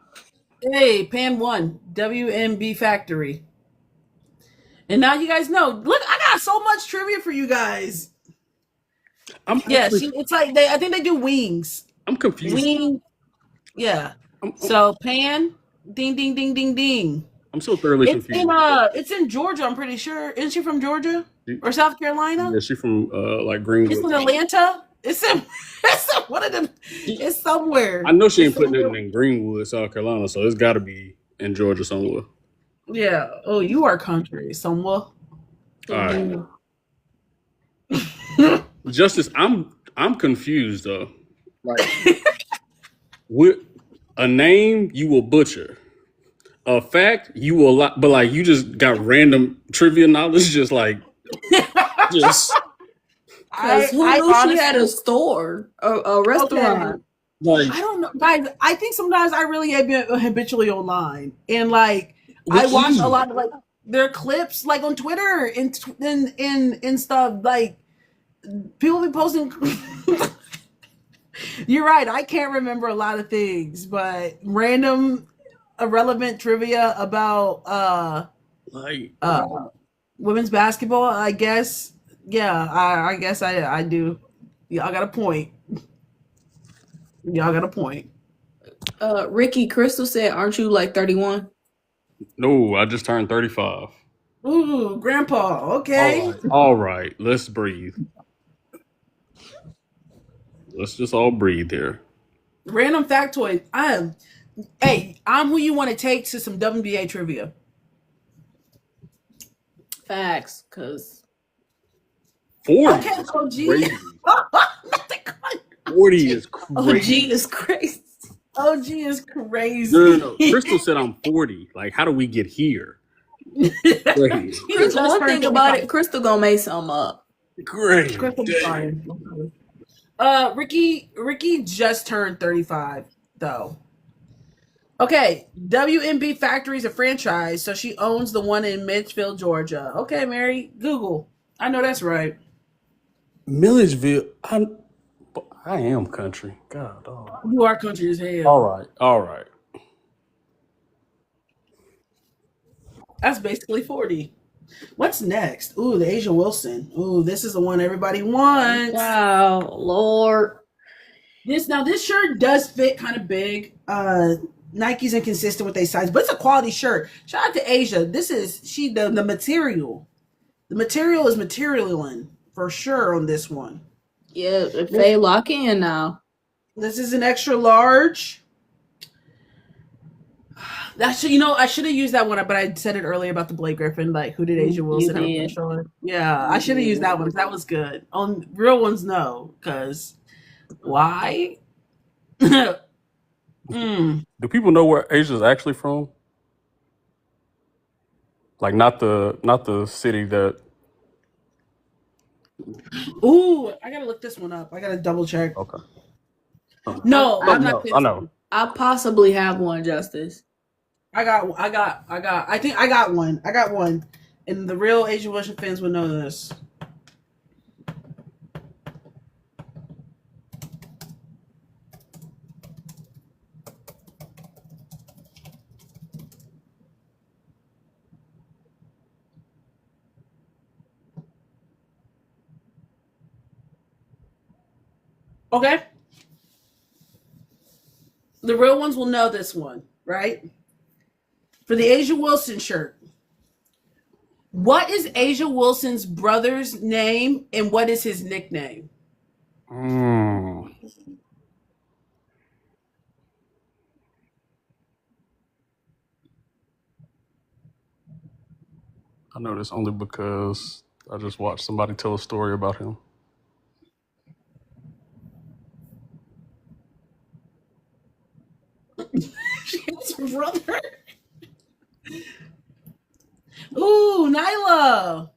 Hey, Pan 1, WMB Factory. And now you guys know. Look, I got so much trivia for you guys. It's like I think they do wings. I'm confused. Wing. Yeah. So Pan, ding, ding, ding, ding, ding. I'm so thoroughly It's confused. it's in Georgia. I'm pretty sure. Isn't she from Georgia She- or South Carolina? Yeah, she from like Greenwood. It's in Atlanta. It's in one of them. It's somewhere. I know she ain't It's putting it somewhere. in Greenwood, South Carolina, so it's got to be in Georgia somewhere. Yeah. Oh, you are country somewhere. All right. Justice, I'm confused though. Like, with a name you will butcher, a fact you will but like you just got random trivia knowledge, just like just Because who knew she had a store, a restaurant? like I don't know, guys. I think sometimes I really have been habitually online, and like I With watch you. a lot of like their clips, like on Twitter and stuff. Like people be posting. You're right. I can't remember a lot of things, but random, irrelevant trivia about like women's basketball. I guess. Yeah, I guess I do. Y'all got a point. Y'all got a point. Ricky Crystal said, "Aren't you like 31?" no, I just turned 35. Ooh, Grandpa. Okay. All right, let's breathe. Let's just all breathe here. Random factoid. I'm who you want to take to some WNBA trivia. Facts, because 40. Okay, OG. Crazy. 40 is crazy. OG is crazy. OG is crazy. No. Crystal said I'm 40. Like, how do we get here? Crazy. Crystal, one thing about it, Crystal gonna make something up. Great. Ricky just turned 35 though. Okay, WNB Factory is a franchise, so she owns the one in Mitchell, Georgia. Okay, Mary, Google. I know that's right. Milledgeville. I am country. God, dog. You are country as hell. All right. That's basically 40. What's next? Ooh, the Asia Wilson. Ooh, this is the one everybody wants. Wow, Lord. This shirt does fit kind of big. Nike's inconsistent with their size, but it's a quality shirt. Shout out to Asia. This is the material. The material is materialing for sure on this one. Yeah, if they lock in now. This is an extra large. I should have used that one, but I said it earlier about the Blake Griffin, like who did Asia Wilson have a controller? Yeah, I should have used that one because that was good. On real ones, no, because why? Do people know where Asia's actually from? Like not the city that. Ooh, I gotta look this one up. I gotta double check. Okay. No, I'm I not. know. I possibly have one, Justice. I think I got one. I got one. And the real Asia Wilson fans would know this. Okay. The real ones will know this one, right? For the Asia Wilson shirt. What is Asia Wilson's brother's name and what is his nickname? I know this only because I just watched somebody tell a story about him. His brother. Ooh, Nyla.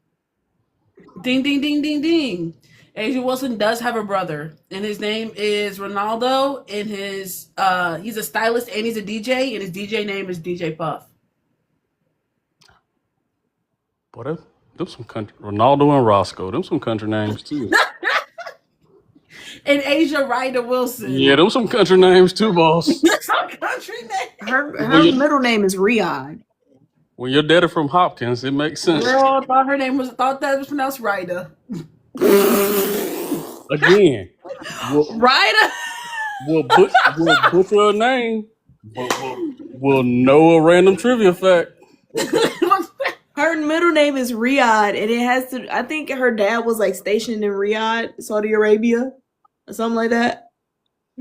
Ding, ding, ding, ding, ding. Asia Wilson does have a brother, and his name is Ronaldo, and he's a stylist and he's a DJ, and his DJ name is DJ Puff. Boy, them some country. Ronaldo and Roscoe. Them some country names too. And Asia Ryder Wilson. Yeah, them some country names too, boss. That's some country name. Her middle name is Riyadh. When your daddy from Hopkins, it makes sense. Girl, thought that was pronounced Ryder. Again, Ryder. we'll butcher a name, but we'll know a random trivia fact. Her middle name is Riyadh, and it has to. I think her dad was like stationed in Riyadh, Saudi Arabia, or something like that.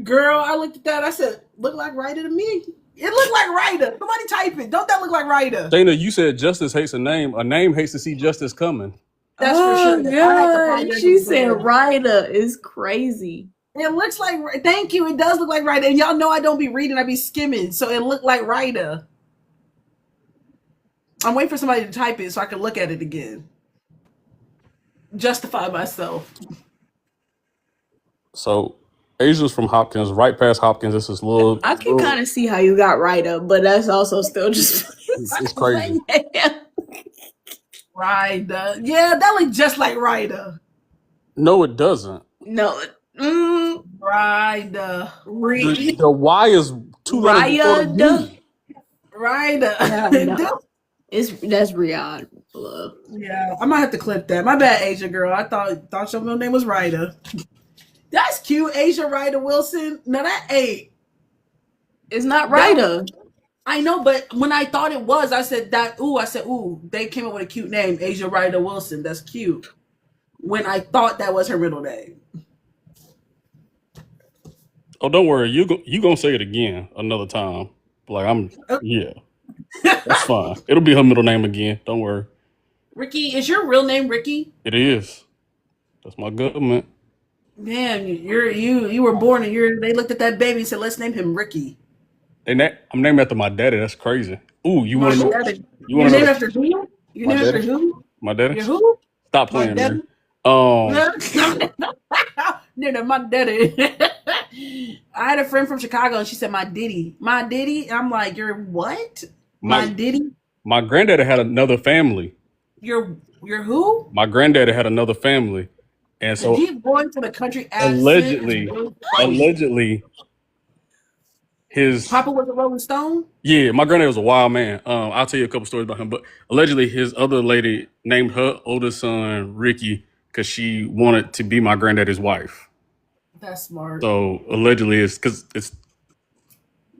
Girl, I looked at that. I said, "Look like Ryder to me." It looked like Ryder. Somebody type it. Don't that look like Ryder? Dana, you said justice hates a name. A name hates to see justice coming. That's for sure. God. She said Ryder is crazy. It looks like. Thank you. It does look like Ryder, and y'all know I don't be reading. I be skimming, so it looked like Ryder. I'm waiting for somebody to type it so I can look at it again. Justify myself. So Asia's from Hopkins, right past Hopkins. This is little. I can kind of see how you got Ryder, but that's also still just it's crazy. Ryder. Yeah, that looks just like Ryder. No, it doesn't. No. Ryder. The Y is two letters before the D. Ryder. That's Riyadh. Yeah, I might have to clip that. My bad, Asia girl. I thought your middle name was Ryder. That's cute, Asia Ryder Wilson. No, that ain't. It's not Ryder. I know, but when I thought it was, I said that. Ooh, they came up with a cute name, Asia Ryder Wilson. That's cute. When I thought that was her middle name. Oh, don't worry. You gonna say it again another time. Like yeah. That's fine. It'll be her middle name again. Don't worry. Ricky, is your real name Ricky? It is. That's my government. Damn, you were born and they looked at that baby and said, "Let's name him Ricky." And I'm named after my daddy. That's crazy. Ooh, you want to know? You're named after who? You're named after who? My daddy. Your who? Stop playing, man. No, my daddy. I had a friend from Chicago and she said, "My diddy." My diddy? I'm like, "You're what?" My diddy? My granddaddy had another family. Your who? My granddaddy had another family. And so he's going to the country allegedly his Papa was a Rolling Stone? Yeah, my granddad was a wild man. I'll tell you a couple stories about him, but allegedly his other lady named her oldest son Ricky because she wanted to be my granddaddy's wife. That's smart. So allegedly it's because it's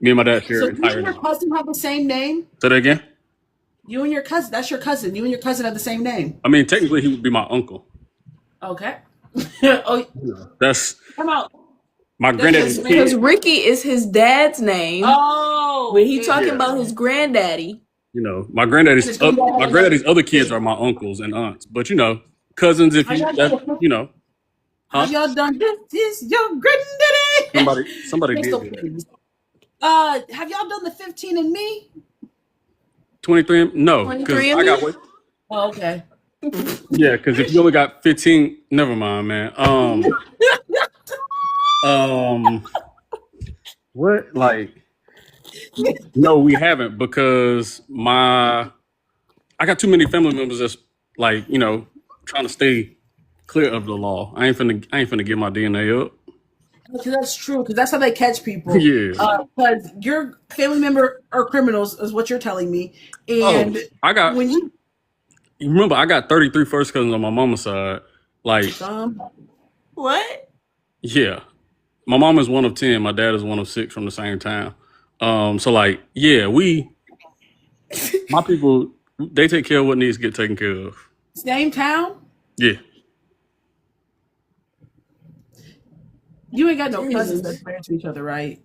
me and my dad share. So you and your cousin have the same name? Say that again? You and your cousin, that's your cousin. You and your cousin have the same name. I mean, technically he would be my uncle. Okay. Oh, that's come out. My granddaddy's because Ricky is his dad's name. Oh, when he talking about his granddaddy. You know, my granddaddy's other kids are my uncles and aunts, but you know, cousins. If you know, have y'all done this? Your granddaddy. Somebody did. Have y'all done the 15 and me? 23? No, because I got what? Oh, okay. Yeah, because if you only got 15, never mind, man. What? Like, no, we haven't because I got too many family members that's like, you know, trying to stay clear of the law. I ain't finna get my DNA up. Because that's true. Because that's how they catch people. Yeah. Because your family member are criminals, is what you're telling me. And you remember, I got 33 first cousins on my mama's side. Like, what? Yeah. My mom is one of 10. My dad is one of 6 from the same town. So like, yeah, my people, they take care of what needs to get taken care of. Same town? Yeah. You ain't got no cousins that's married to each other, right?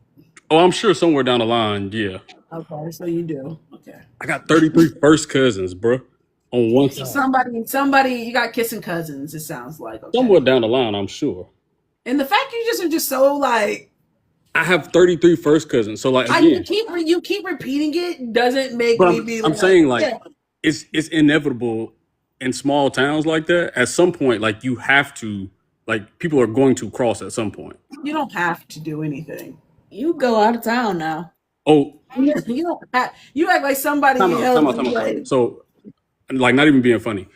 Oh, I'm sure somewhere down the line, yeah. Okay, so you do. Okay. I got 33 first cousins, bro. On one side. Somebody, you got kissing cousins, it sounds like. Okay. Somewhere down the line, I'm sure. And the fact you are just so like, I have 33 first cousins, so like again, you keep repeating it doesn't make me be. I'm saying like it's inevitable in small towns like that. At some point, like you have to, like people are going to cross at some point. You don't have to do anything. You go out of town now. Oh, you don't have, you act like somebody else. So, like not even being funny.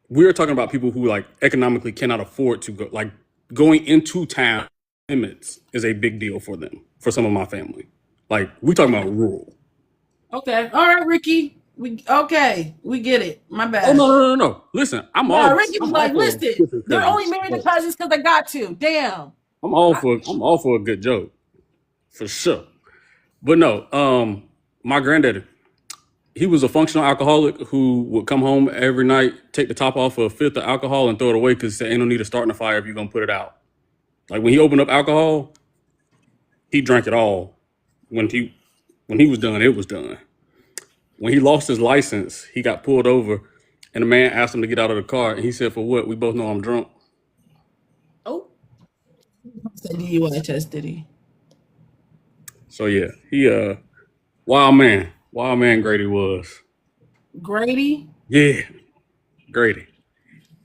We're talking about people who like economically cannot afford to go. Like going into town limits is a big deal for them. For some of my family, like we talking about rural. Okay, all right, Ricky. We get it. My bad. Oh no. Listen, Ricky was like, listen, they're only married to cousins because they got to. Damn. I'm all for a good joke, for sure. But no, my granddaddy, he was a functional alcoholic who would come home every night, take the top off of a fifth of alcohol and throw it away because he said, ain't no need to start a fire if you're going to put it out. Like when he opened up alcohol, he drank it all. When he was done, it was done. When he lost his license, he got pulled over and the man asked him to get out of the car. And he said, for what? We both know I'm drunk. Oh, Said DUI test, did he? So yeah, he wild man Grady was. Grady? Yeah, Grady.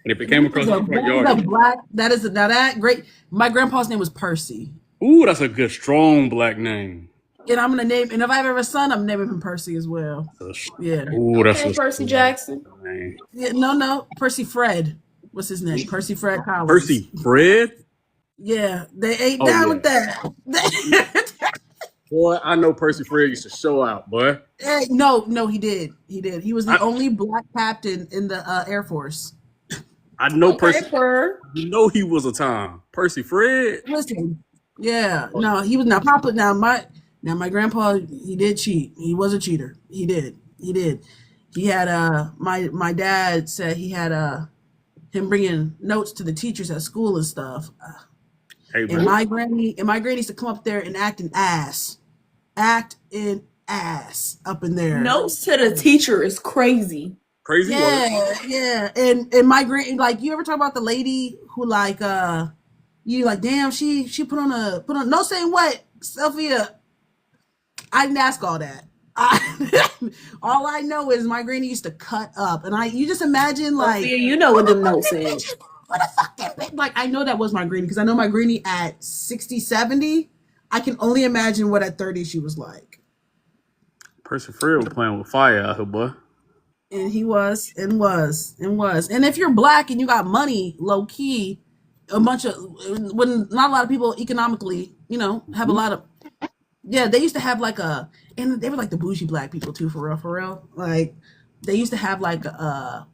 And if it came across the front yard, Now that great. My grandpa's name was Percy. ooh, that's a good strong black name. And I'm gonna name, and if I have ever a son, I'm naming him Percy as well. Yeah. Ooh, that's okay, a Percy Jackson. name. Yeah, no, Percy Fred. What's his name? Percy Fred Collins. Percy Fred? Yeah, they ate down with that. Boy, I know Percy Fred used to show out, boy. No, he did. He was the only black captain in the Air Force. I know Okay, Percy. per. You know he was a time. Percy Fred. Listen, yeah, no, he was not Papa. Now my grandpa, he did cheat. He was a cheater. He did. He had my dad said he had him bringing notes to the teachers at school and stuff. Hey, And my granny used to come up there and act an ass up in there. Notes to the teacher is crazy. crazy work. Yeah. And my granny, like, you ever talk about the lady who like you like, damn, she put on no saying what, Sophia. I didn't ask all that. All I know is my granny used to cut up, and you just imagine like, Sophia, you know what them notes is. what the fuck that bitch? Like, I know that was my granny because I know my granny at 60, 70. I can only imagine what at 30 she was like. Percy Fred was playing with fire out here, boy. And he was. And if you're black and you got money, low key, when not a lot of people economically, have a lot of, they used to have like and they were like the bougie black people too, for real. Like, they used to have like a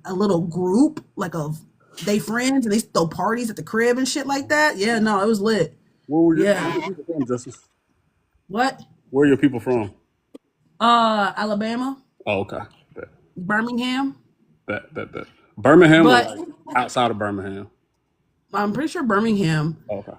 little group like of they friends, and they used to throw parties at the crib and shit like that. Yeah, no, it was lit. Where were your Yeah. people from, Justice? What? Where are your people from? Alabama, Oh, okay. Birmingham. Bet. Birmingham But- or like outside of Birmingham? I'm pretty sure Birmingham. Okay.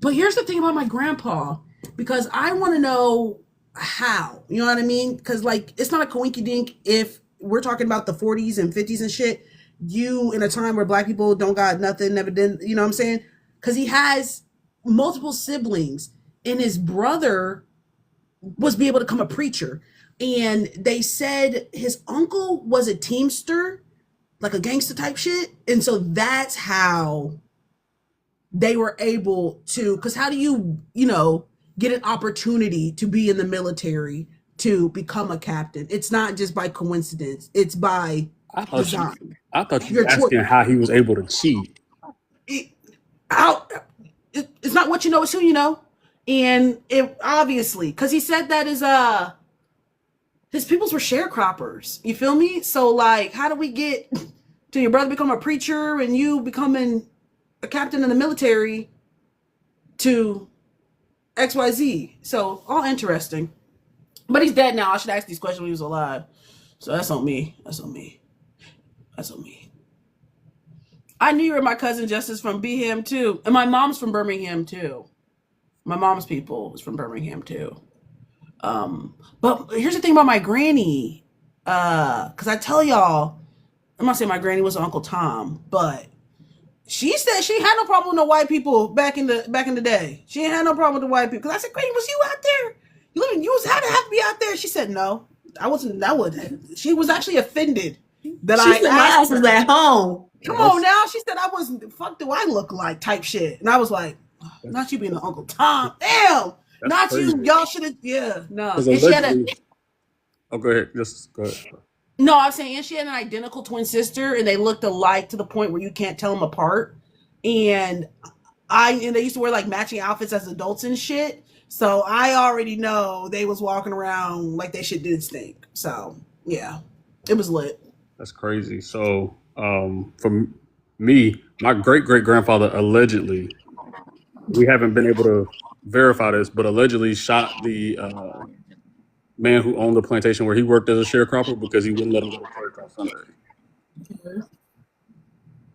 But here's the thing about my grandpa, because I want to know how, you know what I mean? Because like, it's not a coinky dink if we're talking about the 40s and 50s and shit. You in a time where black people don't got nothing, never did, you know what I'm saying? Because he has multiple siblings, and his brother was be able to become a preacher. And they said his uncle was a teamster, like a gangster type shit. And so that's how they were able to, because how do you get an opportunity to be in the military to become a captain? It's not just by coincidence, it's by design. I thought you were asking how he was able to cheat. It's not what you know, it's who you know. And it obviously, because he said that his peoples were sharecroppers, you feel me? So like, how do we get to your brother become a preacher and you becoming a captain in the military to XYZ? So all interesting. But he's dead now. I should ask these questions when he was alive. So that's on me. I knew you were my cousin Justice from Beham too. And my mom's from Birmingham too. My mom's people is from Birmingham too. But here's the thing about my granny. Because I tell y'all, I'm not saying my granny was Uncle Tom, but she said she had no problem with no white people back in the day. She ain't had no problem with the white people. Because I said, Granny, was you out there? You had to be out there. She said, no, I wasn't. She was actually offended that She said my ass was at home. Come on now. She said I wasn't. Fuck do I look like type shit. And I was like, not you being the Uncle Tom. Damn. Not crazy. you. Y'all should have. Yeah. No. And Because she had go ahead. Just go ahead. No, I'm saying, and she had an identical twin sister, and they looked alike to the point where you can't tell them apart. And they used to wear like matching outfits as adults and shit. So I already know they was walking around like they shit did stink. So yeah, it was lit. That's crazy. So, for me, my great grandfather allegedly, we haven't been able to verify this, but allegedly shot the man who owned the plantation where he worked as a sharecropper because he wouldn't let him go to church on Sunday.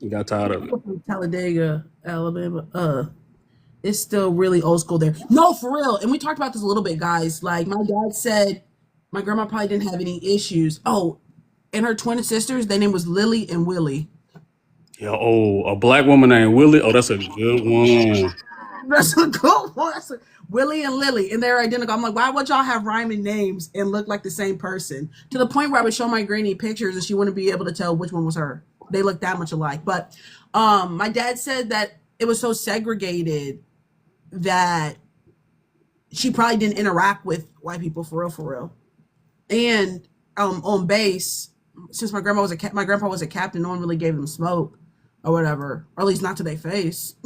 He got tired of it. From Talladega, Alabama. It's still really old school there. No, for real. And we talked about this a little bit, guys. Like my dad said, my grandma probably didn't have any issues. Oh, and her twin sisters, their name was Lily and Willie. Yeah, a black woman named Willie. Oh, that's a good one. That's a good one. Willie and Lily, and they're identical. I'm like, why would y'all have rhyming names and look like the same person? To the point where I would show my granny pictures and she wouldn't be able to tell which one was her. They look that much alike. But my dad said that it was so segregated that she probably didn't interact with white people for real. And on base, since my grandpa was a captain, no one really gave them smoke or whatever, or at least not to their face.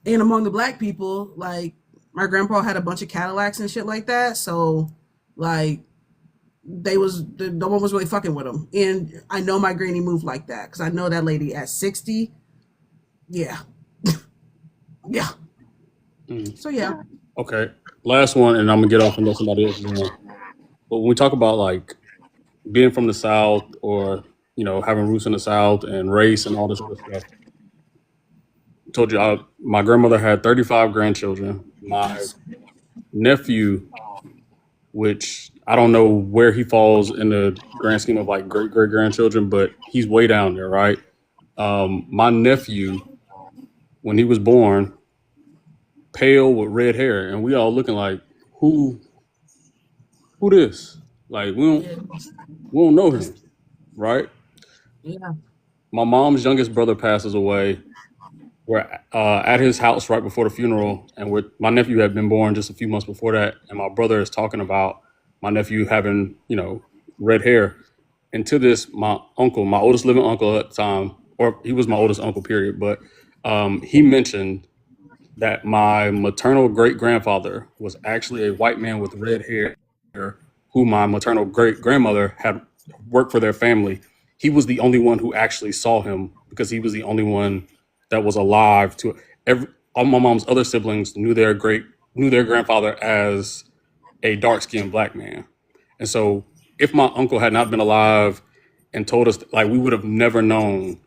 And among the black people, like my grandpa had a bunch of Cadillacs and shit like that, so like no one was really fucking with him. And I know my granny moved like that because I know that lady at 60. Yeah. Yeah. So yeah. Okay. Last one, and I'm gonna get off and let somebody else know. But when we talk about like being from the South or having roots in the South and race and all this other stuff, I told you my grandmother had 35 grandchildren. My nephew, which I don't know where he falls in the grand scheme of like great grandchildren, but he's way down there, right? My nephew, when he was born, pale with red hair, and we all looking like, who this? Like we don't know him, right? Yeah. My mom's youngest brother passes away. We're at his house right before the funeral, and my nephew had been born just a few months before that, and my brother is talking about my nephew having red hair. And to this, my uncle, my oldest living uncle at the time, or he was my oldest uncle, period, but he mentioned that my maternal great-grandfather was actually a white man with red hair who my maternal great-grandmother had worked for their family. He was the only one who actually saw him because he was the only one that was alive to all my mom's other siblings knew their grandfather as a dark-skinned black man. And so if my uncle had not been alive and told us, like, we would have never known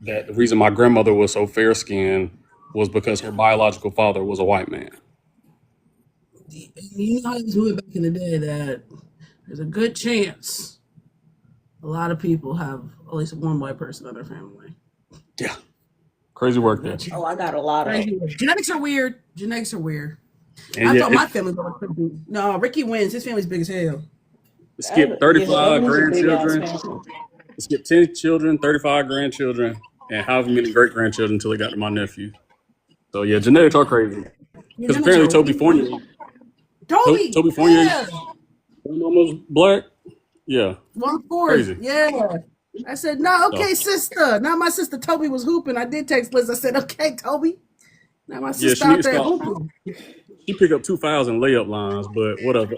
that the reason my grandmother was so fair-skinned was because her biological father was a white man. You know how he was moving back in the day that there's a good chance a lot of people have at least one white person in their family. Yeah. Crazy work there. Oh, I got a lot of. Genetics are weird. And I thought my family was pretty. No, Ricky wins. His family's big as hell. Skip 35 grandchildren. Skip 10 children, 35 grandchildren, and however many great grandchildren until they got to my nephew. So yeah, genetics are crazy. Because apparently Toby Fournier, yeah. almost black. Yeah. 1/4. Crazy. Yeah. I said, no, okay, sister. Now my sister Toby was hooping. I did text Liz. I said, okay, Toby. Now my sister out there hooping. She picked up 2 fouls in layup lines, but whatever.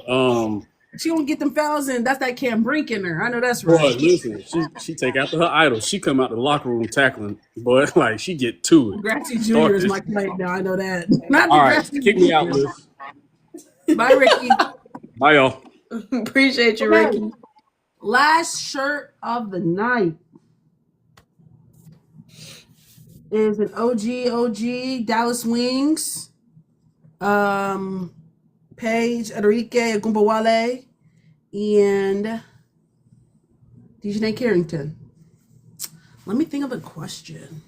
She don't get them fouls in. That's that Cam Brink in her. I know that's right. Boy, listen, she take after her idol. She come out the locker room tackling, but like she get to it. Grassy Jr. is my plate now. I know that. Not all right, kick me out, Liz. Bye, Ricky. Bye, y'all. Appreciate you, Ricky. Last shirt of the night is an OG Dallas Wings. Paige Enrique Agumbawale and DJ Carrington. Let me think of a question.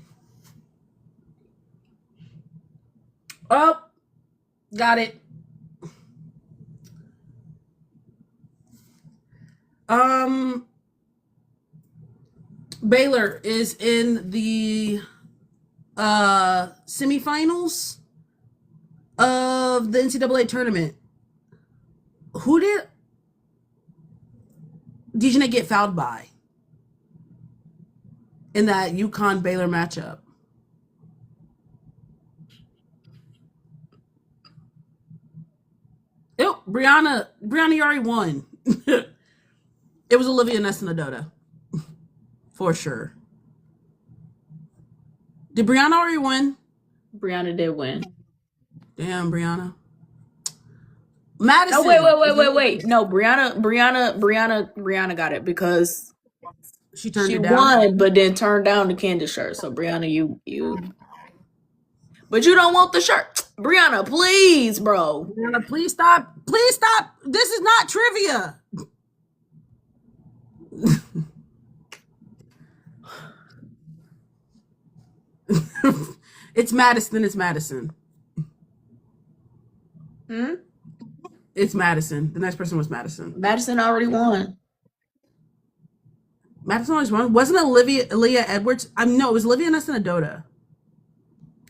Oh, got it. Baylor is in the semifinals of the NCAA tournament. Who did DJ get fouled by in that UConn Baylor matchup? Oh, Brianna already won. It was Olivia Ness-Nadota. For sure. Did Brianna already win? Brianna did win. Damn, Brianna. Madison. No, wait. No, Brianna got it because She turned she it down. won, but then turned down the Candace shirt. So Brianna, you, but you don't want the shirt, Brianna. Please, bro. Brianna, please stop. Please stop. This is not trivia. It's Madison. It's Madison. It's Madison. The next person was Madison. Madison already won. Madison always won. Wasn't Aaliyah Edwards? No, it was Olivia Nessina-Dota.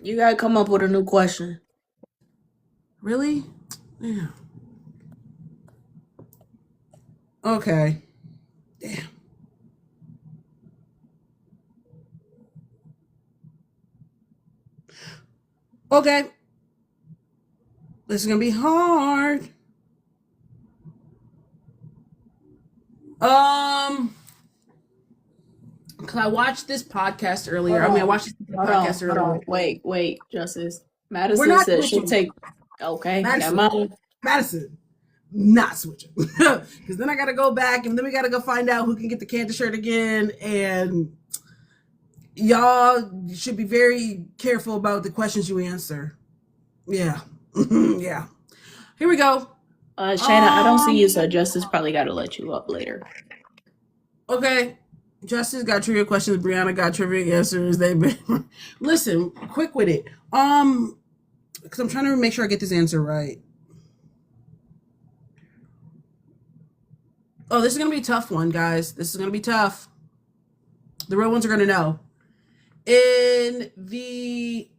You gotta come up with a new question. Really? Yeah. Okay. Damn. Okay. This is gonna be hard. Cause I watched this podcast earlier. I watched this podcast earlier. Wait, Justice. Madison said she'll take. Okay, Madison, not switching. Because then I gotta go back, and then we gotta go find out who can get the Candace shirt again. And y'all should be very careful about the questions you answer. Yeah, yeah. Here we go. Shayna, I don't see you, so Justice probably got to let you up later. Okay. Justice got trivia questions. Brianna got trivia answers. They've been listen, quick with it. Because I'm trying to make sure I get this answer right. Oh, this is gonna be a tough one, guys. This is gonna be tough. The real ones are gonna know. In the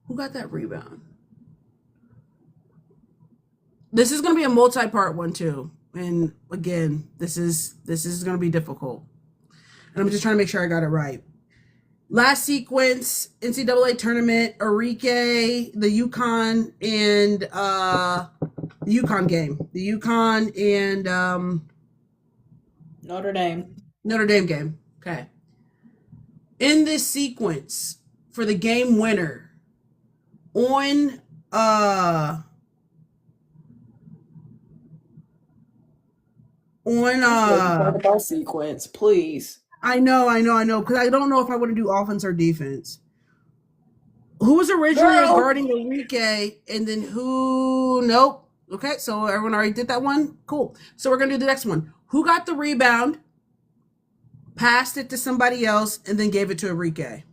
who got that rebound? This is going to be a multi-part one too. And again, this is going to be difficult. And I'm just trying to make sure I got it right. Last sequence, NCAA Tournament, Enrique, the UConn, and the UConn game. The UConn and Notre Dame game. Okay. In this sequence, for the game winner, on about sequence, please. I know, because I don't know if I want to do offense or defense. Who was originally guarding Enrique, and then who? Nope. Okay, so everyone already did that one. Cool. So we're gonna do the next one. Who got the rebound, passed it to somebody else, and then gave it to Enrique?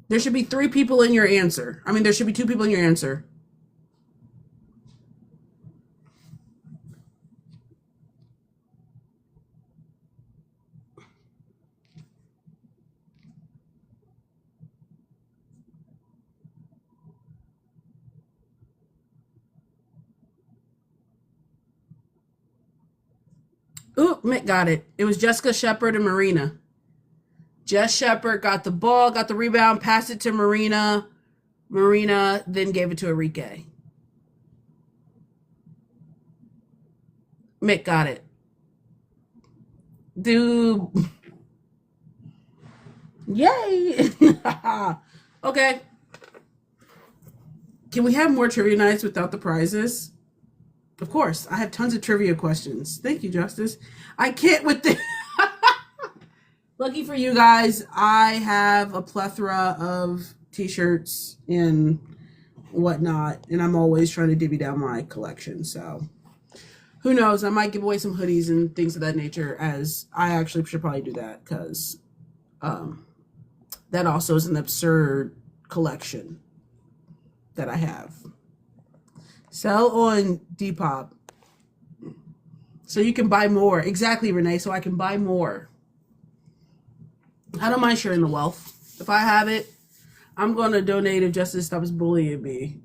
There should be 3 people in your answer. There should be 2 people in your answer. Ooh, Mick got it. It was Jessica Shepard and Marina. Jess Shepard got the ball, got the rebound, passed it to Marina. Marina then gave it to Enrique. Mick got it. Dude. Yay. Okay. Can we have more trivia nights without the prizes? Of course. I have tons of trivia questions. Thank you, Justice. I can't with the... Lucky for you guys, I have a plethora of t-shirts and whatnot, and I'm always trying to divvy down my collection. So who knows? I might give away some hoodies and things of that nature, as I actually should probably do that, because that also is an absurd collection that I have. Sell on Depop so you can buy more. Exactly, Renee, so I can buy more. I don't mind sharing the wealth. If I have it, I'm going to donate if Justice stops bullying me.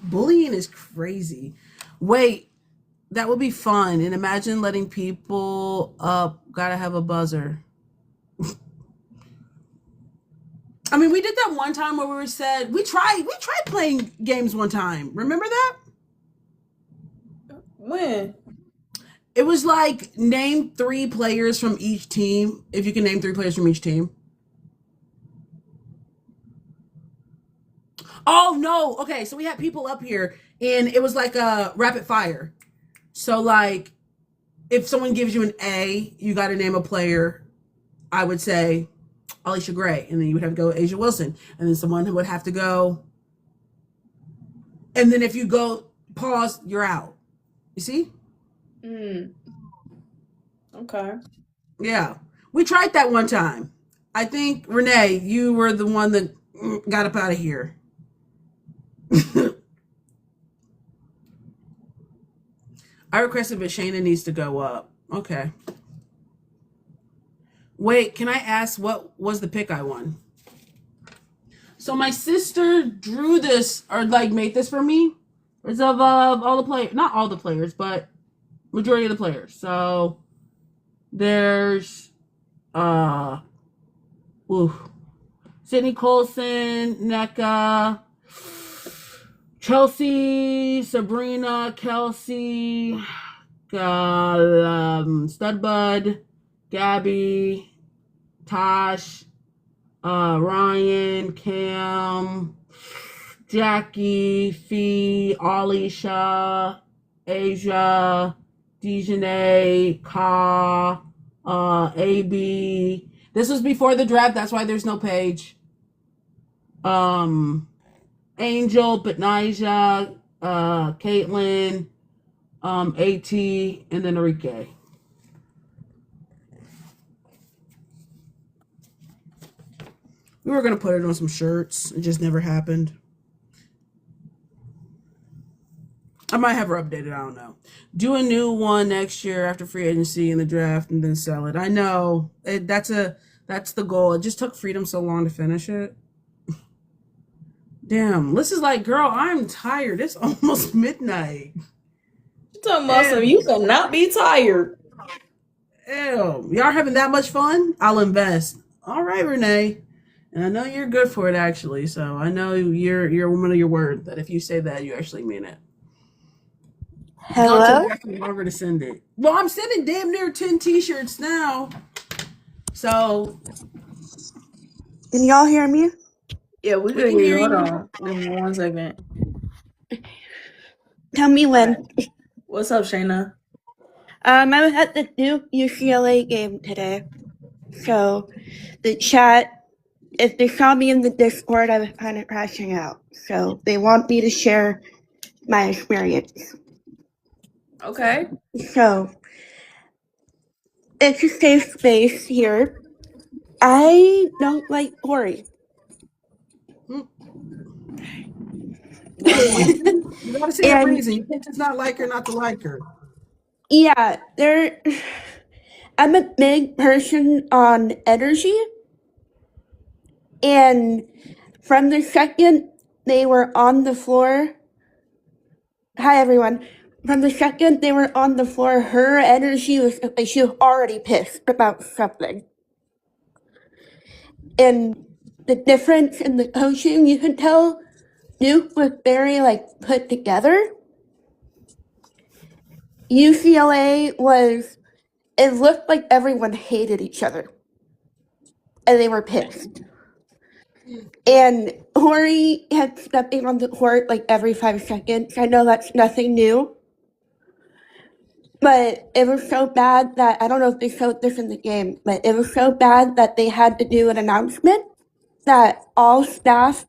Bullying is crazy. Wait, that would be fun. And imagine letting people up. Gotta have a buzzer. I mean, we did that one time where we tried playing games one time. Remember that? When? It was like name 3 players from each team. If you can name 3 players from each team. Oh no. Okay, so we had people up here and it was like a rapid fire. So like if someone gives you an A, you got to name a player. I would say Alicia Gray, and then you would have to go Asia Wilson, and then someone who would have to go. And then if you go pause, you're out. You see? Okay. Yeah. We tried that one time. I think, Renee, you were the one that got up out of here. I requested, but Shayna needs to go up. Okay. Wait, can I ask what was the pick I won? So my sister drew this, or like made this for me. It's of all the players, not all the players, but majority of the players. So there's Sydney Colson, NECA, Chelsea, Sabrina, Kelsey, Studbud, Gabby, Tosh, Ryan, Cam, Jackie, Fee, Alicia, Asia, Dejanay, Ka, AB. This was before the draft, that's why there's no page. Angel, Benija, Caitlin, AT, and then Enrique. We were going to put it on some shirts. It just never happened. I might have her updated. I don't know. Do a new one next year after free agency and the draft and then sell it. I know. That's the goal. It just took Freedom so long to finish it. Damn. Liz is like, girl, I'm tired. It's almost midnight. You talking about some, you cannot be tired. Ew. Y'all having that much fun? I'll invest. All right, Renee. And I know you're good for it, actually. So I know you're a woman of your word. That if you say that, you actually mean it. Hello? Longer to send it. Well, I'm sending damn near 10 T-shirts now. So. Can y'all hear me? Yeah, we can hear you. Hold on. Give me 1 second. Tell me when. What's up, Shayna? I was at the Duke UCLA game today. So the chat, if they saw me in the Discord, I was kind of crashing out. So they want me to share my experience. Okay. So it's a safe space here. I don't like Ori. You gotta say a reason. You can't just not like her, not to like her. Yeah, I'm a big person on energy. And from the second they were on the floor, hi everyone. From the second they were on the floor, her energy was like she was already pissed about something. And the difference in the coaching, you could tell Duke was very put together. UCLA it looked like everyone hated each other. And they were pissed. And Hori had stepping on the court every 5 seconds. I know that's nothing new. But it was so bad that, I don't know if they showed this in the game, but it was so bad that they had to do an announcement that all staff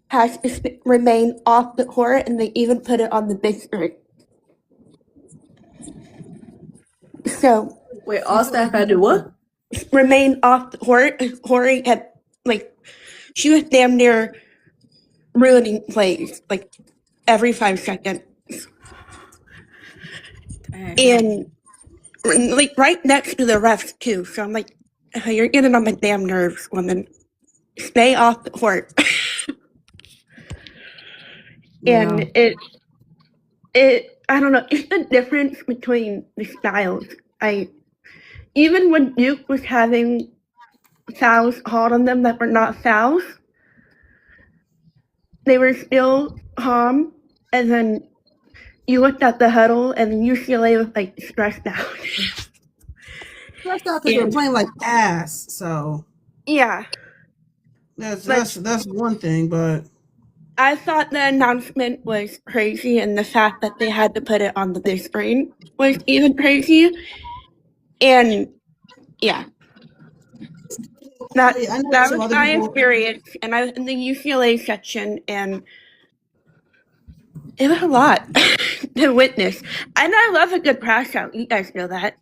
has to remain off the court, and they even put it on the big screen. So. Wait, all staff had to what? Remain off the court. Hori had, she was damn near ruining plays, every 5 seconds. And, right next to the refs, too. So I'm like, oh, you're getting on my damn nerves, woman. Stay off the court. And I don't know, it's the difference between the styles. Even when Duke was having fouls called on them that were not fouls, they were still calm, and then you looked at the huddle, and UCLA was like stressed out. Stressed out because they're playing like ass. So Yeah, that's one thing, but I thought the announcement was crazy, and the fact that they had to put it on the big screen was even crazy. And yeah, that I know that some was other my people. experience, and I was in the UCLA section, and it was a lot to witness. And I love a good crash out. You guys know that.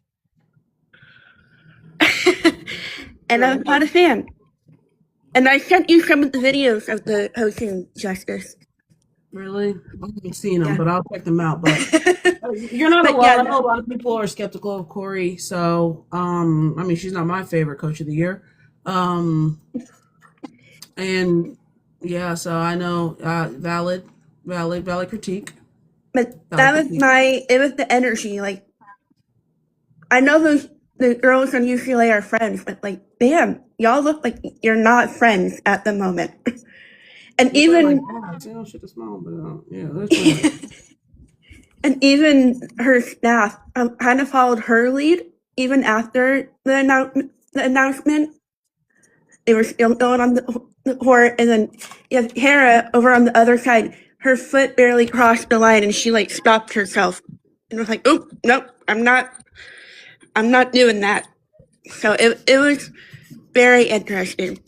And I'm not a fan. And I sent you some of the videos of the hosting justice. Really? I haven't seen them, Yeah. but I'll check them out. But you're not But alone. yeah, I know a lot of people are skeptical of Corey. So, I mean, she's not my favorite coach of the year. And yeah, so I know valid critique. but that was it was the energy. Like, I know the girls from UCLA are friends, but like, damn, y'all look like you're not friends at the moment. And They even don't shit the small, but yeah, that's and even her staff kind of followed her lead even after the announcement. They were still going on the court, and then you have Hera over on the other side. Her foot barely crossed the line, and she like stopped herself and was like, "Oh, nope, I'm not doing that." So it was very interesting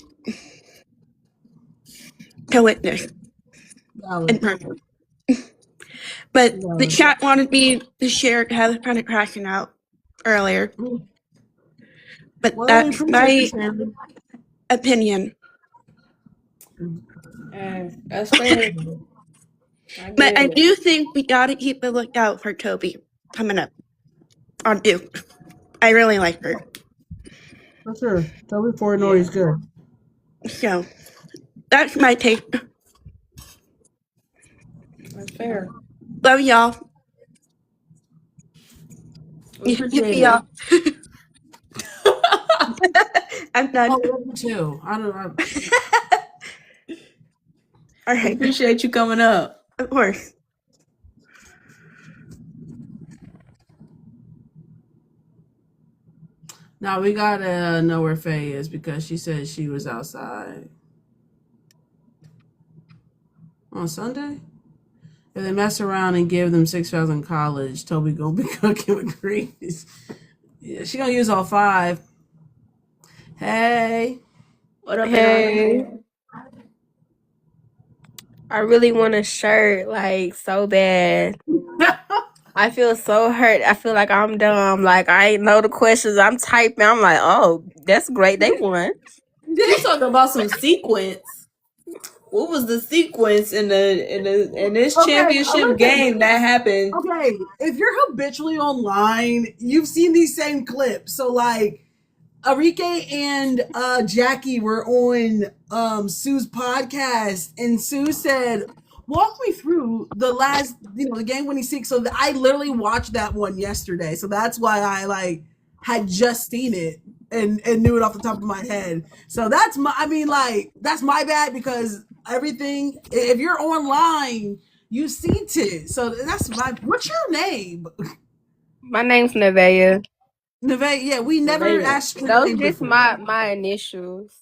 to witness in person. But the chat wanted me to share how they're kind of crashing out earlier. But that's my opinion. That's fair. But I do think we gotta keep a lookout for Toby coming up on Duke. I really like her. for sure. Toby Portnoy is good. So that's my take. That's fair. Love y'all. Appreciate Y'all. I'm done. Oh, love you too. I don't know. All I right, appreciate you coming up. of course. Now we gotta know where Faye is because she said she was outside on Sunday. If they mess around and give them 6 hours in college, Toby gonna be cooking with grease. Yeah, she gonna use all 5. Hey. What up, Hey, I really want a shirt, like, so bad. I feel so hurt. I feel like I'm dumb. Like, I ain't know the questions. I'm typing. I'm like, oh, that's great. They won. You talking about some sequence? What was the sequence in this championship game that happened? Okay, if you're habitually online, you've seen these same clips. So like Arike and Jackie were on Sue's podcast, and Sue said, "Walk me through the last, the game-winning six." So I literally watched that one yesterday, so that's why I had just seen it and knew it off the top of my head. So that's that's my bad because everything. If you're online, you seen it. So that's what's your name? My name's Nevaeh. Nevaeh, yeah, we never asked your Those name just before. my initials.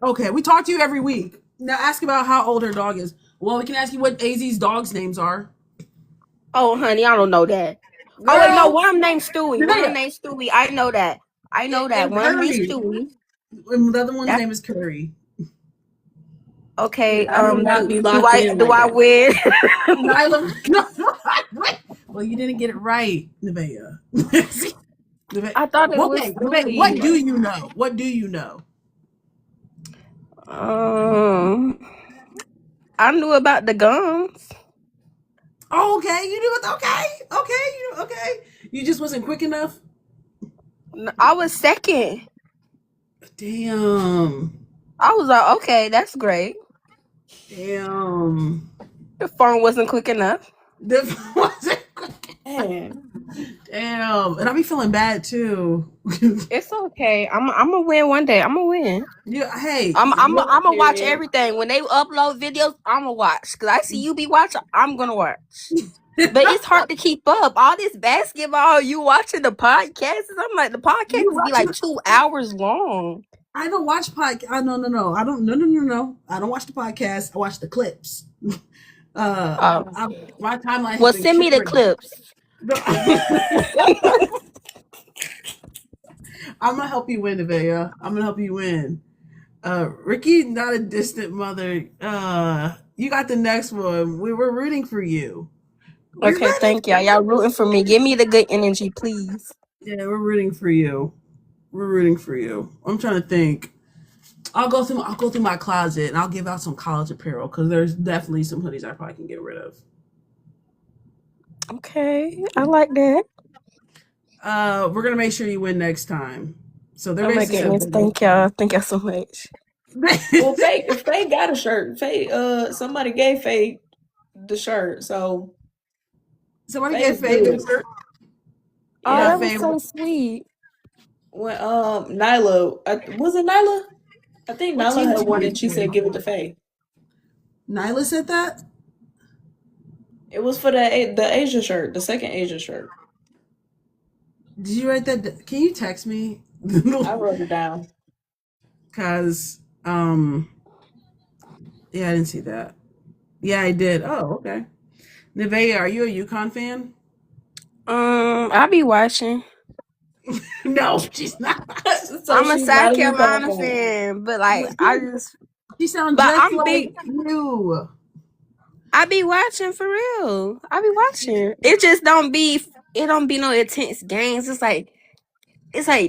Okay, we talk to you every week. Now ask about how old her dog is. Well, we can ask you what AZ's dog's names are. Oh, honey, I don't know that. Girl, Oh, wait, no, one of them named Stewie. Yeah. One of them named Stewie. I know that. I know that. And One of them named Curry. Stewie. And the other one's name is Curry. Okay, I will not be do locked in I like win? Well, you didn't get it right, Nevaeh. I thought it was Okay, Stewie. what do you know? What do you know? I knew about the gums. Oh, okay, you knew it. Okay. You just wasn't quick enough. I was second. Damn. I was like, okay, that's great. Damn. The phone wasn't quick enough. The wasn't quick. Man. Damn. And I be feeling bad too. It's okay. I'm gonna win one day. I'm gonna win. Hey. I'm Yeah, gonna watch period. everything when they upload videos. I'm gonna watch because I see you be watching. I'm gonna watch. But it's hard to keep up. All this basketball, you watching the podcasts. I'm like, the podcasts be like 2 hours long. I don't watch podcast. No. I don't. No. I don't watch the podcast. I watch the clips. Oh. My timeline has Well, been send me the curated. clips. No, I'm gonna help you win, Nevaeh. I'm gonna help you win. Ricky, not a distant mother. You got the next one. We were rooting for you. We Okay, thank y'all. Y'all rooting for me. Give me the good energy, please. Yeah, we're rooting for you. We're rooting for you. I'm trying to think. I'll go through my closet and I'll give out some college apparel because there's definitely some hoodies I probably can get rid of. Okay, I like that. We're gonna make sure you win next time. So they're Oh my basically goodness, thank y'all. Thank y'all so much. Well, Faye got a shirt. Faye, somebody gave Faye the shirt, so somebody Faye get was Faye good. the shirt. Oh, Yeah, that was Faye. so sweet. when Nyla, was it Nyla? I think What Nyla team had did one you and she get? said give it to Faye. Nyla said that? It was for the Asia shirt, the second Asia shirt. Did you write that? Can you text me? I wrote it down. Cause yeah, I didn't see that. Yeah, I did. Oh, okay. Nevaeh, are you a UConn fan? I'll be watching. No, she's not. So I'm a she's South not a UConn Carolina fan. fan, but like I just, She sounds but just I'm like big. you. I be watching for real. I be watching. It just don't be. It don't be no intense games. It's like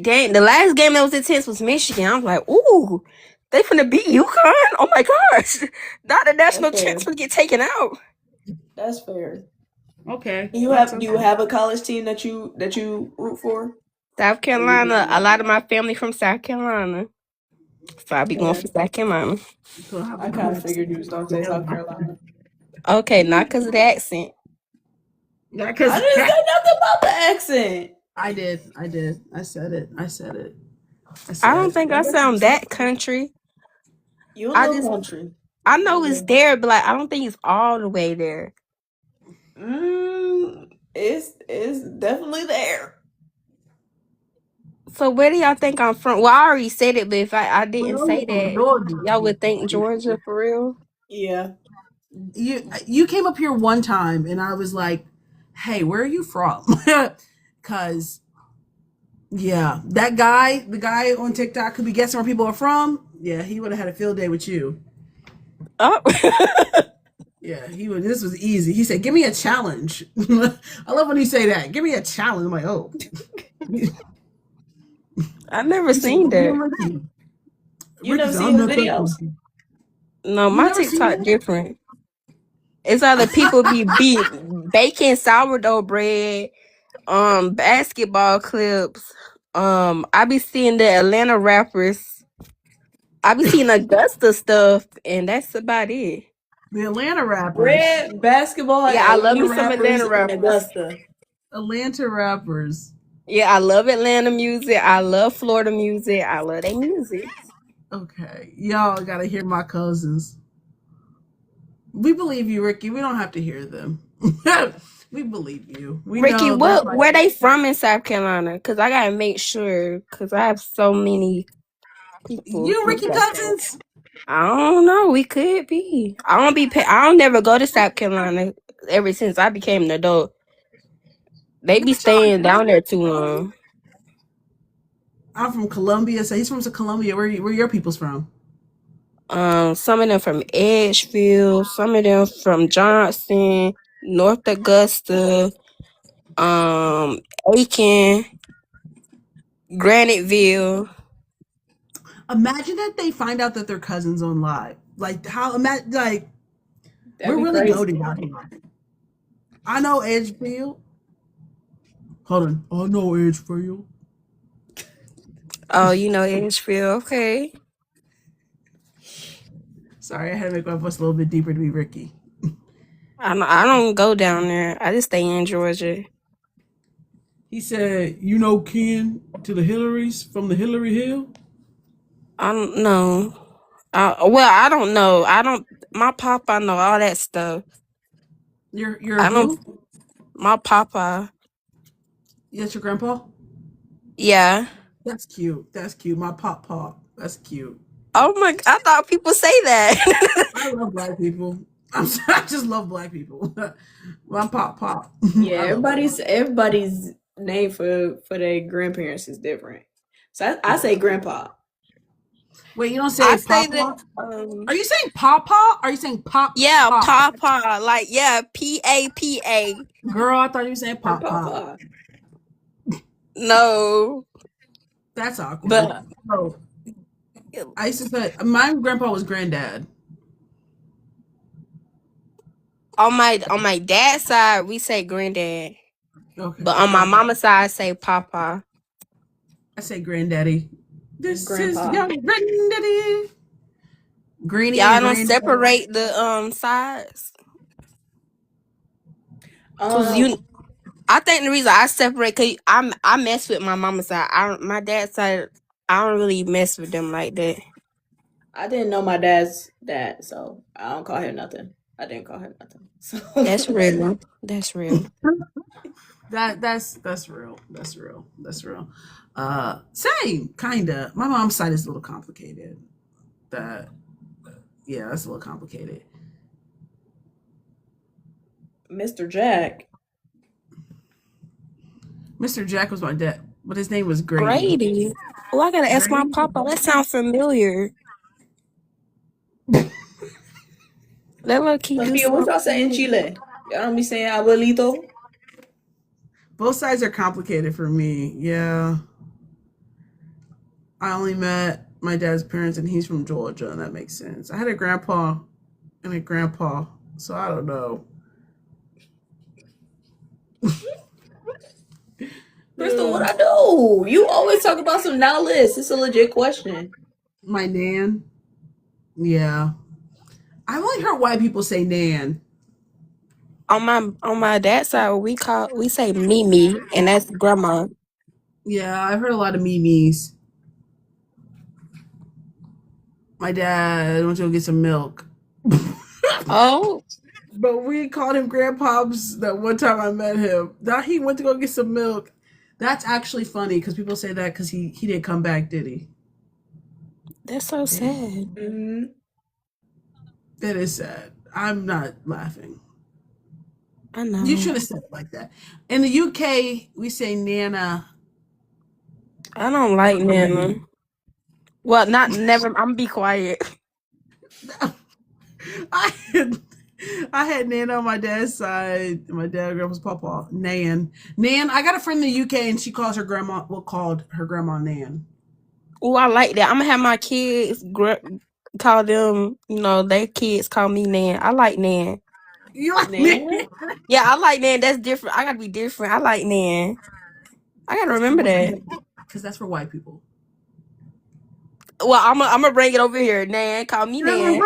dang. The last game that was intense was Michigan. I'm like, ooh, they finna beat UConn. Oh my gosh, not the national That's fair. champs finna get taken out. That's fair. Okay. Do you have a college team that you root for? South Carolina. A lot of my family from South Carolina, so I be going for South Carolina. I kind of figured you was gonna say South Carolina. Okay, not because of the accent. Yeah, I didn't say nothing about the accent. I did. I said it. I don't think I sound that country. You a I little just, country. I know it's there, but like I don't think it's all the way there. It's definitely there. So where do y'all think I'm from? Well, I already said it, but if I didn't Well, say you're from that, Georgia. y'all would think Georgia for real. Yeah. You came up here one time and I was like, hey, where are you from? Cause yeah, the guy on TikTok could be guessing where people are from. Yeah, he would have had a field day with you. Oh, Yeah, he would. This was easy. He said, "Give me a challenge." I love when you say that. Give me a challenge. I'm like, oh. I never seen that. You never seen his videos? No, my TikTok different. It's other people be baking sourdough bread, basketball clips. I be seeing the Atlanta rappers. I be seeing Augusta stuff, and that's about it. The Atlanta rappers. Bread, basketball, Yeah, I love Atlanta me some Atlanta and rappers. Augusta. Atlanta rappers. Yeah, I love Atlanta music. I love Florida music. I love their music. Okay, y'all gotta hear my cousins. We believe you, Ricky. We don't have to hear them. We believe you. We Ricky, know where they from in South Carolina? Because I gotta make sure. Because I have so many people. You and Ricky cousins? I don't know. We could be. I don't never go to South Carolina ever since I became an adult. They be staying down there too long. I'm from Columbia, so he's from Columbia. Where your people's from? Some of them from Edgefield, some of them from Johnson, North Augusta, Aiken, Graniteville. Imagine that they find out that they're cousins on live. Like how That'd we're be really crazy. goaded out here. I know Edgefield. Hold on. I know Edgefield. Oh, you know Edgefield. Okay. Sorry, I had to make my voice a little bit deeper to be Ricky. I don't go down there. I just stay in Georgia. He said, "You know Ken to the Hillarys from the Hillary Hill." I don't know. Well, I don't know. I don't. My papa know all that stuff. You're I don't. who? My papa. Yes, your grandpa. Yeah. That's cute. That's cute. My pop. That's cute. Oh my! I thought people say that. I love black people. I'm sorry, I just love black people. My pop. Yeah, I love everybody's name for their grandparents is different. So I say grandpa. Wait, you don't I say say papa? that. Are you saying papa? Are you saying pop? Yeah, Pop? papa. Like yeah, PAPA. Girl, I thought you were saying pop. Papa. No, That's awkward. but Oh, I used to say my grandpa was granddad. on my dad's side we say granddad, Okay, but on my mama's side I say papa. I say granddaddy. This is Grandpa. young granddaddy. Granny Y'all and don't granddaddy. separate the sides, cause I think the reason I separate, cause I mess with my mama's side. My dad's side I don't really mess with them like that. I didn't know my dad's dad, so I don't call him nothing. I didn't call him nothing. So That's real. That's real. That's real. That's real. That's real. Same kinda. My mom's side is a little complicated. That's a little complicated. Mr. Jack. Mr. Jack was my dad, but his name was Grady. Grady. Oh, I gotta ask my Grady? papa. That sounds familiar. That little kid do Sophia, what sound y'all say in familiar. Chile? Y'all don't be saying abuelito? Both sides are complicated for me. Yeah. I only met my dad's parents and he's from Georgia, and that makes sense. I had a grandpa and a grandpa, so I don't know. Crystal, what I do? You always talk about some knowledge. It's a legit question. My nan. Yeah. I've only heard white people say nan. On my dad's side, we say Mimi, and that's grandma. Yeah, I've heard a lot of memes. My dad went to go get some milk. Oh, But we called him Grandpops that one time I met him. Now he went to go get some milk. That's actually funny because people say that because he didn't come back, did he? that's so sad. Mm-hmm. That is sad. I'm not laughing. I know. You should have said it like that. In the UK, we say Nana. I don't like Nana. Well, not never. I'm gonna be quiet. I had Nana on my dad's side. My dad grandpa's papa. Nan. I got a friend in the UK and she calls her grandma, called her grandma Nan. Oh, I like that. I'm gonna have my kids call them. Their kids call me Nan. I like Nan. You like Nan? Nan? Yeah, I like Nan. That's different. I gotta be different. I like Nan. I gotta remember that. Because that's for white people. Well, I'm gonna bring it over here. Nan, call me Nan.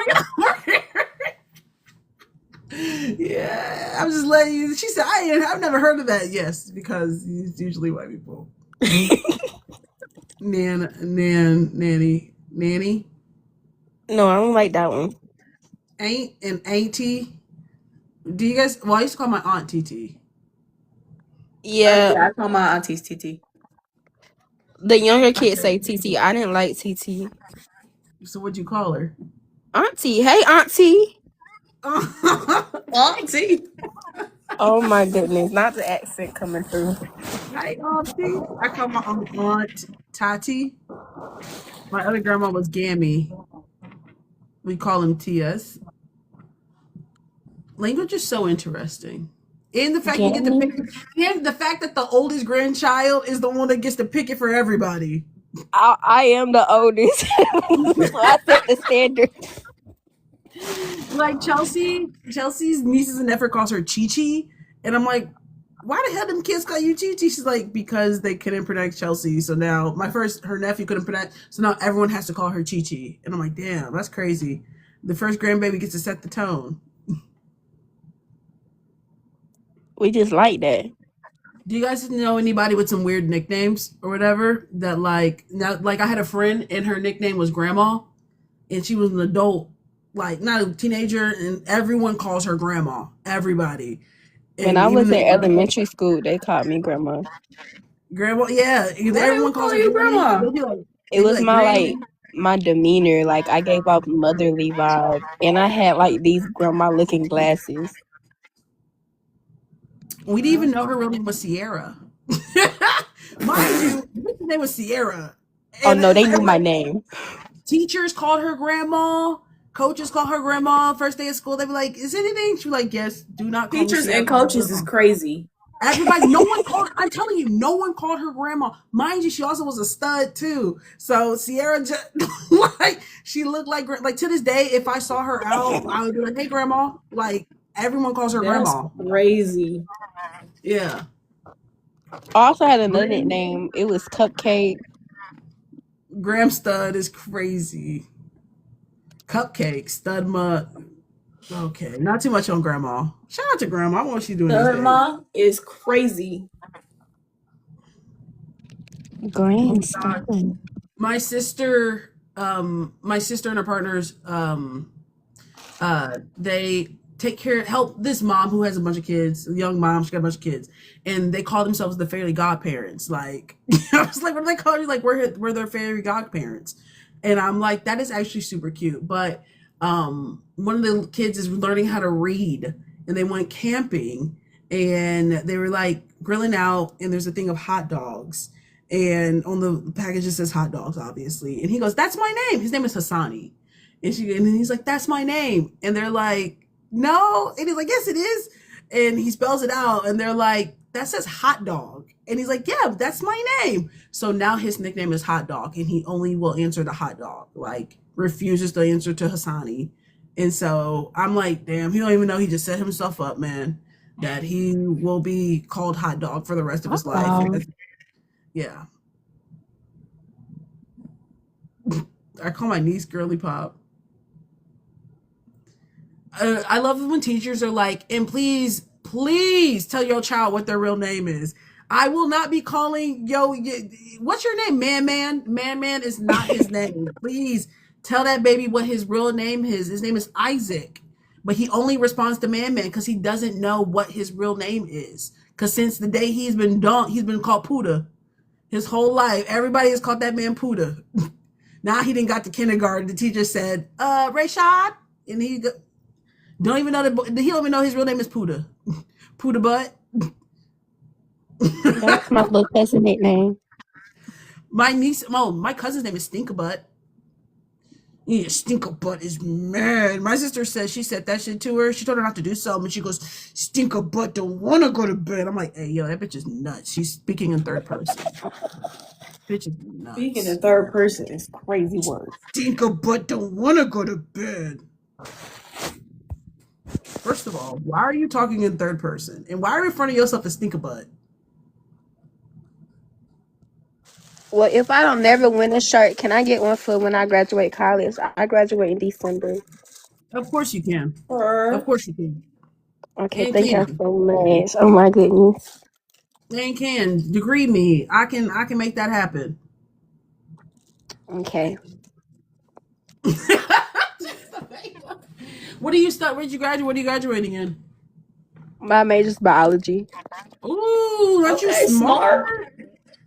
Yeah, I'm just letting you. She said, I've never heard of that. Yes, because it's usually white people. Nanny. No, I don't like that one. Aunt and auntie. Do you guys? Well, I used to call my aunt TT. Yeah, I call my aunties TT. the younger kids say TT. I didn't like TT. So what'd you call her? Auntie. Hey, Auntie. Auntie. Oh my goodness, not the accent coming through. Hi, auntie. I call my aunt Tati. My other grandma was Gammy. We call him TS. Language is so interesting. And the fact you get to pick, and the fact that the oldest grandchild is the one that gets to pick it for everybody. I am the oldest, so I set the standard. Like Chelsea's nieces and nephew calls her Chi Chi, and I'm like, why the hell them kids call you Chi Chi? She's like, because they couldn't pronounce Chelsea, so now her nephew couldn't pronounce, so now everyone has to call her Chi Chi, and I'm like, damn, that's crazy. The first grandbaby gets to set the tone. We just like that. Do you guys know anybody with some weird nicknames or whatever that like now like I had a friend and her nickname was Grandma and she was an adult, like not a teenager, and everyone calls her Grandma. Everybody. When And I even was in the elementary school, they called me grandma. Grandma, yeah, Why they everyone call calls her you Granny. grandma? It They be was like my Granny. like my demeanor. Like I gave off motherly vibe, and I had like these grandma looking glasses. We didn't even know her real name was Sierra. Mind you, her name was Sierra. Oh And no, they knew my everybody, name. teachers called her grandma, coaches called her grandma. First day of school, they be like, "Is anything?" She was like, "Yes, do not call me Teachers Sierra." and coaches is crazy. Everybody, no one called. I'm telling you, no one called her grandma. Mind you, she also was a stud too. So Sierra, just, like, she looked like to this day, if I saw her out, I would be like, "Hey, grandma!" Like everyone calls her That's grandma. crazy. Yeah, I also had another nickname. It was Cupcake. Graham Stud is crazy. Cupcake, Stud Mud. Okay, not too much on grandma. Shout out to grandma. I want what she's doing these days. Grandma is crazy. Grandson. My sister, my sister and her partners, they take care, help this mom who has a bunch of kids, a young mom, she got a bunch of kids, and they call themselves the fairy godparents. Like, I was like, what do they call you? Like, we're their fairy godparents. And I'm like, that is actually super cute. But one of the kids is learning how to read, and they went camping, and they were like grilling out, and there's a thing of hot dogs. And on the package it says hot dogs, obviously. And he goes, "That's my name." His name is Hassani. And then he's like, "That's my name." And they're like, "No." And he's like, "Yes, it is." And he spells it out. And they're like, "That says hot dog." And he's like, "Yeah, that's my name." So now his nickname is Hot Dog. And he only will answer to Hot Dog. Like, refuses to answer to Hassani. And so I'm like, damn, he don't even know he just set himself up, man. That he will be called Hot Dog for the rest of his life. Wow. Yeah. I call my niece Girly Pop. I love when teachers are like, "And please tell your child what their real name is." I will not be calling what's your name, Man Man? Man Man is not his name. Please tell that baby what his real name is. His name is Isaac, but he only responds to Man Man because he doesn't know what his real name is. Because since the day he's been called Puda his whole life. Everybody has called that man Puda. Now he didn't got to kindergarten. The teacher said, Rayshad, and he don't even know that he don't even know his real name is Puda. Puda butt. That's my little cousin nickname. My cousin's name is Stinkabutt. Yeah, Stinkabutt is mad. My sister said she said that shit to her. She told her not to do something, and she goes, "Stinkabutt don't want to go to bed." I'm like, "Hey, yo, that bitch is nuts." She's speaking in third person. Bitch is nuts. Speaking in third person is crazy word. Stinkabutt don't want to go to bed. First of all, why are you talking in third person? And why are you referring to yourself as Stinkabutt? Well, if I don't never win a shirt, can I get one for when I graduate college? I graduate in December. Of course you can. Her. Of course you can. Okay, And thank you can. so much. Oh my goodness. And can. Degree me. I can make that happen. Okay. What do you start? Where'd you graduate? What are you graduating in? My major's biology. Ooh, not you Okay, smart. smart.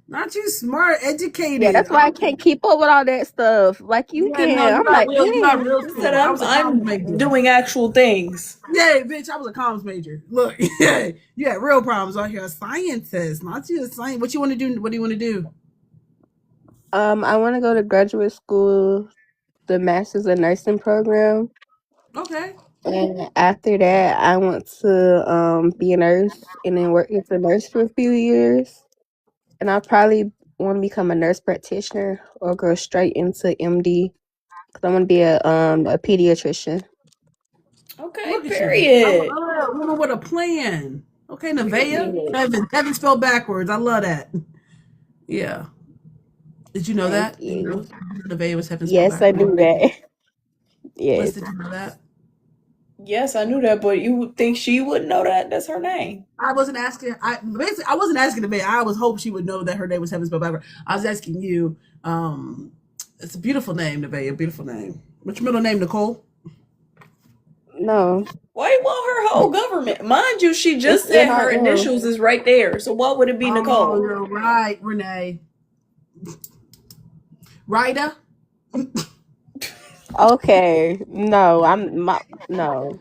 Not you smart. Yeah, Educated. that's why I can't keep up with all that stuff. Like you Yeah, no, can. you're I'm not like, real. You're not dang. real She smart. said I was a comms I'm major. doing actual things. Yeah, bitch, I was a comms major. Look, yeah, you had real problems out here. A scientist, not you a science. What you want to do? What do you want to do? I want to go to graduate school, the Master's of Nursing program. Okay. And after that, I want to be a nurse and then work as a nurse for a few years. And I probably want to become a nurse practitioner or go straight into MD because I want to be a pediatrician. Okay, Look at you. period. A woman with a plan. Okay, Nevaeh. Period. Heaven spelled backwards. I love that. Yeah. Did you know Thank that? Did you know you. Nevaeh was heaven spelled Yes, I backwards? knew that. Liz, Yes. did you know that? Yes, I knew that, but you would think she wouldn't know that? That's her name. I wasn't asking. I wasn't asking the I was hoping she would know that her name was Heaven Spelled Backward. I was asking you. It's a beautiful name, Nevaeh. A beautiful name. What's your middle name, Nicole? No. Why you want her whole government? Mind you, she just It's said her NIL. initials is right there. So what would it be, Oh, Nicole? you're right, Renee. Ryda. Okay. No, no.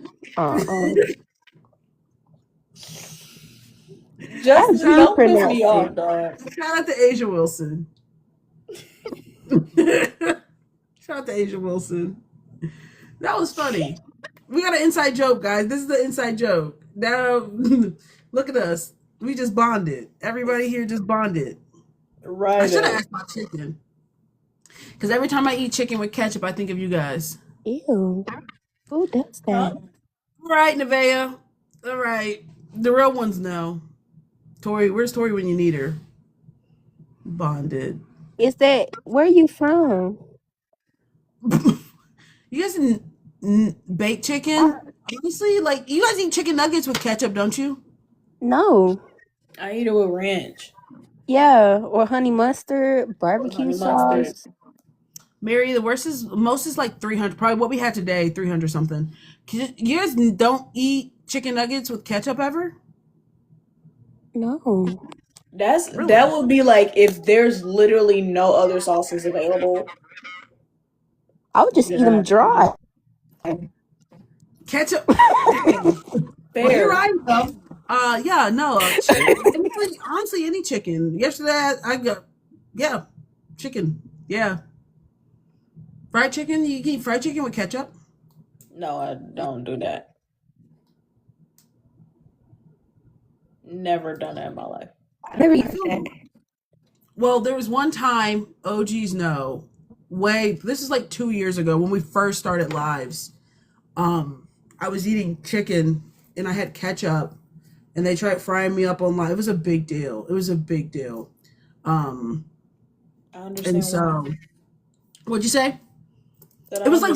Just How do you don't piss pronounce me it? off, dog. Shout out to Asia Wilson. Shout out to Asia Wilson. That was funny. We got an inside joke, guys. This is the inside joke. Now, look at us. We just bonded. Everybody here just bonded. Right. I should have asked about chicken. Because every time I eat chicken with ketchup, I think of you guys. Ew. Who does that? Huh? All right, Nevaeh. All right. The real ones know. Tori, where's Tori when you need her? Bonded. Is that where are you from? You guys bake chicken? Honestly, like, you guys eat chicken nuggets with ketchup, don't you? No. I eat it with ranch. Yeah, or honey mustard, barbecue honey sauce. mustard. Mary, the most is like 300. Probably what we had today, 300 something. You guys don't eat chicken nuggets with ketchup ever? No. Really? That would be like if there's literally no other sauces available. I would just eat them dry. Ketchup. Well, you're right though. Yeah, no. Honestly, any chicken. Yesterday, I got, yeah, chicken. Yeah. Fried chicken? You can eat fried chicken with ketchup? No, I don't do that. Never done that in my life. I never eat that. Well, there was one time, OGs know, this is like 2 years ago when we first started lives. I was eating chicken and I had ketchup and they tried frying me up on live. It was a big deal. I understand. And so, what'd you say? It was like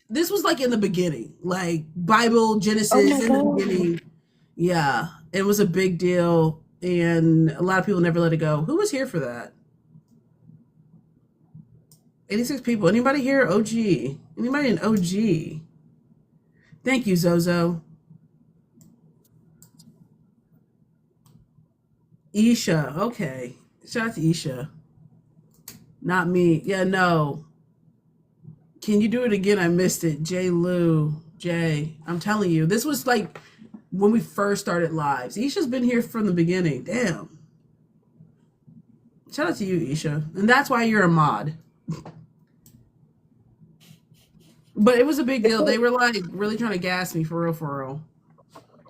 this was like in the beginning, like Bible Genesis in the beginning. Yeah, it was a big deal, and a lot of people never let it go. Who was here for that? 86 people. Anybody here? OG? Anybody in OG? Thank you, Zozo. Isha. Okay. Shout out to Isha. Not me. Yeah, no. Can you do it again? I missed it. J. Lou. Jay. I'm telling you. This was like when we first started lives. Isha's been here from the beginning. Damn. Shout out to you, Isha. And that's why you're a mod. But it was a big deal. They were like really trying to gas me for real.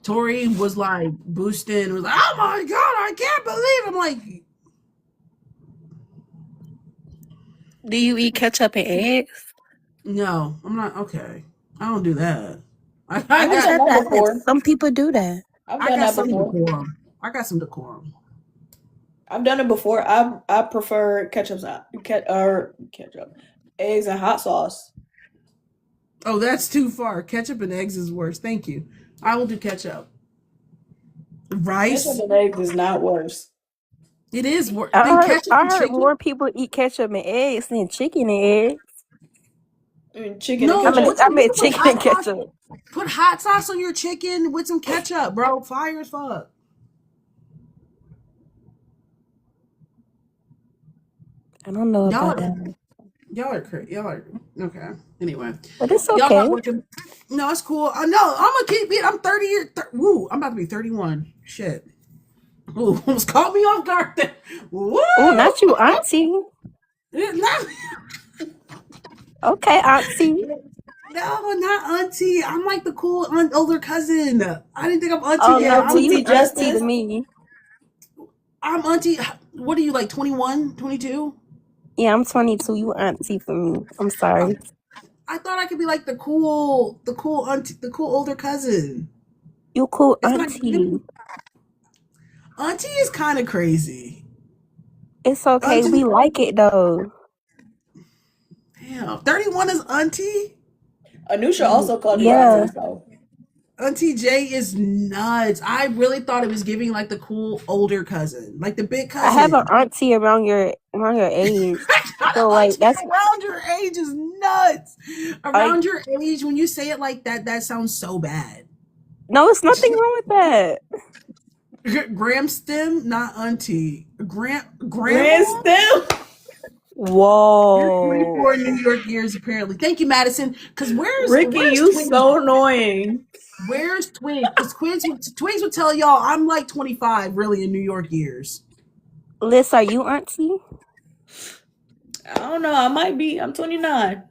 Tori was like boosting, was like, oh my God, I can't believe it. I'm like, Do you eat ketchup and eggs? no, I'm not. Okay. I don't do that. I've done that before. Some people do that. I've done that before. Decorum. I got some decorum. I've done it before. I prefer ketchup, eggs and hot sauce. Oh, that's too far. Ketchup and eggs is worse. Thank you. I will do ketchup. Rice. Ketchup and eggs is not worse. It is worse. I heard more people eat ketchup and eggs than chicken and eggs. I mean, chicken No, and ketchup. I meant chicken and ketchup. Put hot sauce on your chicken with some ketchup, bro. Fire as fuck. I don't know about that. Y'all are crazy. Y'all are okay. Anyway, But it's okay. y'all not working. No, it's cool. No, I'm gonna keep it. I'm 30 years. Woo! I'm about to be 31. Shit. Ooh, almost caught me off guard. Woo! Oh, not you, auntie. Okay, auntie. No, not auntie. I'm like the cool older cousin. I didn't think I'm auntie Oh yet. no, I'm you auntie to me. I'm auntie. What are you, like 21, 22? Yeah, I'm 22. You auntie for me. I'm sorry. I thought I could be like the cool auntie, the cool older cousin. You cool auntie. Auntie is kind of crazy. It's okay. Auntie, we like it though. damn, 31 is auntie? Anusha also called you Yeah. auntie, so. Auntie J is nuts. I really thought it was giving like the cool older cousin, like the big I have an cousin. auntie around your age. Not So an like auntie that's around your age is nuts. like Around your age, when you say it like that, that sounds so bad. no, it's nothing wrong with that. Gram stem, not auntie. Grand Grandma? stem. You're 24 Whoa. New York years, apparently. Thank you, Madison. Because Ricky, you Twins? so annoying. Where's Twigs? Because Twigs would tell y'all I'm like 25, really, in New York years. Liz, are you auntie? I don't know. I might be. I'm 29.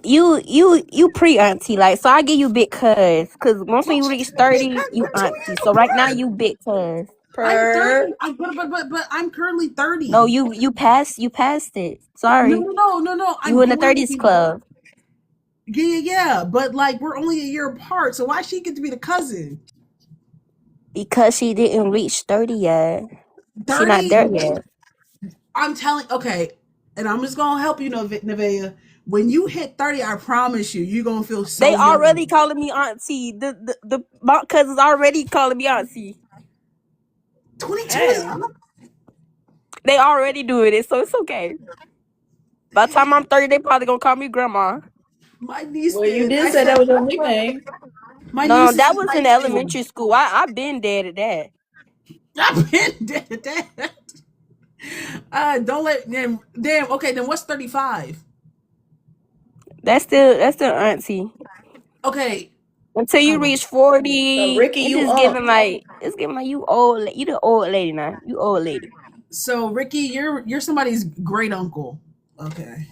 You pre-auntie, like, so I give you big cuz. Cause once when you reach 30, you auntie. So right now you big cuz. I'm 30. But I'm currently 30. No, you passed it. Sorry. No. You in the 30s club. Yeah. But like we're only a year apart, so why she get to be the cousin? Because she didn't reach 30 yet. 30? She not there yet. I'm telling, okay, and I'm just gonna help you, Nevaeh. When you hit 30, I promise you're gonna feel so They young. already calling me auntie. The my cousins already calling me auntie. 22 Damn. They already doing it, so it's okay. By the time I'm 30, they probably gonna call me grandma. My niece Well, you did say that was your nickname. No, niece that is was high in school. elementary school. I've been dead at that. I've been dead at that. Don't let damn. Okay, then what's 35? That's still auntie. Okay, Until you reach 40, So, Ricky, it's you just up. giving like you old. You the old lady now. You old lady. so Ricky, you're somebody's great uncle. Okay.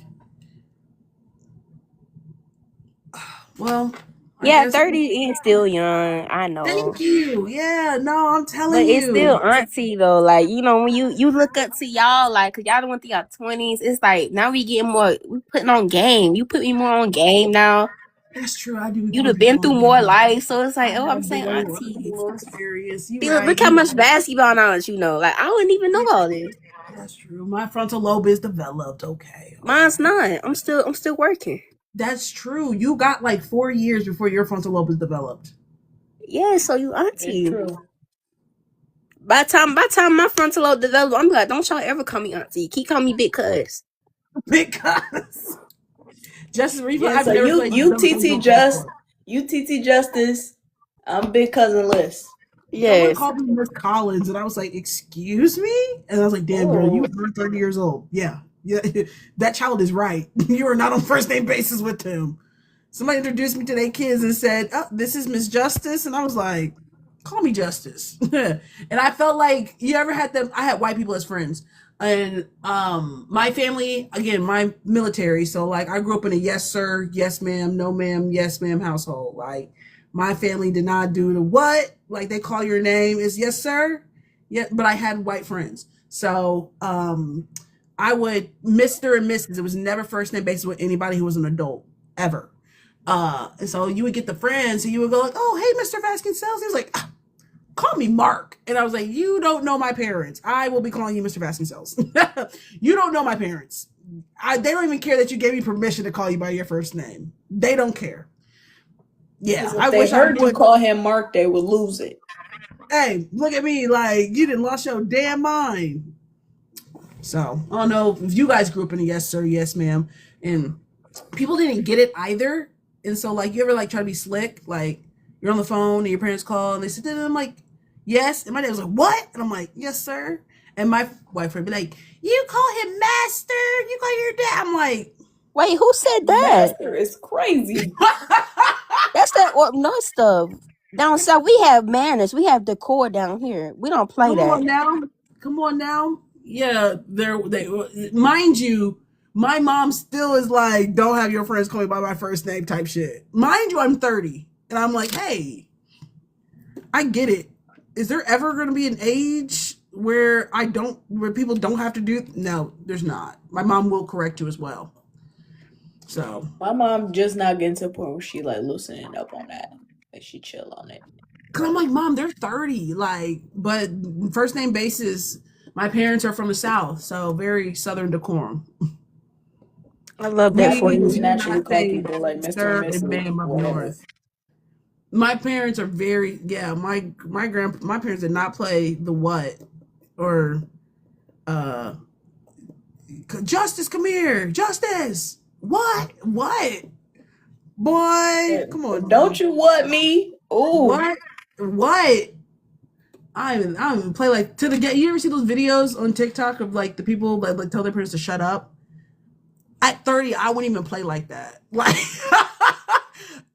Well, I Yeah, guess- 30 is still young. I know. Thank you. Yeah, no, I'm telling But you. it's still auntie though. Like, you know, when you look up to y'all, like, cause y'all done went through your 20s, it's like now we getting more. We putting on game. You put me more on game now. That's true. I do. You'd have been through more life, so it's like, oh, I'm saying a auntie. little experience. You See, right. look how much basketball knowledge you know. Like, I wouldn't even know all this. That's true. My frontal lobe is developed. Okay. Mine's not. I'm still working. That's true. You got like 4 years before your frontal lobe is developed. Yeah, so you auntie. It's true. By the time my frontal lobe developed, I'm like, don't y'all ever call me auntie. Keep calling me big cuz. Because Justice Reaper, Yeah, I've so never played you before. TT Justice. I'm big cousin Liz. Someone Yes. called me Miss Collins, and I was like, "Excuse me," and I was like, "Damn, girl, you are 30 years old." Yeah, that child is right. You are not on first name basis with him. Somebody introduced me to their kids and said, "Oh, this is Miss Justice," and I was like, "Call me Justice." And I felt like you ever had them. I had white people as friends, and my family, again, my military. So like, I grew up in a yes sir, yes ma'am, no ma'am, yes ma'am household. Like, my family did not do the what, like they call your name is yes sir, yeah. But I had white friends, so I would Mr. and Mrs. It was never first name basis with anybody who was an adult ever. And so you would get the friends, and you would go like, "Oh, hey, Mr. Vasconcells." He was like, "Call me Mark," and I was like, "You don't know my parents. I will be calling you Mr. Vasconcells." You don't know my parents. They don't even care that you gave me permission to call you by your first name. They don't care. Yeah, I wish I heard you call him Mark, they would lose it. Hey, look at me, like you didn't lost your damn mind. So I don't know if you guys grew up in a yes sir, yes ma'am, and people didn't get it either. And so like you ever like try to be slick, like you're on the phone and your parents call and they said, and I'm like, yes, and my dad was like, what? And I'm like, yes sir. And my wife would be like, you call him master, you call your dad. I'm like, wait, who said that? Master is crazy. That's that up north stuff. Down south, we have manners. We have decor down here. We don't play that. Come on now. Yeah, they mind you, my mom still is like, don't have your friends call me by my first name type shit. Mind you, I'm 30. And I'm like, hey, I get it. Is there ever gonna be an age where people don't have to do? No, there's not. My mom will correct you as well. So my mom just not getting to the point where she like loosening up on that. Like she chill on it. Cause I'm like, Mom, they're 30. Like, but first name basis, my parents are from the South, so very Southern decorum. I love My that for We parents just you. do naturally not call say people like Mr. and sir and Mrs. ma'am up whatever. north. My parents are very my parents did not play the what or uh Justice, come here, Justice. What? Boy, come on. Don't you what me? Ooh. What? I don't even play like to the get. You ever see those videos on TikTok of like the people that like tell their parents to shut up? At 30, I wouldn't even play like that. Like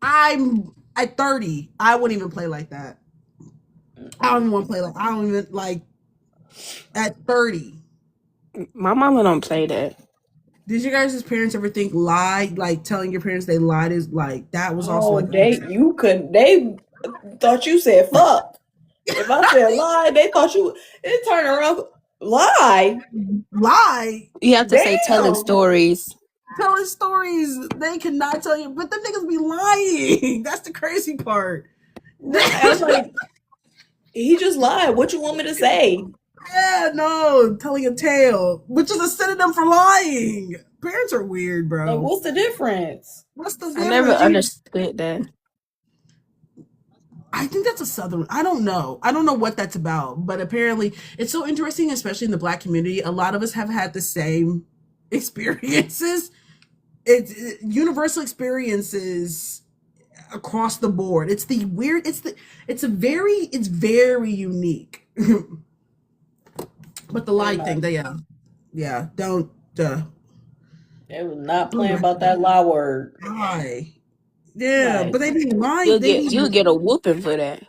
I'm at 30, I wouldn't even play like that. I don't even want to play like I don't even like at 30. My mama don't play that. Did you guys' parents ever think lie, like telling your parents they lied is like that was also Oh, like they thought you said fuck. If I said lie, they thought you it turned around lie. lie? You have to say telling Damn. stories. Telling stories they cannot tell you, but the niggas be lying. That's the crazy part. I was like, he just lied. What you want me to say? Yeah, no, telling a tale, which is a synonym for lying. Parents are weird, bro. Like, what's the difference? What's the I difference? never understood that. I think that's a southern. I don't know. I don't know what that's about, but apparently it's so interesting, especially in the Black community. A lot of us have had the same experiences. It's universal experiences across the board. It's the weird. It's very unique. But the lie thing, yeah, don't. They was not playing about that lie word. Lie. Yeah, Like, but they be lying. You'll get a whooping for that.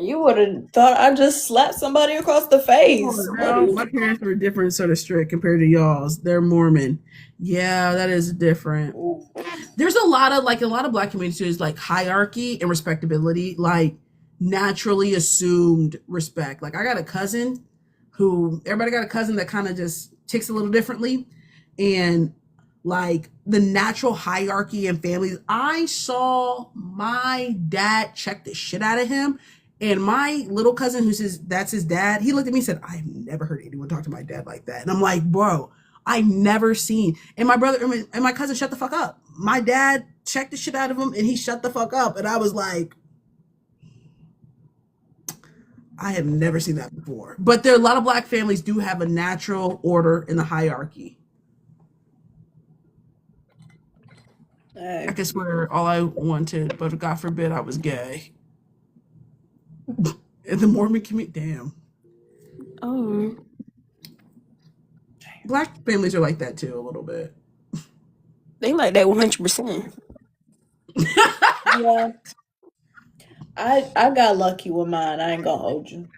you would have thought I just slapped somebody across the face. My parents were different, sort of strict compared to y'all's. They're Mormon. Yeah, that is different. Ooh. There's a lot of Black communities like hierarchy and respectability, like naturally assumed respect. Like I got a cousin who everybody got a cousin that kind of just ticks a little differently, and like the natural hierarchy in families. I saw my dad check the shit out of him. And my little cousin, that's his dad, he looked at me and said, I've never heard anyone talk to my dad like that. And I'm like, bro, I never seen. And my brother and my cousin shut the fuck up. My dad checked the shit out of him and he shut the fuck up. And I was like, I have never seen that before. But there are a lot of Black families do have a natural order in the hierarchy. I could swear all I wanted, but God forbid I was gay. In the Mormon community, damn. Oh. Black families are like that too, a little bit. They like that 100%. Yeah. I got lucky with mine. I ain't gonna hold you.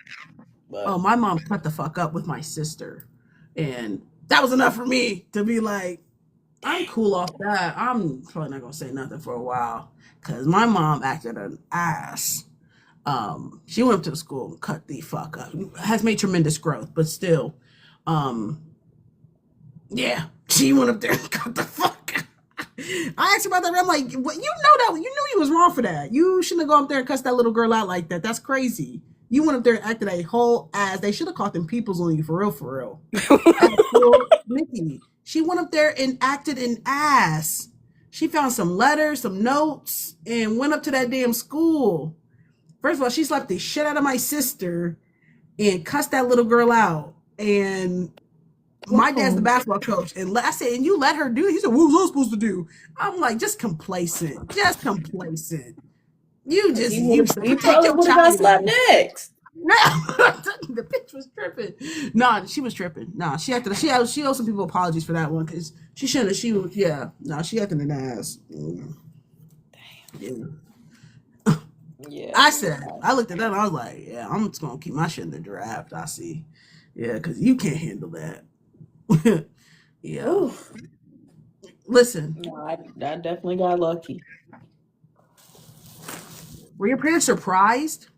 But Oh, my mom cut the fuck up with my sister. And that was enough for me to be like, I'm cool off that. I'm probably not gonna say nothing for a while. Cause my mom acted an ass. She went up to the school and cut the fuck up. Has made tremendous growth, but still, yeah, she went up there and cut the fuck up. I asked her about that. I'm like, what? You know you was wrong for that. You shouldn't have gone up there and cussed that little girl out like that. That's crazy. You went up there and acted a whole ass. They should have caught them peoples on you for real. Nikki, she went up there and acted an ass. She found some letters, some notes, and went up to that damn school. First of all, she slapped the shit out of my sister and cussed that little girl out. And my dad's the basketball coach. And I said, and you let her do it? He said, what was I supposed to do? I'm like, just complacent. You probably would have got slapped next. The bitch was tripping. Nah, she was tripping. Nah, she owes some people apologies for that one because she shouldn't have. She acted an ass. Yeah. Yeah. I looked at that and I was like, yeah, I'm just gonna keep my shit in the draft. I see. Yeah, because you can't handle that. Yeah. Oof. Listen. No, I definitely got lucky. Were your parents surprised?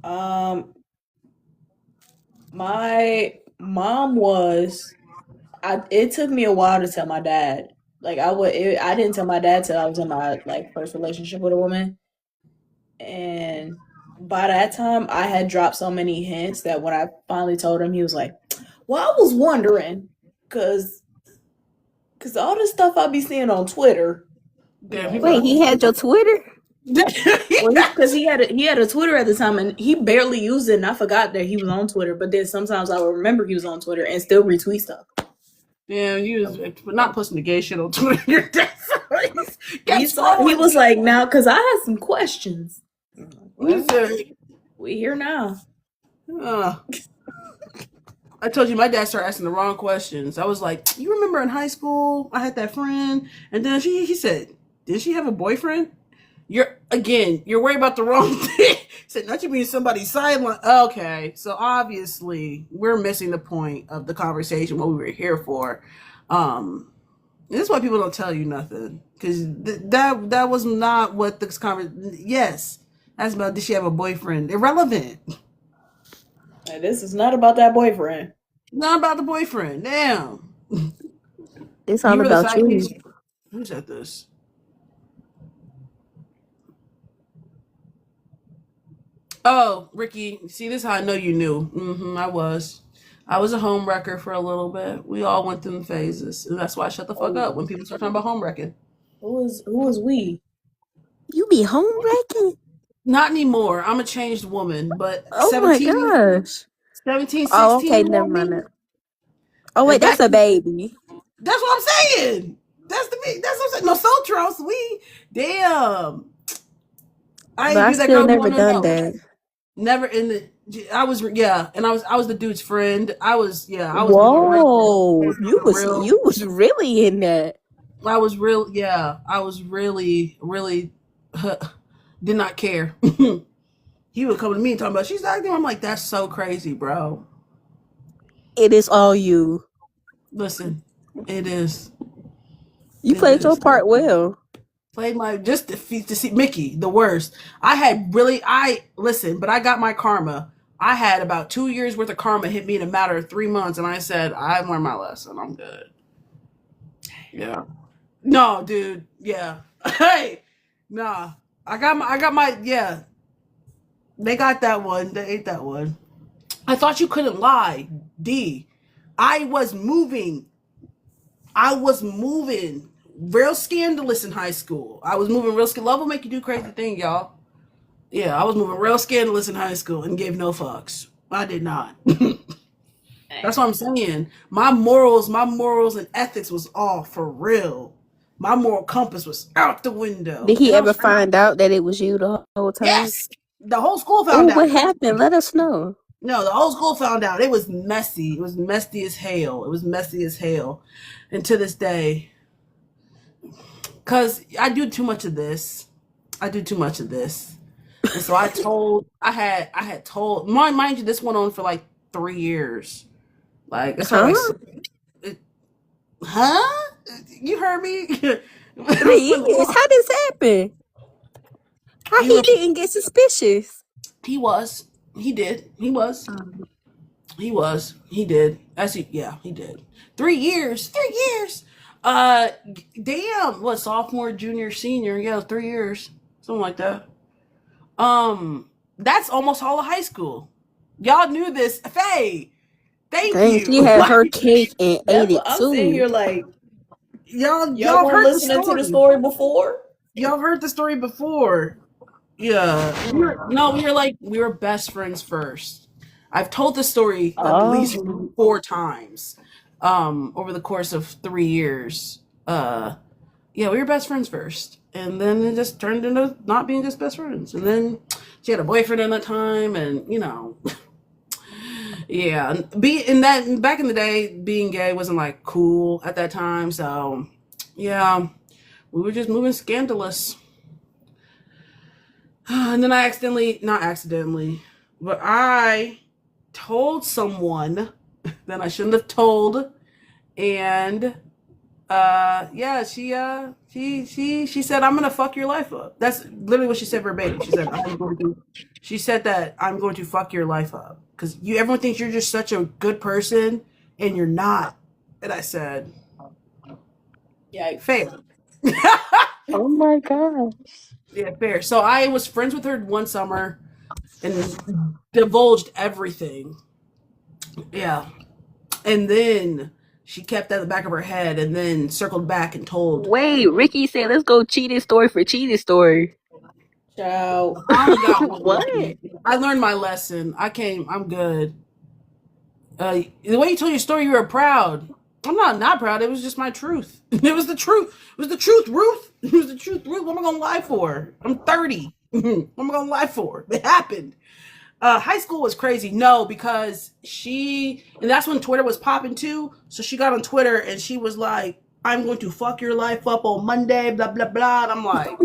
My mom was. It took me a while to tell my dad. Like I didn't tell my dad till I was in my first relationship with a woman. And by that time, I had dropped so many hints that when I finally told him, he was like, well, I was wondering, because Cause all the stuff I be seeing on Twitter. Damn, people Wait, he had your Twitter? Because he had a Twitter at the time and he barely used it, and I forgot that he was on Twitter. But then sometimes I will remember he was on Twitter and still retweet stuff. Damn, you was not posting the gay shit on Twitter. He was like, now, because I had some questions. Well, we here now. I told you my dad started asking the wrong questions. I was like, you remember in high school I had that friend, and then he said, did she have a boyfriend? You're worried about the wrong thing. He said, not you being somebody's sideline. Okay, so obviously we're missing the point of the conversation, what we were here for. This is why people don't tell you nothing, because that was not what this conversation. Yes, that's about, did she have a boyfriend? Irrelevant. And this is not about that boyfriend. Not about the boyfriend. Damn. It's all about you. Who said this? Oh, Ricky, see, this is how I know you knew. I was a home wrecker for a little bit. We all went through phases, and that's why I shut the fuck up when people start talking about home wrecking. Who was we? You be home wrecking? Not anymore. I'm a changed woman, but Oh 17, my gosh. 17, 16. Oh, okay, never mind that. Oh wait, that's a baby. That's what I'm saying. That's what I'm saying. No, so trust we. Damn. I still never done that. Never in the. I was and I was the dude's friend. I was. Whoa, you was really in that. I was real. Yeah, I was really did not care. He would come to me and talk about she's acting. I'm like, that's so crazy, bro. It is all you. Listen, it is. You played your part well. Played my just to see Mickey, the worst. Listen, but I got my karma. I had about 2 years worth of karma hit me in a matter of 3 months, and I said, I've learned my lesson. I'm good. Yeah. No, dude. Yeah. Hey. Nah. I got my yeah. They got that one. They ate that one. I thought you couldn't lie, D. I was moving real scandalous in high school. I was moving real love will make you do crazy things, y'all. Yeah, I was moving real scandalous in high school and gave no fucks. I did not. That's what I'm saying. My morals and ethics was off for real. My moral compass was out the window. Did he ever find out that it was you the whole time? Yes. The whole school found out. What happened? Let us know. No, the whole school found out. It was messy. It was messy as hell. And to this day, because I do too much of this. And so I had told, mind you, this went on for like 3 years. Like, it's huh? You heard me? 3 years? How this happen? How he didn't get suspicious? He was. He did. He was. He was. He did. He did. 3 years. 3 years. Damn. What, sophomore, junior, senior? Yeah, 3 years. Something like that. That's almost all of high school. Y'all knew this. Faye, thank you. She had her cake and ate it I'm too. sitting here like, y'all were listening to the story before? Y'all heard the story before. Yeah. We were best friends first. I've told the story at least 4 times over the course of 3 years. We were best friends first. And then it just turned into not being just best friends. And then she had a boyfriend at that time, and yeah. Back in the day, being gay wasn't like cool at that time. So yeah, we were just moving scandalous. And then I not accidentally, but I told someone that I shouldn't have told, and she said, I'm gonna fuck your life up. That's literally what she said verbatim. She said that I'm going to fuck your life up because everyone thinks you're just such a good person and you're not. And I said, yeah, fair. Oh my gosh. Yeah, fair. So I was friends with her one summer and divulged everything. Yeah. And then she kept that in the back of her head and then circled back and told. Wait, Ricky said, let's go cheating story for cheating story. Child. I only got one. What? Ricky. I learned my lesson. I'm good. The way you told your story, you were proud. I'm not proud. It was just my truth. It was the truth. It was the truth, Ruth. It was the truth, Ruth. What am I gonna lie for? I'm 30. What am I gonna lie for? It happened. High school was crazy. No, because and that's when Twitter was popping too. So she got on Twitter and she was like, "I'm going to fuck your life up on Monday." Blah blah blah. And I'm like,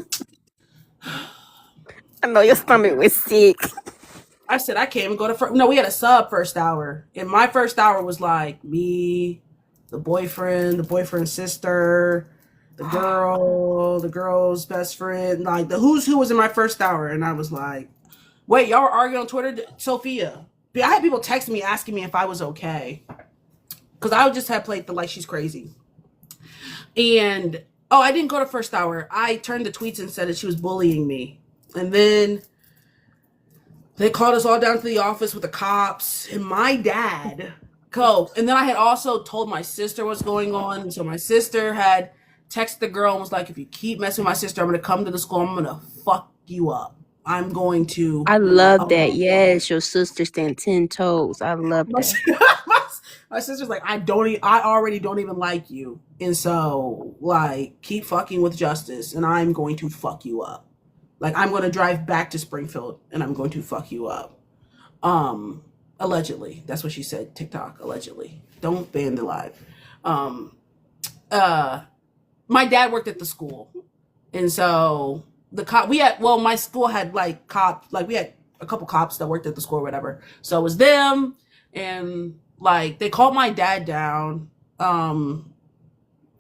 I know your stomach was sick. I said I can't even go to no. We had a sub first hour, and my first hour was like me, the boyfriend's sister, the girl's best friend, like the who's who was in my first hour, and I was like, wait, y'all were arguing on Twitter, Sophia. I had people texting me asking me if I was okay, because I just had played the like she's crazy, and I didn't go to first hour. I turned the tweets and said that she was bullying me, and then they called us all down to the office with the cops and my dad. And then I had also told my sister what's going on. And so my sister had texted the girl and was like, if you keep messing with my sister, I'm going to come to the school. I'm going to fuck you up. I'm going to. I love that. Yes, your sister stand 10 toes. I love that. My sister's like, I already don't even like you. And so, like, keep fucking with Justice and I'm going to fuck you up. Like, I'm going to drive back to Springfield and I'm going to fuck you up. Allegedly. That's what she said. TikTok, allegedly. Don't ban the live. My dad worked at the school. And so my school had like cops, like we had a couple cops that worked at the school or whatever. So it was them and like they called my dad down. And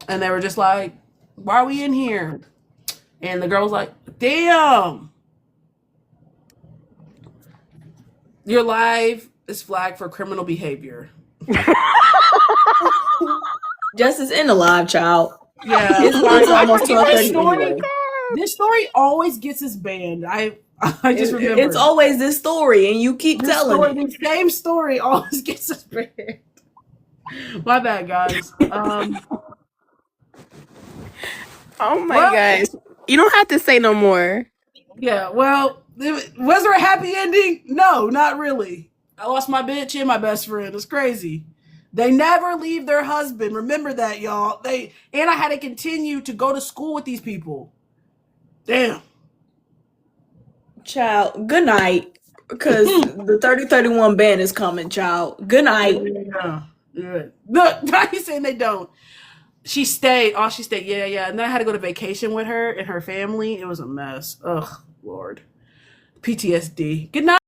they were just like, why are we in here? And the girl was like, damn, your live is flagged for criminal behavior. Justice in the live, child. Yeah. It's almost 12:30 anyway. This story always gets us banned. I just remember. It's always this story, and you keep telling it. The same story always gets us banned. My bad, guys. Oh my gosh. You don't have to say no more. Yeah, well, was there a happy ending? No, not really. I lost my bitch and my best friend. It's crazy. They never leave their husband. Remember that, y'all. And I had to continue to go to school with these people. Damn. Child, good night. Because the 3031 ban is coming, child. Good night. Yeah. No, he's saying they don't. She stayed. Oh, she stayed. Yeah. And then I had to go to vacation with her and her family. It was a mess. Ugh, Lord. PTSD. Good night.